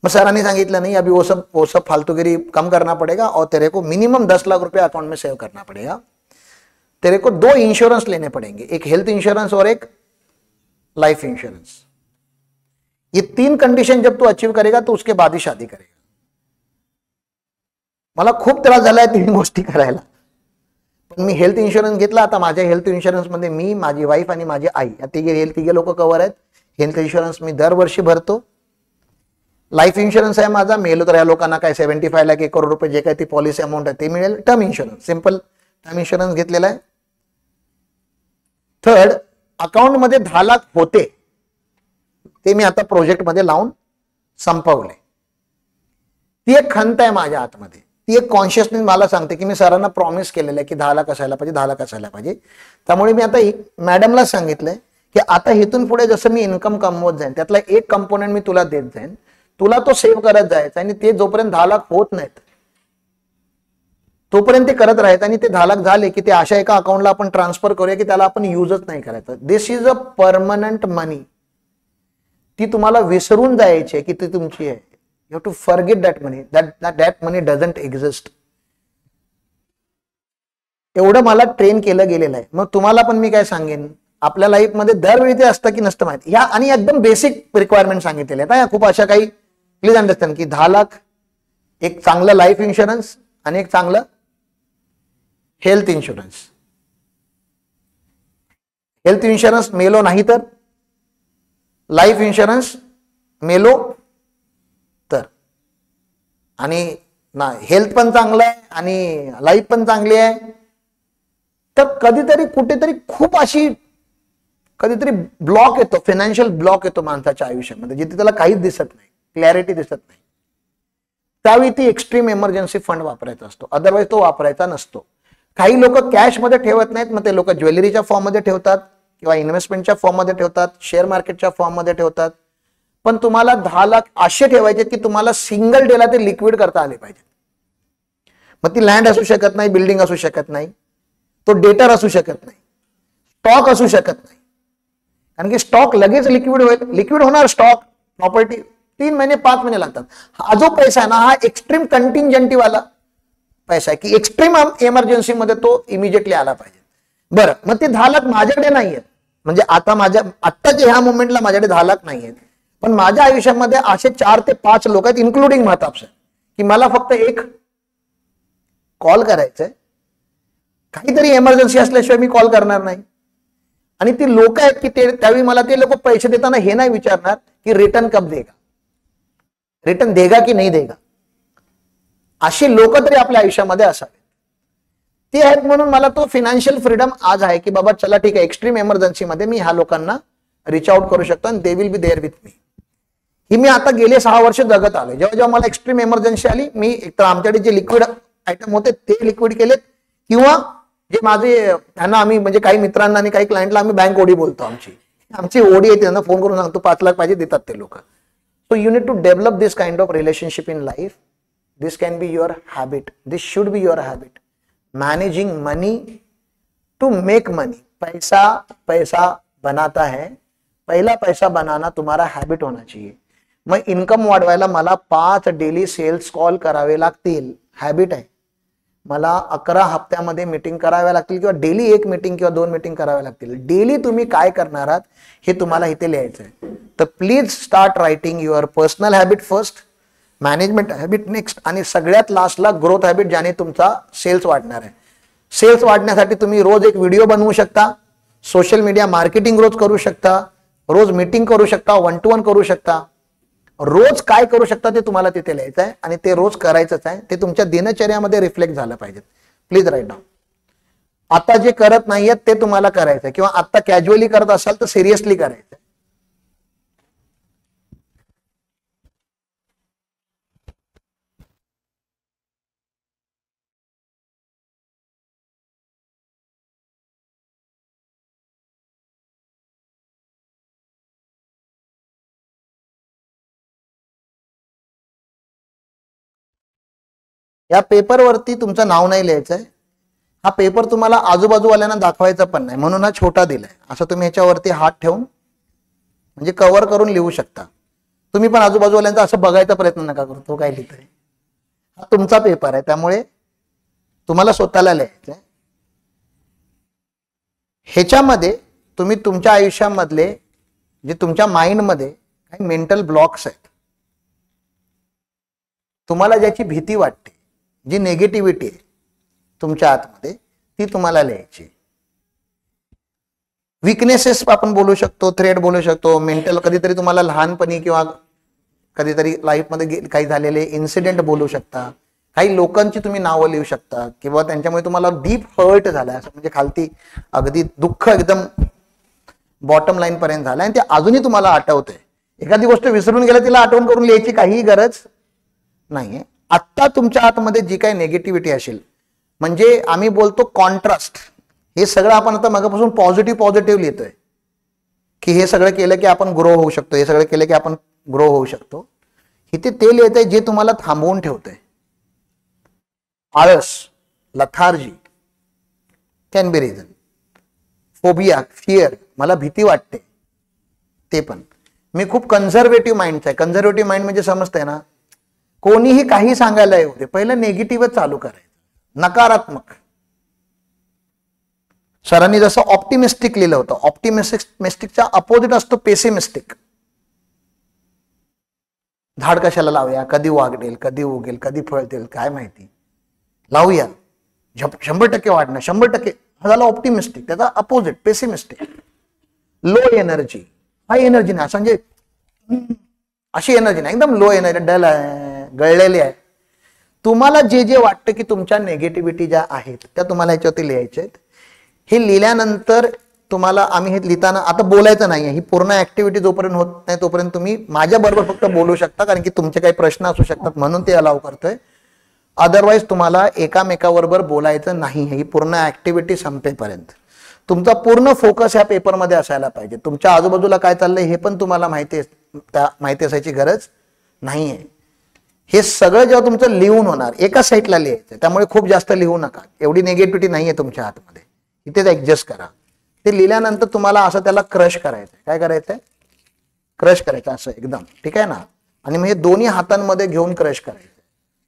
मग सरांनी सांगितलं नहीं, अभी वो सब फालतूगिरी कम करना पड़ेगा और तेरे को मिनिमम 10 लाख रुपए अकाउंट में सेव करना पड़ेगा. तेरे को 2 इंश्योरेंस लेने पड़ेंगे, एक हेल्थ इंश्योरेंस और एक लाइफ इंश्योरेंस. ये 3 कंडीशन जब तू अचीव करेगा तो उसके बाद ही शादी करेगा. मला खूप त्रास झालाय 3 गोष्टी करायला, पण मी हेल्थ इन्शुरन्स घेतला. आता माझ्या हेल्थ इन्शुरन्स मध्ये मी, माझी वाईफ आणि माझी आई, या तिघे लोक कव्हर आहेत. हेल्थ इन्शुरन्स मी दरवर्षी भरतो. लाईफ इन्शुरन्स आहे माझा, मेलो तर या लोकांना काय 75 लाख 1 करोड रुपये जे काही ती पॉलिसी अमाऊंट आहे ते मिळेल. Term insurance, simple term insurance घेतलेला आहे. थर्ड, अकाउंट मध्ये 10 लाख होते ते मी आता प्रोजेक्ट मध्ये लावून संपवले. ती एक खंत आहे माझ्या आतमध्ये, ती एक कॉन्शियसनेस मला सांगते की मी सरांना प्रॉमिस केलेलं आहे की 10 लाख असायला पाहिजे, 10 लाख असायला पाहिजे. त्यामुळे मी आता मॅडमला सांगितलंय की आता इथून पुढे जसं मी इन्कम कमवत जाईन त्यातला एक कंपोनेंट मी तुला देत जाईन, तुला तो सेव्ह करत जायचा, आणि ते जोपर्यंत 10 लाख होत नाहीत तोपर्यंत ते करत राहायचं. आणि ते 10 लाख झाले की ते अशा एका अकाउंटला आपण ट्रान्सफर करूया की त्याला आपण युजच नाही करायचं. This is a permanent money. ती तुम्हाला विसरून जायची की ती तुमची आहे. You have to forget that money, that money doesn't exist. एवढं मला ट्रेन केलं गेलेलं आहे. मग तुम्हाला पण मी काय सांगेन, आपल्या लाईफमध्ये दरवेळी ते असतं की नसतं माहिती. या आणि एकदम बेसिक रिक्वायरमेंट सांगितलेल्या आहेत. या खूप अशा काही, प्लीज अंडरस्टँड, की 10 लाख, एक चांगलं लाईफ इन्शुरन्स आणि एक चांगलं हेल्थ इन्शुरन्स. हेल्थ इन्शुरन्स मेलो नाही तर, लाईफ इन्शुरन्स मेलो तर, आणि ना हेल्थ पण चांगलं आहे आणि लाईफ पण चांगली आहे. तर कधीतरी कुठेतरी खूप अशी कधीतरी ब्लॉक येतो, फायनान्शियल ब्लॉक येतो माणसाच्या आयुष्यामध्ये, जिथे त्याला काहीच दिसत नाही, क्लॅरिटी दिसत नाही. त्यावेळी ती एक्स्ट्रीम इमर्जन्सी फंड वापरायचा असतो, अदरवाईज तो वापरायचा नसतो. काही लोक कॅश मध्ये ठेवत नाहीत, मग ते लोक ज्वेलरीच्या फॉर्म मध्ये ठेवतात किंवा इन्व्हेस्टमेंटच्या फॉर्म मध्ये ठेवतात, शेअर मार्केटच्या फॉर्म मध्ये ठेवतात. पण तुम्हाला 10 लाख असे ठेवायचे की तुम्हाला सिंगल डेला ते लिक्विड करता आले पाहिजे. मग ती लँड असू शकत नाही, बिल्डिंग असू शकत नाही, तो डेटर असू शकत नाही, स्टॉक असू शकत नाही, कारण की स्टॉक लगेच लिक्विड होईल. लिक्विड होणार स्टॉक, प्रॉपर्टी 3 महिने 5 महिने लागतात. हा जो पैसा आहे ना, हा एक्स्ट्रीम कंटिंजंटी वाला पैसा आहे की एक्स्ट्रीम इमर्जन्सी मध्ये तो इमिजिएटली आला पाहिजे. बरं, मग ते 10 लाख माझ्याकडे नाही आहेत. म्हणजे आता आत्ताच्या ह्या मोमेंटला माझ्याकडे 10 लाख नाही आहेत, पण माझ्या आयुष्यामध्ये असे 4 ते 5 लोक आहेत, इन्क्लुडिंग महताब साहेब, की मला फक्त एक कॉल करायचंय, काहीतरी इमर्जन्सी असल्याशिवाय मी कॉल करणार नाही. आणि ती लोक आहेत की त्यावेळी मला ते लोक पैसे देताना हे नाही विचारणार की रिटर्न कब देगा, रिटर्न देगा की नाही देगा, अशी लोक तरी आपल्या आयुष्यामध्ये असावे. ते आहेत म्हणून मला तो फायनान्शियल फ्रीडम आज आहे की बाबा चला ठीक आहे, एक्स्ट्रीम इमर्जन्सी मध्ये मी ह्या लोकांना रिच आउट करू शकतो आणि they will be there with me. ही मी आता गेले 6 वर्ष जगत आलोय. जेव्हा जेव्हा मला एक्स्ट्रीम इमर्जन्सी आली, मी एकतर आमच्याकडे जे लिक्विड आयटम होते ते लिक्विड केलेत, किंवा जे माझे त्यांना आम्ही म्हणजे काही मित्रांना आणि काही क्लायंटला आम्ही बँक ओडी बोलतो. आमची ओडी आहे, त्यांना फोन करून सांगतो 5 लाख पाहिजे, देतात ते लोक. So you need to develop this kind of relationship in life. This can be your habit, this should be your habit. Managing money to make money. पैसा पैसा बनाता है, पहला पैसा बनाना तुम्हारा हैबिट होना चाहिए. मग इन्कम वाढवायला मला 5 डेली सेल्स कॉल करावे लागतील, हॅबिट आहे. मला 11 हप्त्यामध्ये मीटिंग कराव्या लागतील, किंवा डेली 1 मीटिंग किंवा 2 मीटिंग कराव्या लागतील. डेली तुम्ही काय करणार आहात हे तुम्हाला इथे लिहायचं आहे. तर please start writing your personal habit first, management habit next, आणि सगळ्यात लास्टला ग्रोथ हॅबिट, ज्याने तुमचा सेल्स वाढणार आहे. सेल्स वाढण्यासाठी तुम्ही रोज एक व्हिडिओ बनवू शकता, सोशल मीडिया मार्केटिंग रोज करू शकता, रोज मीटिंग करू शकता, 1 to 1 करू शकता. रोज काय करू शकता ते तुम्हाला तिथे लिहायचं आहे, आणि ते रोज करायचंच आहे. ते तुमच्या दिनचर्यामध्ये रिफ्लेक्ट झालं पाहिजे. Please write down. आता जे करत नाहीयेत ते तुम्हाला करायचंय, किंवा आता कॅज्युअली करत असाल तर सिरियसली करायचंय. या पेपरवरती तुमचं नाव नाही लिहायचंय. हा पेपर तुम्हाला आजूबाजूवाल्यांना दाखवायचा पण नाही, म्हणून हा छोटा दिलाय. असं तुम्ही ह्याच्यावरती हात ठेवून म्हणजे कव्हर करून लिहू शकता. तुम्ही पण आजूबाजूवाल्यांचा असं बघायचा प्रयत्न नका करू तो काय लिहितोय. हा तुमचा पेपर आहे, त्यामुळे तुम्हाला स्वतःला लिहायचंय. ह्याच्यामध्ये तुम्ही तुमच्या आयुष्यामधले जे तुमच्या माइंडमध्ये काही मेंटल ब्लॉक्स आहेत, तुम्हाला ज्याची भीती वाटते, जी नेगेटिव्हिटी आहे तुमच्या आतमध्ये, ती तुम्हाला लिहायची. विकनेसेस आपण बोलू शकतो, थ्रेट बोलू शकतो, मेंटल कधीतरी तुम्हाला लहानपणी किंवा कधीतरी लाईफमध्ये काही झालेले इन्सिडेंट बोलू शकता. काही लोकांची तुम्ही नावं लिहू शकता, किंवा त्यांच्यामुळे तुम्हाला डीप हर्ट झालाय, असं म्हणजे खालती अगदी दुःख एकदम बॉटम लाईन पर्यंत झालंय, आणि ते अजूनही तुम्हाला आठवतंय. एखादी गोष्ट विसरून गेला तिला आठवण करून लिहायची काहीही गरज नाहीये. आत्ता तुमच्या आतमध्ये जी काही नेगेटिव्हिटी असेल, म्हणजे आम्ही बोलतो कॉन्ट्रास्ट, हे सगळं आपण आता मगापासून पॉझिटिव्ह लिहितोय की हे सगळं केलं की आपण ग्रो होऊ शकतो, हे सगळं केलं की आपण ग्रो होऊ शकतो. इथे ते लिहितंय जे तुम्हाला थांबवून ठेवतंय. आळस, lethargy can be reason. Phobia, fear, मला भीती वाटते, ते पण. मी खूप कन्झर्वेटिव्ह माइंडचा आहे. कन्झर्वेटिव्ह माइंड म्हणजे समजतंय ना, कोणीही काही सांगायला येऊ दे, पहिलं नेगेटिव्हच चालू करायचं, नकारात्मक. सरांनी जसं ऑप्टिमिस्टिक लिहिलं होतं, ऑप्टिमिस्टिकचा अपोजिट असतो पेसिमिस्टिक. झाड कशाला लावूया, कधी वाढेल, कधी उगेल, कधी फळतील काय माहिती, लावूया, 100% वाढणं, 100%. हा झाला ऑप्टिमिस्टिक. त्याचा opposite pessimistic. Low energy, high energy नाही, असं म्हणजे अशी एनर्जी नाही, एकदम लो एनर्जी, डल आहे, गळलेली आहे. तुम्हाला जे जे वाटतं की तुमच्या नेगेटिव्हिटी ज्या आहेत त्या तुम्हाला ह्याच्यावरती लिहायच्या आहेत. हे लिहिल्यानंतर तुम्हाला आम्ही हे लिहिताना आता बोलायचं नाहीये. ही पूर्ण ऍक्टिव्हिटी जोपर्यंत होत नाही तोपर्यंत तुम्ही माझ्या बरोबर फक्त बोलू शकता, कारण की तुमचे काही प्रश्न असू शकतात म्हणून ते अलाव करतोय. अदरवाईज तुम्हाला एकामेकाबरोबर बोलायचं नाही. ही पूर्ण ऍक्टिव्हिटी संपेपर्यंत तुमचा पूर्ण फोकस ह्या पेपरमध्ये असायला पाहिजे. तुमच्या आजूबाजूला काय चाललंय हे पण तुम्हाला माहिती असायची गरज नाहीये. हे सगळं जेव्हा तुमचं लिहून होणार, एका साईडला लिहायचं, त्यामुळे खूप जास्त लिहू नका. एवढी निगेटिव्हिटी नाहीये तुमच्या हातमध्ये, इथेच ऍडजस्ट करा. ते लिहिल्यानंतर तुम्हाला असं त्याला क्रश करायचंय. काय करायचंय? क्रश करायचं असं एकदम, ठीक आहे ना. आणि मग हे दोन्ही हातांमध्ये घेऊन क्रश करायचं.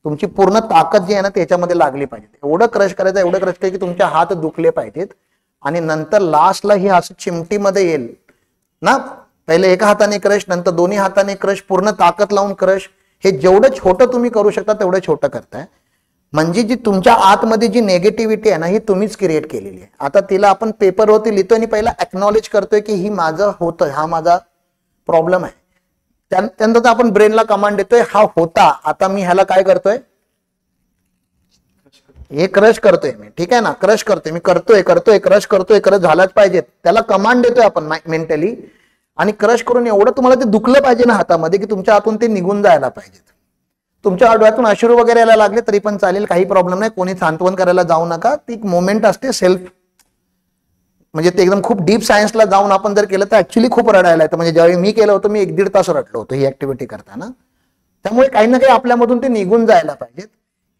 तुमची पूर्ण ताकद जी आहे ना त्याच्यामध्ये लागली पाहिजे. एवढं क्रश करायचं, एवढं क्रश करायचं की तुमचे हात दुखले पाहिजेत. आणि नंतर लास्टला ही असं चिमटीमध्ये येईल ना. पहिले एका हाताने क्रश, नंतर दोन्ही हाताने क्रश, पूर्ण ताकद लावून क्रश. हे जेवढं छोटं तुम्ही करू शकता तेवढं छोटं करताय. म्हणजे जी तुमच्या आतमध्ये जी नेगेटिव्हिटी आहे ना ही तुम्हीच क्रिएट केलेली आहे. आता तिला आपण पेपरवरती लिहितोय आणि पहिला एक्नॉलेज करतोय की ही माझं होतं, हा माझा प्रॉब्लेम आहे. त्यानंतर आपण ब्रेनला कमांड देतोय, हा होता, आता मी ह्याला काय करतोय, हे क्रश करतोय मी, ठीक आहे ना, क्रश करतोय मी, करतोय क्रश करतोय, करत झालाच पाहिजे, त्याला कमांड देतोय आपण मेंटली, आणि क्रश करून एवढं तुम्हाला ते दुखलं पाहिजे ना हातामध्ये की तुमच्या हातून ते निघून जायला पाहिजे. तुमच्या डोळ्यातून अश्रू वगैरे यायला लागले तरी पण चालेल, काही प्रॉब्लेम नाही, कोणी सांत्वन करायला जाऊ नका, ती एक मोमेंट असते सेल्फ, म्हणजे ते एकदम खूप डीप सायन्सला जाऊन आपण जर केलं तर ऍक्च्युली खूप रडायला येतं. म्हणजे ज्यावेळी मी केलं होतं मी 1-1.5 तास रडलो होतो ही ऍक्टिव्हिटी करताना. त्यामुळे काही ना काही आपल्यामधून ते निघून जायला पाहिजेत.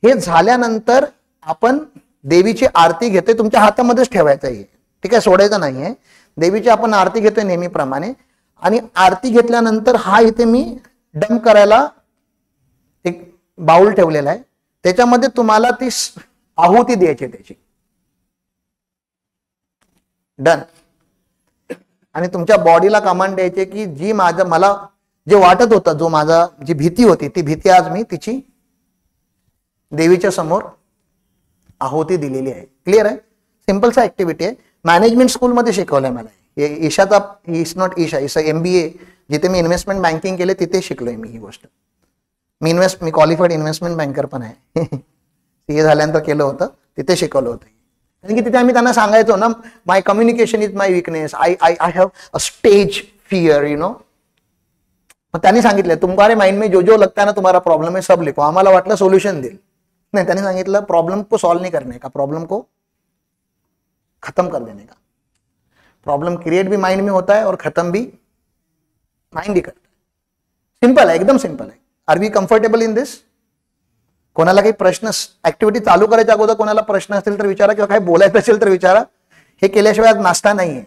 हे झाल्यानंतर आपण देवीची आरती घेतोय, तुमच्या हातामध्येच ठेवायचं आहे, ठीक आहे, सोडायचं नाहीये. देवीची आपण आरती घेतोय नेहमीप्रमाणे, आणि आरती घेतल्यानंतर हा इथे मी डंप करायला एक बाउल ठेवलेला आहे, त्याच्यामध्ये तुम्हाला ती आहुती द्यायची त्याची, डन. आणि तुमच्या बॉडीला कमांड द्यायचे की जी मला जे वाटत होतं, जो माझा जी भीती होती, ती भीती आज मी तिची देवीच्या समोर आहुती दिलेली आहे. क्लिअर आहे? सिंपलसा ऍक्टिव्हिटी आहे. मॅनेजमेंट स्कूलमध्ये शिकवलंय मला. ईशाचा is not Isha, is MBA, जिथे मी इन्व्हेस्टमेंट बँकिंग केले तिथे शिकलोय मी ही गोष्ट. मी क्वालिफाईड इन्व्हेस्टमेंट बँकर पण आहे. CA झाल्यानंतर केलं होतं, तिथे शिकवलं होतं. कारण की तिथे आम्ही त्यांना सांगायचो ना, my communication is my weakness, I have a stage fear, you know. मग त्यांनी सांगितलं तुम्हारे माइंड में जो जो लगता है ना तुम्हारा प्रॉब्लम है सब लिखो. आम्हाला वाटलं सोल्युशन देईल, नहीं, त्यांनी सांगितलं प्रॉब्लम को सॉल्व नहीं करने का, प्रॉब्लम को खत्म कर देने का. प्रॉब्लम क्रिएट भी माइंड में होता है और खत्म भी माइंड ही करता है. सिंपल है, एकदम सिंपल है. Are we comfortable in this? कोणाला काही प्रश्न, ऍक्टिव्हिटी चालू करायच्या अगोदर कोणाला प्रश्न असतील तर विचारा, किंवा काही बोलायचं असेल तर विचारा. हे केल्याशिवाय आज नाश्ता नाहीये.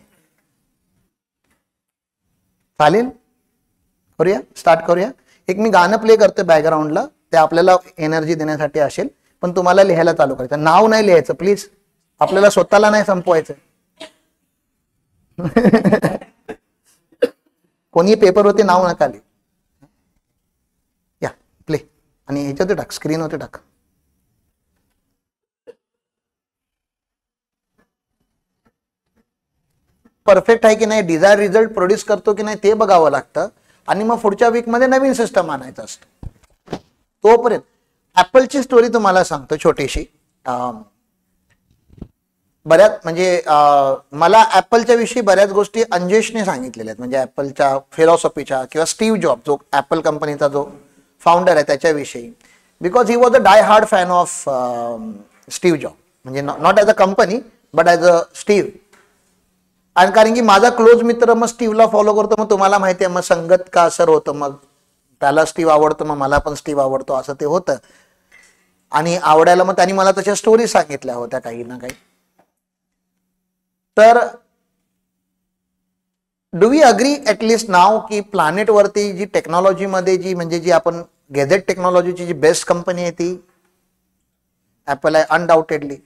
चालेल, करूया, स्टार्ट करूया. एक मी गाणं प्ले करतोय बॅकग्राऊंडला, ते आपल्याला एनर्जी देण्यासाठी असेल, पण तुम्हाला लिहायला चालू करायचं. नाव नाही लिहायचं प्लीज, आपल्याला स्वतःला नाही संपवायचं. कोणी पेपरवरती नाव नका लिहू. या प्ले, आणि ह्याच्यात टाक, स्क्रीनवरती टाक. परफेक्ट आहे की नाही, डिझायर रिझल्ट प्रोड्यूस करतो की नाही ते बघावं लागतं, आणि मग पुढच्या वीक मध्ये नवीन सिस्टम आणायचं असतं. तोपर्यंत ऍपलची स्टोरी तुम्हाला सांगतो छोटीशी. बऱ्याच म्हणजे मला ऍपलच्या विषयी बऱ्याच गोष्टी अंजेशने सांगितलेल्या आहेत, म्हणजे ऍपलच्या फिलॉसॉफीच्या, किंवा स्टीव्ह जॉब जो ऍपल कंपनीचा जो फाउंडर आहे त्याच्याविषयी. Because he was a die hard fan of Steve Job, म्हणजे not as a company but as a Steve. आणि कारण की माझा क्लोज मित्र मग स्टीव्हला फॉलो करतो, मग तुम्हाला माहिती आहे मग संगत का असर होतं, मग त्याला स्टीव्ह आवडतो मग मला पण स्टीव्ह आवडतो, असं ते होतं. आणि आवडायला मग त्यांनी मला तशा स्टोरी सांगितल्या होत्या काही ना काही. तर डू वी अग्री ऍटलिस्ट नाव की प्लॅनेट वरती जी टेक्नॉलॉजीमध्ये जी म्हणजे जी आपण गॅझेट टेक्नॉलॉजीची जी बेस्ट कंपनी आहे ती ऍपल आहे अनडाउटेडली.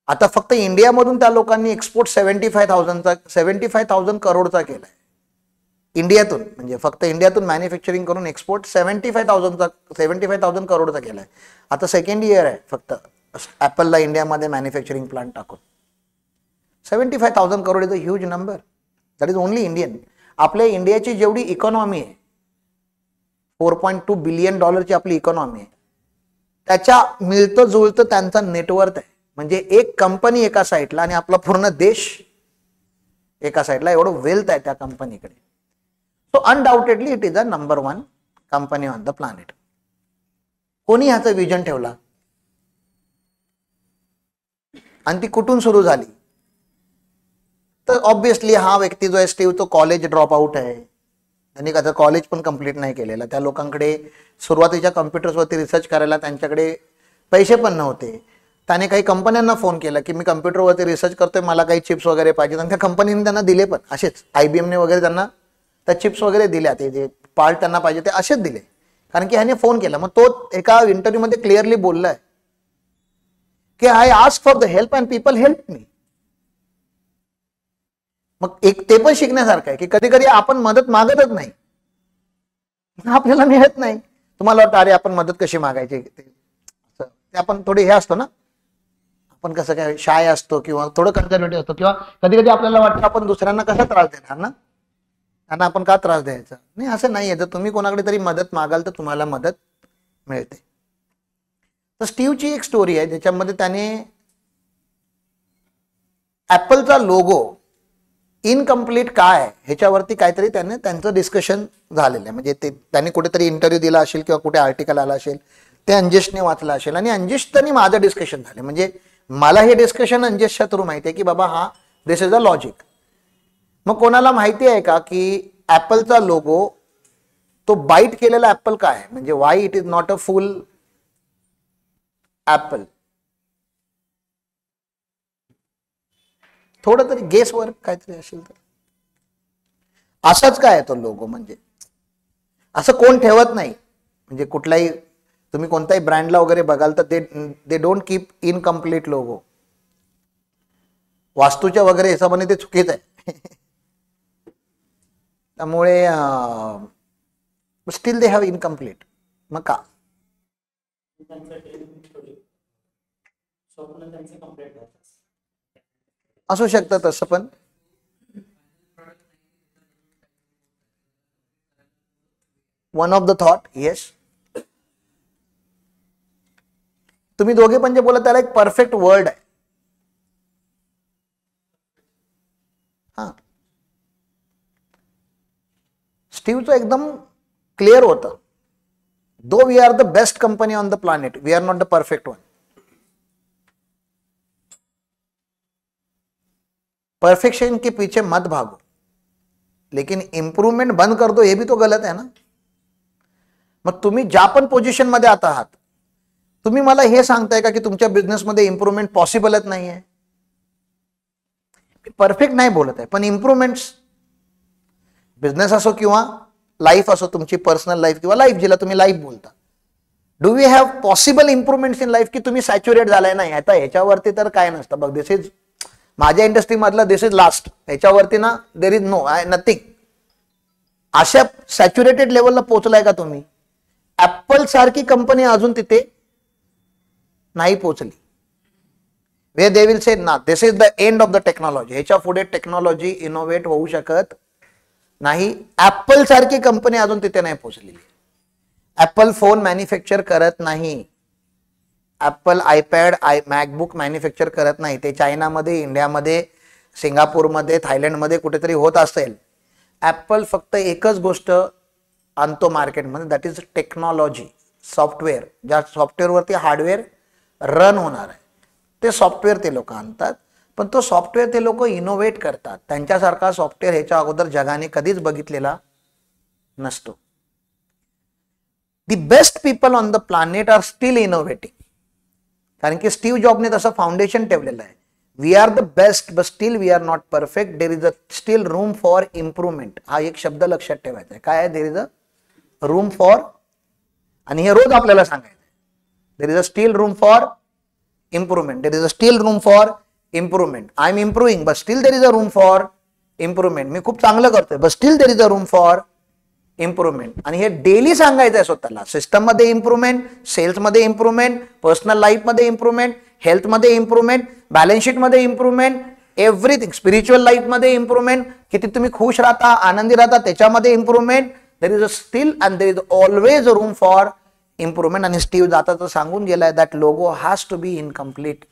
आता फक्त इंडियामधून त्या लोकांनी एक्सपोर्ट 75,000 करोडचा केलाय इंडियातून, म्हणजे फक्त इंडियातून मॅन्युफॅक्चरिंग करून एक्सपोर्ट 75,000 करोडचा केलाय. आता सेकंड इयर आहे फक्त ऍपलला इंडियामध्ये मॅन्युफॅक्चरिंग प्लांट टाकून. 75,000 crore is a huge number. That is only Indian. आपल्या इंडियाची जेवढी इकॉनॉमी आहे, $4.2 बिलियन आपली इकॉनॉमी आहे, त्याच्या मिळतं जुळतं त्यांचा नेटवर्थ आहे. म्हणजे एक कंपनी एका साईडला आणि आपला पूर्ण देश एका साईडला, एवढं वेल्थ आहे त्या कंपनीकडे. So undoubtedly it is a number 1 company on the planet. कोणी ह्याचं विजन ठेवला आणि ती कुठून सुरू झाली? तर ऑब्विसली हा व्यक्ती जो आहे स्टीव्ह, तो कॉलेज ड्रॉप आउट आहे. त्यांनी आता कॉलेज पण कंप्लीट नाही केलेलं. त्या लोकांकडे सुरुवातीच्या कम्प्युटर्सवरती रिसर्च करायला त्यांच्याकडे पैसे पण नव्हते. त्याने काही कंपन्यांना फोन केला की मी कम्प्युटरवरती रिसर्च करतोय, मला काही चिप्स वगैरे पाहिजेत, आणि त्या कंपनीने त्यांना दिले पण असेच. IBMने वगैरे त्यांना त्या चिप्स वगैरे दिल्या, ते जे पार्ट त्यांना पाहिजे ते असेच दिले, कारण की ह्याने फोन केला. मग तो एका इंटरव्ह्यूमध्ये क्लिअरली बोललाय की I ask for the help and people help me. मग एक ते पण शिकण्यासारखं आहे की कधी कधी आपण मदत मागतच नाही, आपल्याला मिळत नाही. तुम्हाला वाटतं अरे आपण मदत कशी मागायची, ते आपण थोडी हे असतो ना, आपण कसं काय शाय असतो किंवा थोडं कन्झर्वेटिव्ह असतो, किंवा कधी कधी आपल्याला वाटतं आपण दुसऱ्यांना कसा त्रास देणार ना, त्यांना आपण का त्रास द्यायचा नाही, असं नाहीये. जर तुम्ही कोणाकडे तरी मदत मागाल तर तुम्हाला मदत मिळते. तर स्टीव्हची एक स्टोरी आहे ज्याच्यामध्ये त्याने ऍपलचा लोगो इनकम्प्लीट काय ह्याच्यावरती काहीतरी त्याने त्यांचं डिस्कशन झालेलं आहे. म्हणजे ते त्यांनी कुठेतरी इंटरव्ह्यू दिला असेल किंवा कुठे आर्टिकल आला असेल, ते अंजेशने वाचलं असेल आणि अंजेश त्यांनी माझं डिस्कशन झालं. म्हणजे मला हे डिस्कशन अंजेशच्या थ्रू माहिती आहे की बाबा हा दिस इज अ लॉजिक. मग कोणाला माहिती आहे का की ऍपलचा लोगो तो बाईट केलेला ऍपल काय आहे, म्हणजे why it is not a full apple? थोडं तरी गेस वर्क काहीतरी असेल तर. असाच काय आहे तो लोगो, म्हणजे असं कोण ठेवत नाही. म्हणजे कुठलाही तुम्ही कोणत्याही ब्रँडला वगैरे बघाल तर they don't keep incomplete logo. वास्तूच्या वगैरे हिशोबाने ते चुकीचं आहे. त्यामुळे स्टील दे हॅव इनकम्प्लीट. मग का असू शकतं तसं, पण one of the thought. Yes, तुम्ही दोघे पण जे बोला त्याला एक परफेक्ट वर्ड आहे. हा, स्टीव्हचं एकदम क्लिअर होतं, though we are the best company on the planet, we are not the perfect one. Perfection के पीछे मत भागो, लेकिन इंप्रूवमेंट बंद कर दो, ये भी तो गलत है ना. मग तुम्ही ज्या पण पोझिशन मध्ये आता आहात, तुम्ही मला हे सांगताय का की तुमच्या बिझनेसमध्ये इम्प्रूवमेंट पॉसिबलच नाहीये? परफेक्ट नाही बोलत आहे, पण इम्प्रूवमेंट्स, बिझनेस असो किंवा लाईफ असो, तुमची पर्सनल लाईफ किंवा लाईफ जिला तुम्ही लाईफ बोलता, do we have possible improvements in life की तुम्ही सॅच्युरेट झालाय? नाही. आता ह्याच्यावरती तर काय नसतं बघ, दिस इज माझ्या इंडस्ट्री मधला दिस इज लास्ट, ह्याच्यावरती ना देर इज नो नथिंग. अशा सॅच्युरेटेड लेवलला पोहोचलाय का तुम्ही? ऍपल सारखी कंपनी अजून तिथे नाही पोहोचली. वे दे विल से ना this is the end of the technology, ह्याच्या पुढे टेक्नॉलॉजी इनोव्हेट होऊ शकत नाही. ऍपल सारखी कंपनी अजून तिथे नाही पोहोचलेली. ऍपल फोन मॅन्युफॅक्चर करत नाही, ऍपल आयपॅड मॅकबुक मॅन्युफॅक्चर करत नाही. ते चायनामध्ये, इंडियामध्ये, सिंगापूरमध्ये, थायलंडमध्ये कुठेतरी होत असेल. ऍपल फक्त एकच गोष्ट आणतो मार्केटमध्ये, दॅट इज टेक्नॉलॉजी, सॉफ्टवेअर. ज्या सॉफ्टवेअरवरती हार्डवेअर रन होणार आहे ते सॉफ्टवेअर ते लोक आणतात, पण तो सॉफ्टवेअर ते लोक इनोव्हेट करतात. त्यांच्यासारखा सॉफ्टवेअर ह्याच्या अगोदर जगाने कधीच बघितलेला नसतो. The best people on the planet are still innovating. कारण की स्टीव्ह जॉबने तसं फाउंडेशन ठेवलेलं आहे. We are the best but still we are not perfect, there is a still room for improvement. हा एक शब्द लक्षात ठेवायचा आहे. काय आहे? There is a room for, आणि हे रोज आपल्याला सांगायचं आहे. There is a still room for improvement, there is a still room for improvement. I am improving but still there is a room for improvement. मी खूप चांगलं करतोय but still there is a room for improvement. आणि हे डेली सांगायचं आहे स्वतःला. सिस्टम मध्ये इम्प्रूव्हमेंट, सेल्स मध्ये इम्प्रूव्हमेंट, पर्सनल लाईफ मध्ये इम्प्रूव्हमेंट, हेल्थ मध्ये इम्प्रूव्हमेंट, बॅलन्स शीट मध्ये इम्प्रूव्हमेंट, एव्हरीथिंग. स्पिरिच्युअल लाईफ मध्ये इम्प्रूव्हमेंट, किती तुम्ही खुश राहता, आनंदी राहता, त्याच्यामध्ये improvement. There is a still and there is always a room for improvement. आणि स्टीव्ह जाता सांगून गेलाय that logo has to be incomplete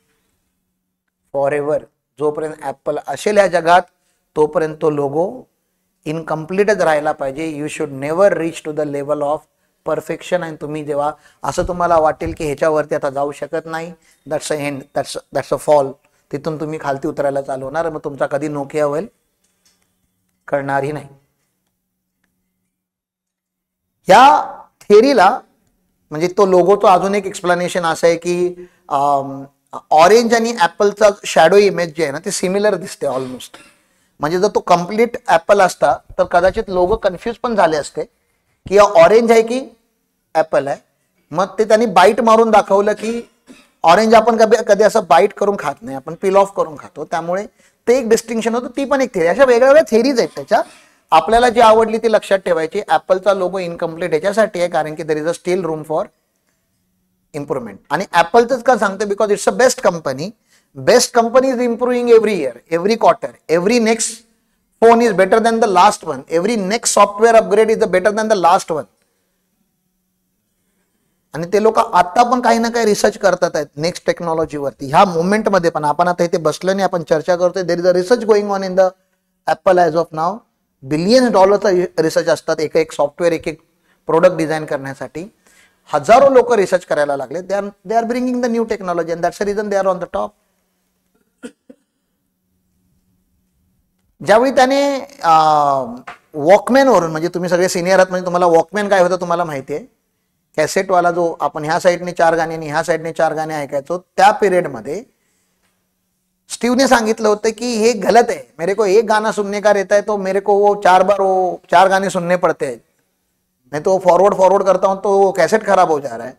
forever. जोपर्यंत ऍपल असेल या जगात तोपर्यंत तो लोगो इनकम्प्लीटच राहायला पाहिजे. You should never reach to the level of perfection. आणि तुम्ही जेव्हा असं तुम्हाला वाटेल की ह्याच्यावरती आता जाऊ शकत नाही, that's a end, that's a fall. तिथून तुम्ही खालती उतरायला चालू होणार, मग तुमचा कधी नोकिया होईल कळणारही नाही. या थेरीला म्हणजे तो लोगोचं अजून एक एक्सप्लेनेशन असं आहे की ऑरेंज आणि ऍपलचा शॅडो इमेज जे आहे ना ते सिमिलर दिसते ऑलमोस्ट. म्हणजे जर तो कम्प्लीट ऍपल असता तर कदाचित लोगो कन्फ्युज पण झाले असते की ऑरेंज आहे की ऍपल आहे. मग ते त्यांनी बाईट मारून दाखवलं की ऑरेंज आपण कधी असं बाईट करून खात नाही, आपण पील ऑफ करून खातो. त्यामुळे ते एक डिस्टिंक्शन होतं. ती पण एक थेरी. अशा वेगळ्या वेगळ्या थेरीज आहेत त्याच्या. आपल्याला जी आवडली ती लक्षात ठेवायची. ऍपलचा लोगो इनकम्प्लीट याच्यासाठी आहे कारण की देर is a still room for improvement. आणि ऍपलच का सांगते? Because it's a best company. Best company is improving every year, every quarter, every next phone is better than the last one. Every next software upgrade is better than the last one. आणि ते लोक आता पण काही ना काही रिसर्च करतात आहेत नेक्स्ट टेक्नॉलॉजीवरती. ह्या मोमेंट मध्ये पण आपण आता इथे बसलो नाही, आपण चर्चा करतोय. There is a research going on in the Apple as of now. Billions डॉलरचा रिसर्च असतात एक एक सॉफ्टवेअर, एक एक प्रोडक्ट डिझाईन करण्यासाठी. हजारो लोक रिसर्च करायला लागले. They are bringing the new technology and that's the reason they are on the top. ज्यावेळी त्याने वॉकमॅन वरून, म्हणजे तुम्ही सगळे सिनियर आहात म्हणजे तुम्हाला वॉकमॅन काय होतं तुम्हाला माहिती आहे. कॅसेटवाला जो आपण ह्या साईडने 4 गाणी आणि ह्या साईडने 4 गाणी ऐकायचो, त्या पिरियडमध्ये स्टीवने सांगितलं होतं की हे गलत है, मेरे को एक गाना सुनने का रहता है तो मेरे को वो 4 बार वो 4 गाने सुनने पड़ते हैं, नहीं तो फॉरवर्ड करता हूं तो कैसेट खराब हो जा रहा है.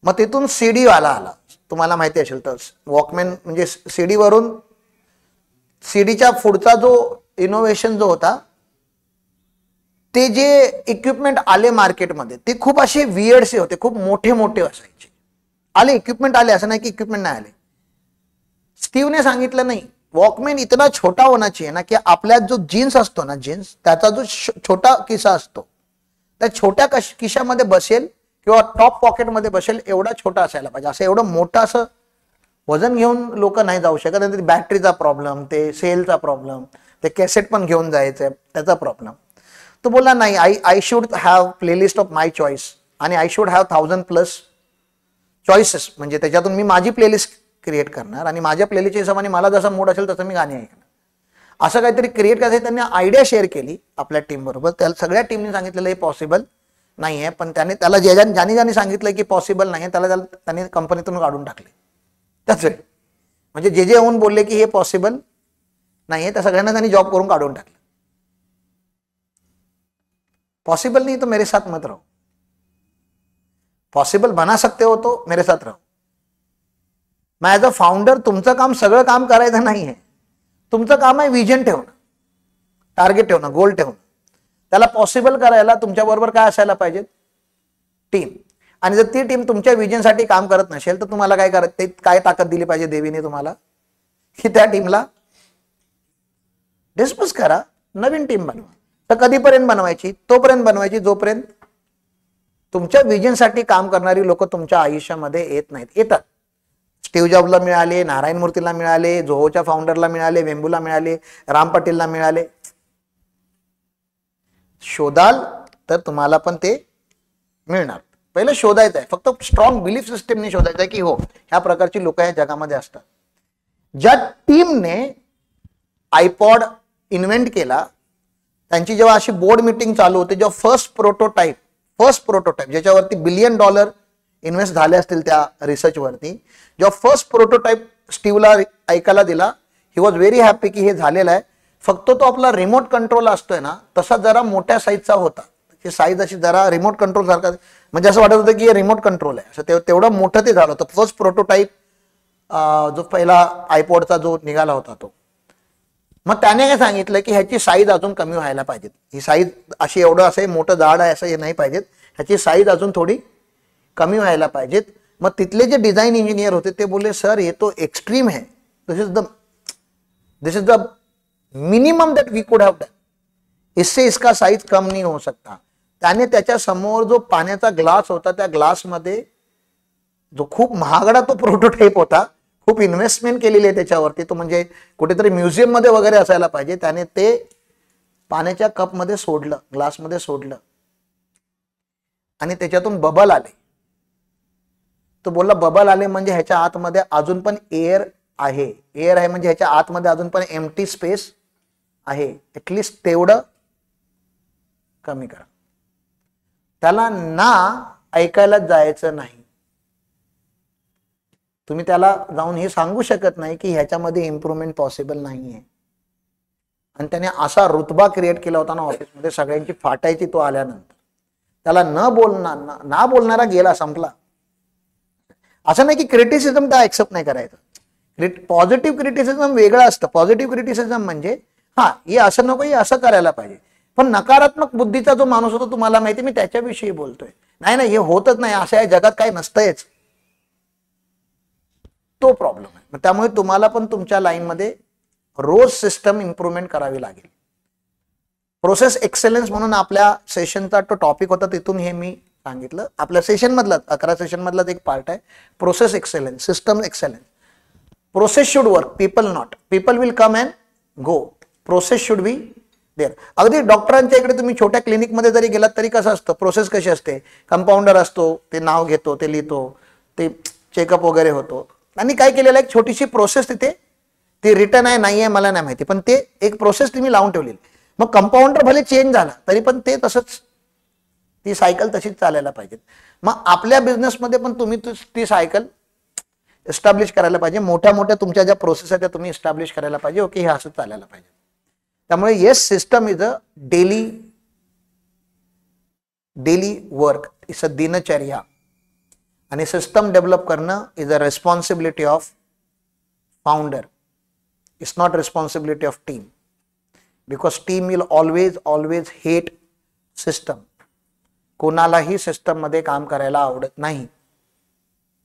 मग तिथून सीडी वाला आला. तुम्हाला माहिती असेल तर वॉकमॅन म्हणजे सीडी वरून सीडीच्या पुढचा जो इनोव्हेशन जो होता, ते जे इक्विपमेंट आले मार्केटमध्ये ते खूप असे वियर्डसे होते, खूप मोठे मोठे असायचे. आले इक्विपमेंट आले, असं नाही की इक्विपमेंट नाही आले. स्टीवने सांगितलं नाही, वॉकमॅन इतना छोटा होना चाहिए ना की आपल्या जो जीन्स असतो ना, जीन्स त्याचा जो छोटा किस्सा असतो त्या छोट्या खिशामध्ये बसेल किंवा टॉप पॉकेटमध्ये बसेल एवढा छोटा असायला पाहिजे. असं एवढं मोठं असं वजन घेऊन लोक नाही जाऊ शकत. आणि बॅटरीचा प्रॉब्लेम, ते सेलचा प्रॉब्लेम, ते कॅसेट पण घेऊन जायचं त्याचा प्रॉब्लेम. तो बोलला नाही, I should have playlist of my choice आणि आय शुड हॅव 1000+ चॉईसेस. म्हणजे त्याच्यातून मी माझी प्लेलिस्ट क्रिएट करणार आणि माझ्या प्लेलिस्टच्या हिशोबाने मला जसा मूड असेल तसं मी गाणी ऐकणार. असं काहीतरी क्रिएट करायचं त्यांनी आयडिया शेअर केली आपल्या टीम बरोबर. त्याला सगळ्या टीमने सांगितलेलं हे पॉसिबल नाही आहे, पण त्याला ज्याने सांगितलं की पॉसिबल नाही त्याला त्यांनी कंपनीतून काढून टाकले. त्याच म्हणजे जे येऊन बोलले की हे पॉसिबल नाहीये त्या सगळ्यांना त्यांनी जॉब करून काढून टाकले. पॉसिबल नहीं तो मेरे साथ मत रहो, पॉसिबल बना सकते हो तो मेरे साथ रहो. मैं ॲज अ फाउंडर तुमचं काम सगळं काम करायचं नाहीये. तुमचं काम आहे विजन ठेवणं, टार्गेट ठेवणं, गोल ठेवणं. त्याला पॉसिबल करायला तुमच्या बरोबर काय असायला पाहिजे, टीम. आणि जर ती टीम तुमच्या विजनसाठी काम करत नसेल तर तुम्हाला काय करायचं, काय ताकद दिली पाहिजे देवीने तुम्हाला की त्या टीमला डिस्कस करा, नवीन टीम बनवा. तर कधीपर्यंत बनवायची, तोपर्यंत बनवायची जोपर्यंत तुमच्या विजनसाठी काम करणारी लोक तुमच्या आयुष्यामध्ये येत नाहीत. येतात. स्टीव्ह जॉबला मिळाले, नारायण मूर्तीला मिळाले, जोहोच्या फाउंडरला मिळाले, वेंबूला मिळाले, राम पाटीलला मिळाले. शोधाल तर तुम्हाला पण ते मिळणार. पहिलं शोधायचं आहे, फक्त स्ट्रॉंग बिलीफ सिस्टमने शोधायचं आहे की हो ह्या प्रकारची लोक या जगामध्ये असतात. ज्या टीमने आयपॉड इन्व्हेंट केला, त्यांची जेव्हा अशी बोर्ड मीटिंग चालू होती, जेव्हा फर्स्ट प्रोटोटाइप ज्याच्यावरती $1 बिलियन इन्व्हेस्ट झाले असतील त्या रिसर्च वरती, जेव्हा फर्स्ट प्रोटोटाइप स्टीवला ऐकायला दिला, ही वॉज व्हेरी हॅपी की हे झालेलं आहे. फक्त तो आपला रिमोट कंट्रोल असतोय ना तसा जरा मोठ्या साईजचा होता. त्याची साईज अशी जरा रिमोट कंट्रोल सारखा, म्हणजे असं वाटत होतं की हे रिमोट कंट्रोल आहे. असं तेवढं मोठं ते झालं होतं. फर्स्ट प्रोटोटाइप जो पहिला आयपॉडचा जो निघाला होता तो. मग त्याने काय सांगितलं की ह्याची साईज अजून कमी व्हायला पाहिजे. ही साईज अशी एवढं असं मोठं जाड आहे असं हे नाही पाहिजेत, ह्याची साईज अजून थोडी कमी व्हायला पाहिजेत. मग तिथले जे डिझाईन इंजिनियर होते ते बोलले सर ये तो एक्सट्रीम है, this is the minimum that we could have done, इससे इसका साइज कम नहीं हो सकता. त्याने त्याच्या समोर जो पाण्याचा ग्लास होता त्या ग्लासमध्ये जो खूप महागडा तो प्रोटोटाइप होता, खूप इन्व्हेस्टमेंट केलेली आहे त्याच्यावरती, तो म्हणजे कुठेतरी म्युझियम मध्ये वगैरे असायला पाहिजे. त्याने ते पाण्याच्या कपमध्ये सोडलं, ग्लासमध्ये सोडलं आणि त्याच्यातून बबल आले. तो बोलला बबल आले म्हणजे ह्याच्या आतमध्ये अजून पण एअर आहे. एअर आहे म्हणजे ह्याच्या आतमध्ये अजून पण एम्प्टी स्पेस आहे. ऍटलिस्ट तेवढं कमी करा. त्याला ना ऐकायला जायचं नाही. तुम्ही त्याला जाऊन हे सांगू शकत नाही की ह्याच्यामध्ये इम्प्रूव्हमेंट पॉसिबल नाहीये. आणि त्याने असा रुतबा क्रिएट केला होता ना ऑफिसमध्ये, सगळ्यांची फाटायची तो आल्यानंतर. त्याला ना बोलणारा गेला, संपला. असं नाही की क्रिटिसिझम त्या ऍक्सेप्ट नाही करायचं. पॉझिटिव्ह क्रिटिसिझम वेगळं असतं. पॉझिटिव्ह क्रिटिसिझम म्हणजे हा हे असं नको, हे असं करायला पाहिजे. पण नकारात्मक बुद्धीचा जो माणूस होतो तुम्हाला माहिती, मी त्याच्याविषयी बोलतोय. नाही हे होतच नाही, असं या जगात काही नसतंच, तो प्रॉब्लेम आहे. त्यामुळे तुम्हाला पण तुमच्या लाईनमध्ये रोज सिस्टम इम्प्रूव्हमेंट करावी लागेल. प्रोसेस एक्सेलन्स म्हणून आपल्या सेशनचा तो टॉपिक होता, तिथून हे मी सांगितलं. आपल्या सेशन मधला 11 सेशन मधलाच एक पार्ट आहे process excellence, system excellence. Process should work, people not. People will come and go, process should be there. अगदी डॉक्टरांच्या इकडे तुम्ही छोट्या क्लिनिकमध्ये जरी गेलात तरी कसं असतं, प्रोसेस कशी असते, कंपाऊंडर असतो, ते नाव घेतो, ते लिहितो, ते चेकअप वगैरे होतो. आणि काय केलेलं आहे, छोटीशी प्रोसेस तिथे, ती रिटर्न आहे नाही आहे मला नाही माहिती, पण ते एक प्रोसेस तुम्ही लावून ठेवलेली. मग कंपाऊंडर भले चेंज झाला तरी पण ते तसंच, ती सायकल तशीच चालायला पाहिजे. मग आपल्या बिझनेसमध्ये पण तुम्ही ती सायकल एस्टॅब्लिश करायला पाहिजे. मोठ्या मोठ्या तुमच्या ज्या प्रोसेस आहेत त्या तुम्ही एस्टॅब्लिश करायला पाहिजे. ओके, हे असं चालायला पाहिजे. त्यामुळे yes, system is a daily work, is a दिनचर्या. आणि सिस्टम डेव्हलप करणं is a responsibility of founder. It's not responsibility of team, because team will always hate system. कोणालाही सिस्टम मध्ये काम करायला आवडत नाही,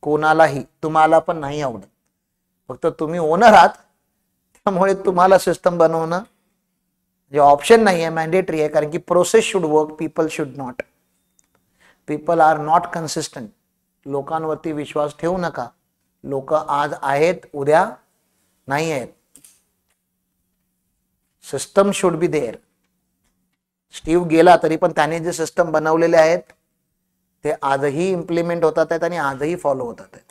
कोणालाही, तुम्हाला पण नाही आवडत. फक्त तुम्ही ओनर आहात, त्यामुळे तुम्हाला सिस्टम बनवणं जे ऑप्शन नाही आहे, मॅन्डेटरी आहे. कारण की process should work, people should not. People are not consistent. लोकांवरती विश्वास ठेवू नका. लोक आज आहेत, उद्या नाही आहेत. System should be there. Steve गेला तरी पण त्याने जे सिस्टम बनवलेले आहेत ते आजही इम्प्लिमेंट होतात आहेत आणि आजही फॉलो होतात आहेत.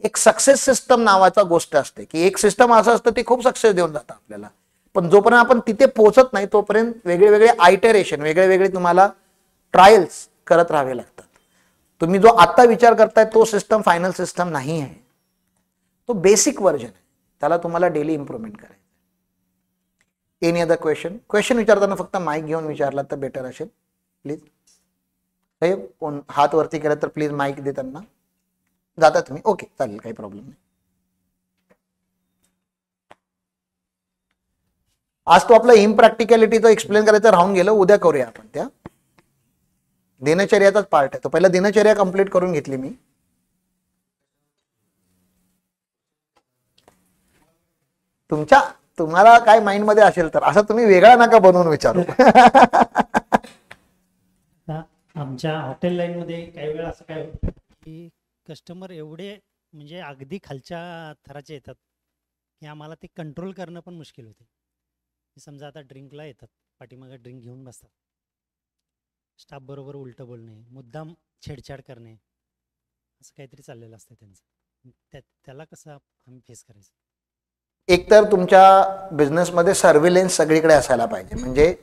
एक सक्सेस सिस्टम नावाचा गोष्ट असते की एक सिस्टम असं असतं ते खूप सक्सेस देऊन जातं आपल्याला, पण जोपर्यंत आपण तिथे पोहोचत नाही तोपर्यंत वेगळे वेगळे आयटरेशन, वेगळे वेगळे तुम्हाला ट्रायल्स करत राहावे लागतात. तुम्ही जो आता विचार करताय तो सिस्टम फायनल सिस्टम नाही आहे, तो बेसिक व्हर्जन आहे. त्याला तुम्हाला डेली इम्प्रूव्हमेंट करायचं. एनी अदर क्वेश्चन विचारताना फक्त माईक घेऊन विचारला तर बेटर असेल. प्लीज कोण हात वरती केला तर प्लीज माईक देताना जाता तुम्ही. ओके, चालेल, काही प्रॉब्लेम नाही. आज तो आपला इम्प्रॅक्टिकॅलिटीचं एक्सप्लेन करायचं राहून गेलं, उद्या करूया आपण. त्या दिनचर्याचाच पार्ट आहे तो. पहिला दिनचर्या कंप्लीट करून घेतली मी. तुम्हाला काय माइंड मध्ये असेल तर असं तुम्ही वेगळा नका बनवून विचारू. आमच्या हॉटेल लाईन मध्ये काही वेळा असं काय होतं की कस्टमर एवढे म्हणजे अगदी खालच्या थराचे येतात की आम्हाला ते कंट्रोल करणं पण मुश्किल होते. समजा आता ड्रिंकला येतात, पाठीमागे ड्रिंक घेऊन बसतात, स्टाफ बरोबर उलटं बोलणे, मुद्दाम छेडछाड करणे, असं काहीतरी चाललेलं असतं त्यांचं. त्याला कसं आम्ही फेस करायचं? एकतर तुमच्या बिझनेसमध्ये सर्व्हिलन्स सगळीकडे असायला पाहिजे. म्हणजे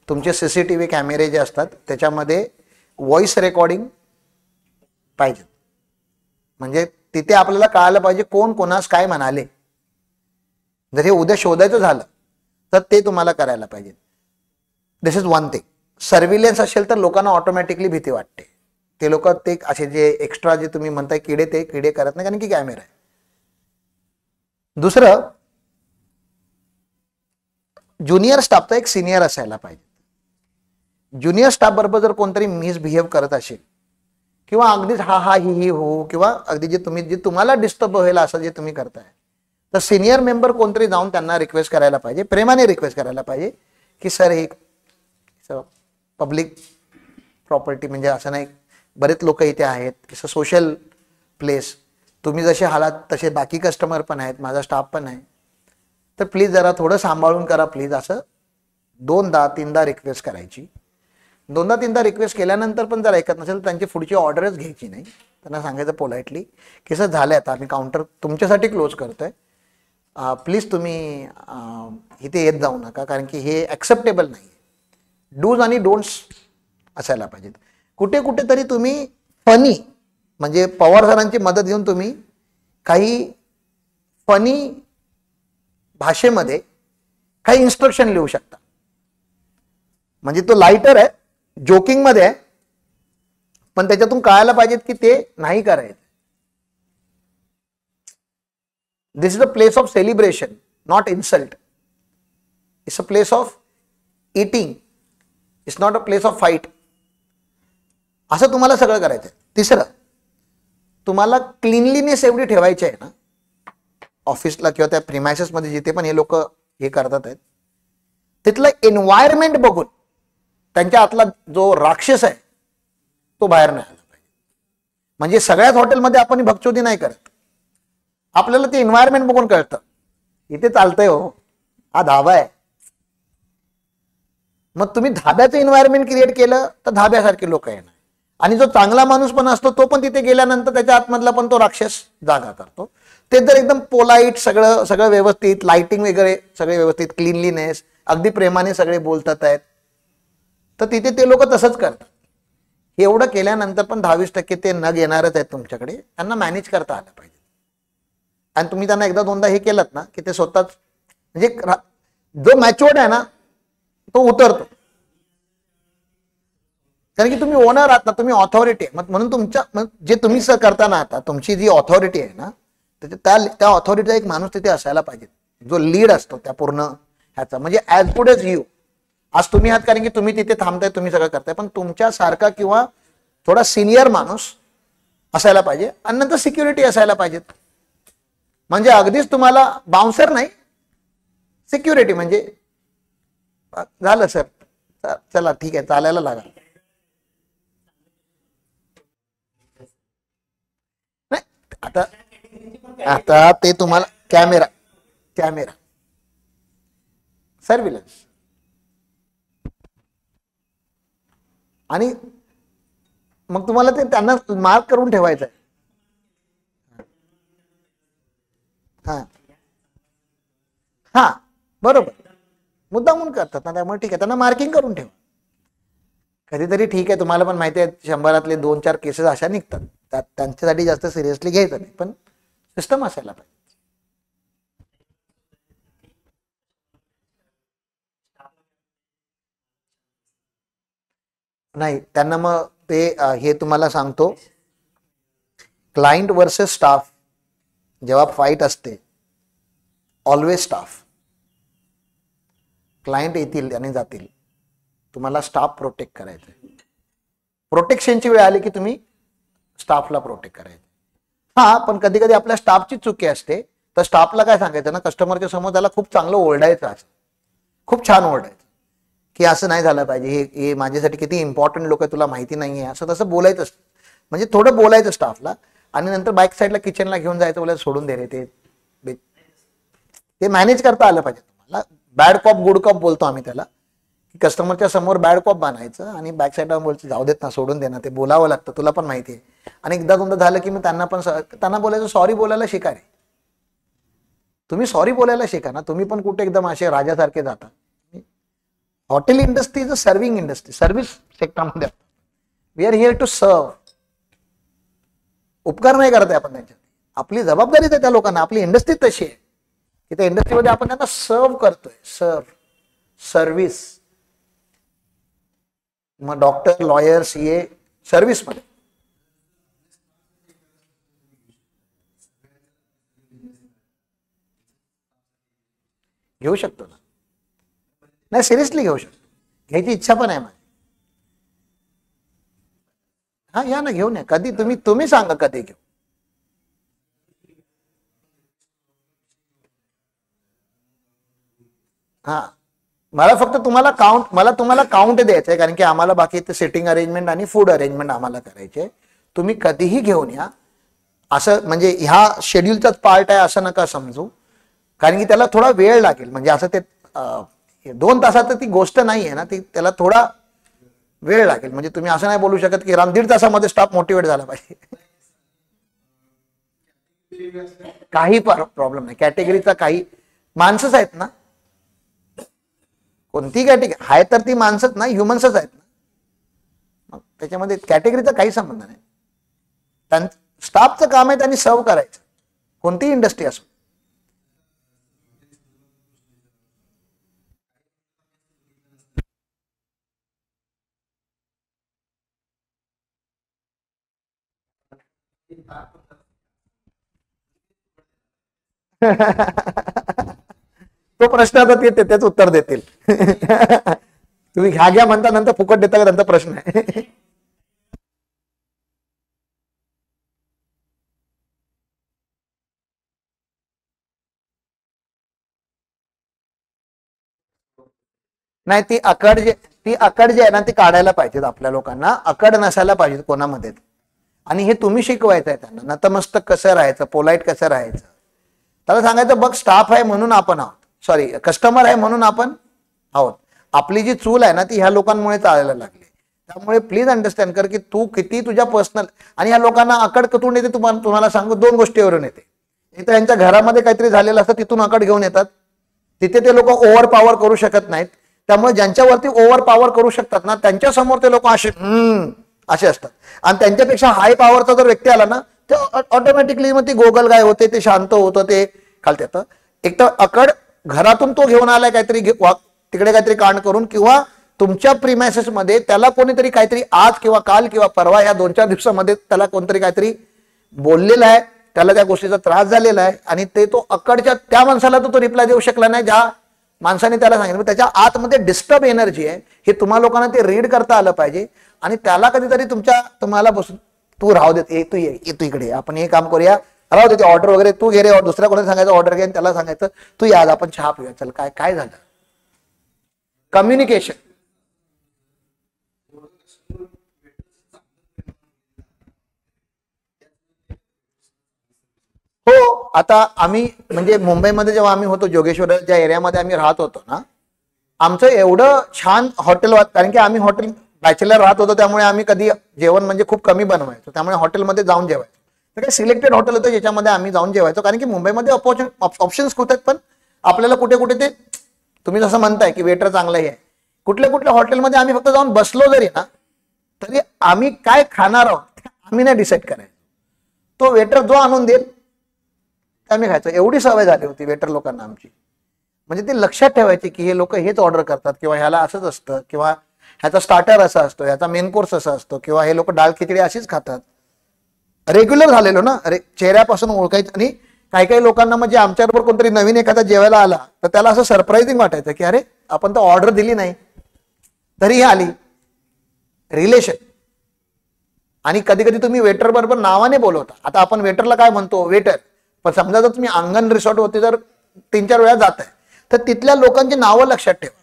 तुमचे सीसीटीव्ही कॅमेरे जे असतात त्याच्यामध्ये व्हॉइस रेकॉर्डिंग पाहिजे. म्हणजे तिथे आपल्याला कळायला पाहिजे कोण कोणास काय म्हणाले. जर हे उद्या शोधायचं झालं तर ते तुम्हाला करायला पाहिजे. दिस इज वन थिंग. सर्व्हिलन्स असेल तर लोकांना ऑटोमॅटिकली भीती वाटते. ते लोक ते असे जे एक्स्ट्रा जे तुम्ही म्हणताय किडे, ते किडे करत नाही कारण की कॅमेरा आहे. दुसरं, ज्युनियर स्टाफचा एक सिनियर असायला पाहिजे. ज्युनियर स्टाफ बरोबर जर कोणतरी मिसबिहेव करत असेल किंवा अगदीच हा हा ही हो, किंवा अगदी जे तुम्हाला डिस्टर्ब होईल असं जे तुम्ही करताय, तर सिनियर मेंबर कोणतरी जाऊन त्यांना रिक्वेस्ट करायला पाहिजे, प्रेमाने रिक्वेस्ट करायला पाहिजे की सर हे पब्लिक प्रॉपर्टी, म्हणजे असं नाही, बरेच लोक इथे आहेत, इट्स अ सोशल प्लेस, तुम्ही जसे हालात तसे बाकी कस्टमर पण आहेत, माझा स्टाफ पण आहे, तर प्लीज जरा थोडं सांभाळून करा प्लीज. असं 2-3दा रिक्वेस्ट करायची. 2-3दा रिक्वेस्ट केल्यानंतर पण जर ऐकत नसेल तर त्यांची पुढची ऑर्डरच घ्यायची नाही. त्यांना सांगायचं पोलाइटली की सर झालंय, आता आम्ही काउंटर तुमच्यासाठी क्लोज करतोय, प्लीज तुम्ही इथे येत जाऊ नका, कारण की हे ॲक्सेप्टेबल नाही. डूज आणि डोंट्स असायला पाहिजेत. कुठे कुठेतरी तुम्ही फनी, म्हणजे पवार सरांची मदत घेऊन तुम्ही काही फनी भाषेमध्ये काही इन्स्ट्रक्शन लिहू शकता. म्हणजे तो लाइटर आहे, जोकिंग मध्ये आहे, पण त्याच्यातून कळायला पाहिजे की ते नाही करायचं. This is a place of celebration, not insult. It's a place of eating, it's not a place of fight. असं तुम्हाला सगळं करायचं आहे. तिसरं, तुम्हाला क्लीनलीनेस एवढी ठेवायची आहे ना ऑफिसला किंवा त्या प्रिमायसेस मध्ये जिथे पण हे लोक हे करतात आहेत, तिथलं एन्व्हायरमेंट बघून त्यांच्या आतला जो राक्षस आहे तो बाहेर नाही आला पाहिजे. म्हणजे सगळ्याच हॉटेलमध्ये आपण भक्षोदी नाही करत. आपल्याला ते एन्व्हायरमेंट बघून कळतं इथे चालतंय हो, हा धाबा आहे. मग तुम्ही धाब्याचं एन्व्हायरमेंट क्रिएट केलं तर धाब्यासारखे लोक येणार. आणि जो चांगला माणूस पण असतो तो पण तिथे गेल्यानंतर त्याच्या आतमधला पण तो राक्षस जागा करतो. ते जर एकदम पोलाईट, सगळं सगळं व्यवस्थित, लाइटिंग वगैरे सगळे व्यवस्थित, क्लीनलीनेस, अगदी प्रेमाने सगळे बोलतात आहेत, तर तिथे ते लोक तसंच करतात. एवढं केल्यानंतर पण 10-20% ते नग येणारच आहेत तुमच्याकडे. त्यांना मॅनेज करता आलं पाहिजे. आणि तुम्ही त्यांना एकदा दोनदा हे केलं ना की ते स्वतःच म्हणजे जो मॅच्युअर्ड आहे ना तो उतरतो. कारण की तुम्ही ओनर आहात ना, तुम्ही ऑथॉरिटी आहे. म्हणून तुमच्या जे तुम्ही करता ना आता, तुमची जी ऑथॉरिटी आहे ना, त्या ऑथॉरिटीचा एक माणूस तिथे असायला पाहिजे जो लीड असतो त्या पूर्ण ह्याचा. म्हणजे ऍज गुड एज यू. आज तुम्ही आहात कारण की तुम्ही तिथे थांबताय, तुम्ही सगळं करताय, पण तुमच्यासारखा किंवा थोडा सिनियर माणूस असायला पाहिजे. आणि नंतर सिक्युरिटी असायला पाहिजेत. म्हणजे अगदीच तुम्हाला बाउन्सर नाही, सिक्युरिटी म्हणजे झालं सर, चला ठीक आहे, चालायला लागा. नाही आता आता ते तुम्हाला कॅमेरा सर्व्हिलन्स आणि मग तुम्हाला ते त्यांना मार्क करून ठेवायचं आहे. हा हा बरोबर, मुद्दामून करतात ना, त्यामुळे ठीक आहे, त्यांना मार्किंग करून ठेवा. कधीतरी ठीक आहे, तुम्हाला पण माहिती आहे 100 2-4 केसेस अशा निघतात, त्यांच्यासाठी जास्त सिरियसली घ्यायचं नाही, पण सिस्टम असायला पाहिजे. नाही त्यांना मग ते हे तुम्हाला सांगतो, क्लायंट वर्सेस स्टाफ जेव्हा फाईट असते, ऑलवेज स्टाफ. क्लायंट येतील आणि जातील, तुम्हाला स्टाफ प्रोटेक्ट करायचं. प्रोटेक्शनची वेळ आली की तुम्ही स्टाफला प्रोटेक्ट करायचं. हा पण कधी कधी आपल्या स्टाफची चुकी असते, तर स्टाफला काय सांगायचं ना, कस्टमरच्या समोर त्याला खूप चांगलं ओरडायचं, असं खूप छान ओरडायचं की असं नाही झालं पाहिजे, हे माझ्यासाठी किती इम्पॉर्टंट लोक आहे तुला माहिती नाहीये, असं तसं बोलायचं. म्हणजे थोडं बोलायचं स्टाफला आणि नंतर बाईक साईडला किचनला घेऊन जायचं, बोलायचं सोडून दे रे, ते मॅनेज करता आलं पाहिजे तुम्हाला. बॅड कॉप गुड कॉप बोलतो आम्ही त्याला, की कस्टमरच्या समोर बॅड कॉप बनायचं आणि बॅक साईडला बोलायचं जाऊ देत ना, सोडून दे ना, ते बोलावं लागतं, तुला पण माहिती आहे. आणि एकदा दोनदा झालं की मग त्यांना बोलायचं सॉरी बोलायला शिका रे. तुम्ही सॉरी बोलायला शिका ना. तुम्ही पण कुठे एकदम असे राजासारखे जाता. Hotel industry is a serving industry, service सेक्टरमध्ये we are here to serve. उपकार नाही करत आहे आपण त्यांच्यात, आपली जबाबदारीच आहे त्या लोकांना. आपली इंडस्ट्री तशी आहे की त्या इंडस्ट्रीमध्ये आपण त्यांना सर्व करतोय. सर्व्हिस. मग डॉक्टर, लॉयर, सीए सर्व्हिस मध्ये घेऊ शकतो ना. नाही सिरियसली घेऊ शकतो, घ्यायची इच्छा पण आहे माझी. हा या ना, घेऊन या कधी, तुम्ही सांगा कधी घेऊ. हा मला तुम्हाला काउंट द्यायचं आहे, कारण की आम्हाला बाकी सिटिंग अरेंजमेंट आणि फूड अरेंजमेंट आम्हाला करायचे. तुम्ही कधीही घेऊन या, असं म्हणजे ह्या शेड्यूलचाच पार्ट आहे असं नका समजू, कारण की त्याला थोडा वेळ लागेल. म्हणजे असं ते 2 तासात ती गोष्ट नाही आहे ना, ती त्याला थोडा वेळ लागेल. म्हणजे तुम्ही असं नाही बोलू शकत की 1.5 तासामध्ये स्टाफ मोटिवेट झाला पाहिजे. काही प्रॉब्लेम नाही, कॅटेगरीचा काही माणसंच आहेत ना, कोणती कॅटेगरी आहे तर ती माणसंच ना, ह्युमन्सच आहेत ना, त्याच्यामध्ये कॅटेगरीचा काही संबंध नाही. स्टाफचं काम आहे त्यांनी सर्व करायचं, कोणतीही इंडस्ट्री असो. तो प्रश्न आता ते तेच उत्तर देतील. तुम्ही घ्या म्हणता, नंतर फुकट देता का त्यांचा प्रश्न आहे. नाही ती अकड जे ती अकड जी आहे ना ती काढायला पाहिजेत. आपल्या लोकांना अकड नसायला पाहिजे कोणामध्ये. आणि हे तुम्ही शिकवायचं आहे त्यांना. नतमस्तक कसं राहायचं, पोलाईट कसं राहायचं. त्याला सांगायचं बघ स्टाफ आहे म्हणून आपण आहोत, सॉरी कस्टमर आहे म्हणून आपण आहोत. आपली जी चूल आहे ना ती ह्या लोकांमुळे चालायला लागली. त्यामुळे प्लीज अंडरस्टँड कर की तू किती तुझ्या पर्सनल. आणि ह्या लोकांना अकड कुठून येते तुम्हाला सांगू, 2 गोष्टीवरून येते. इथं यांच्या घरामध्ये काहीतरी झालेलं असतं तिथून अकड घेऊन येतात. तिथे ते लोक ओव्हर पॉवर करू शकत नाहीत. त्यामुळे ज्यांच्यावरती ओव्हर पॉवर करू शकतात ना त्यांच्यासमोर ते लोक असे असतात. आणि त्यांच्यापेक्षा हाय पॉवरचा जर व्यक्ती आला ना ते ऑटोमॅटिकली मग ती गोगलगाय होते, ते शांत होतं, ते खालते येतं. एक तर अकड घरातून तो घेऊन आलाय काहीतरी तिकडे काहीतरी कांड करून, किंवा तुमच्या प्रिमायसेस मध्ये त्याला कोणीतरी काहीतरी आज किंवा काल किंवा परवा या 2-4 दिवसामध्ये त्याला कोणतरी काहीतरी बोललेलं आहे, त्याला त्या गोष्टीचा त्रास झालेला आहे. आणि ते तो अकडच्या त्या माणसाला तो रिप्लाय देऊ शकला नाही ज्या माणसाने त्याला सांगितलं. त्याच्या आतमध्ये डिस्टर्ब एनर्जी आहे, हे तुम्हा लोकांना ते रीड करता आलं पाहिजे. आणि त्याला कधीतरी तुम्हाला बसून तू राहू देत, तू ये तू इकडे, आपण हे काम करूया, राहू देते ऑर्डर वगैरे, तू घे रे, दुसऱ्या कोणाला सांगायचं ऑर्डर घे, त्याला सांगायचं तू या आपण चहा पिऊया, चल काय झालं. कम्युनिकेशन. हो, आता आम्ही म्हणजे मुंबईमध्ये जेव्हा आम्ही होतो, जोगेश्वर ज्या एरियामध्ये आम्ही राहत होतो ना, आमचं एवढं छान हॉटेल, कारण की आम्ही हॉटेल बॅचलर राहत होतो त्यामुळे आम्ही कधी जेवण म्हणजे खूप कमी बनवायचो. त्यामुळे हॉटेलमध्ये जाऊन जेवायचो. तर काही सिलेक्टेड हॉटेल होतं ज्याच्यामध्ये आम्ही जाऊन जेवायचो, कारण की मुंबईमध्ये ऑप्शन्स खूप आहेत. पण आपल्याला कुठे कुठे ते तुम्ही जसं म्हणताय की वेटर चांगलं आहे, कुठल्या हॉटेलमध्ये आम्ही फक्त जाऊन बसलो जरी ना तरी आम्ही काय खाणार आहोत आम्ही नाही डिसाईड करायचो. तो वेटर जो आणून देईल आम्ही खायचो. एवढी सवय झाली होती वेटर लोकांना आमची. म्हणजे ते लक्षात ठेवायचे की हे लोक हेच ऑर्डर करतात, किंवा ह्याला असंच असतं, किंवा ह्याचा स्टार्टर असा असतो, ह्याचा मेन कोर्स असा असतो, किंवा हे लोक डाळ खिचडी अशीच खातात. रेग्युलर झालेलो ना, चेहऱ्यापासून ओळखायचं. आणि काही लोकांना म्हणजे आमच्याबरोबर कोणतरी नवीन एखादा जेवायला आला तर त्याला असं सरप्राइझिंग वाटायचं की अरे आपण तर ऑर्डर दिली नाही तरीही आली. रिलेशन. आणि कधी कधी तुम्ही वेटर बरोबर नावाने बोलवता. आता आपण वेटरला काय म्हणतो, वेटर. पण समजा जर तुम्ही अंगण रिसॉर्ट होते जर 3-4 वेळा जात आहे तर तिथल्या लोकांची नावं लक्षात ठेवा.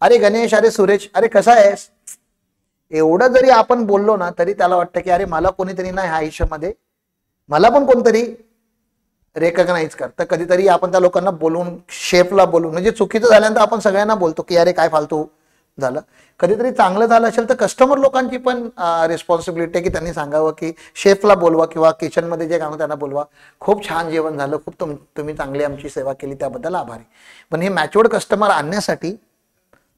अरे गणेश, अरे सुरेश, अरे कसा आहेस, एवढं जरी आपण बोललो ना तरी त्याला वाटतं की अरे मला कोणीतरी नाही ह्या आयुष्यामध्ये, मला पण कोणतरी रेकग्नाइज करतं. कधीतरी आपण त्या लोकांना बोलून, शेफला बोलून, म्हणजे चुकीचं झाल्यानंतर आपण सगळ्यांना बोलतो की अरे काय फालतू झालं. कधीतरी चांगलं झालं असेल तर कस्टमर लोकांची पण रिस्पॉन्सिबिलिटी आहे की त्यांनी सांगावं की शेफला बोलवा किंवा किचनमध्ये जे काम त्यांना बोलवा, खूप छान जेवण झालं, खूप तुम्ही चांगली आमची सेवा केली त्याबद्दल आभारी. पण हे मॅच्युअर्ड कस्टमर आणण्यासाठी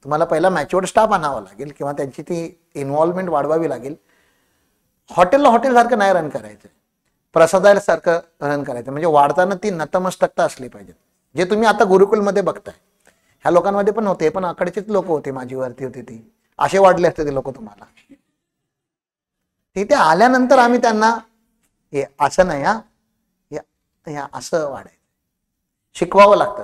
तुम्हाला पहिला मॅच्युअर्ड स्टाफ आणावा लागेल किंवा त्यांची ती इन्व्हॉल्वमेंट वाढवावी लागेल. हॉटेलला हॉटेलसारखं नाही रन करायचं, प्रसादासारखं रन करायचं. म्हणजे वाढताना ती नतमस्तकता असली पाहिजे. जे तुम्ही आता गुरुकुलमध्ये बघताय ह्या लोकांमध्ये पण होते, पण आकडचेच लोक होते, माझी वरती होती ती, असे वाढले असते ते लोक तुम्हाला. तिथे आल्यानंतर आम्ही त्यांना हे असं नाही, हा असं वाढायचं शिकवावं लागतं.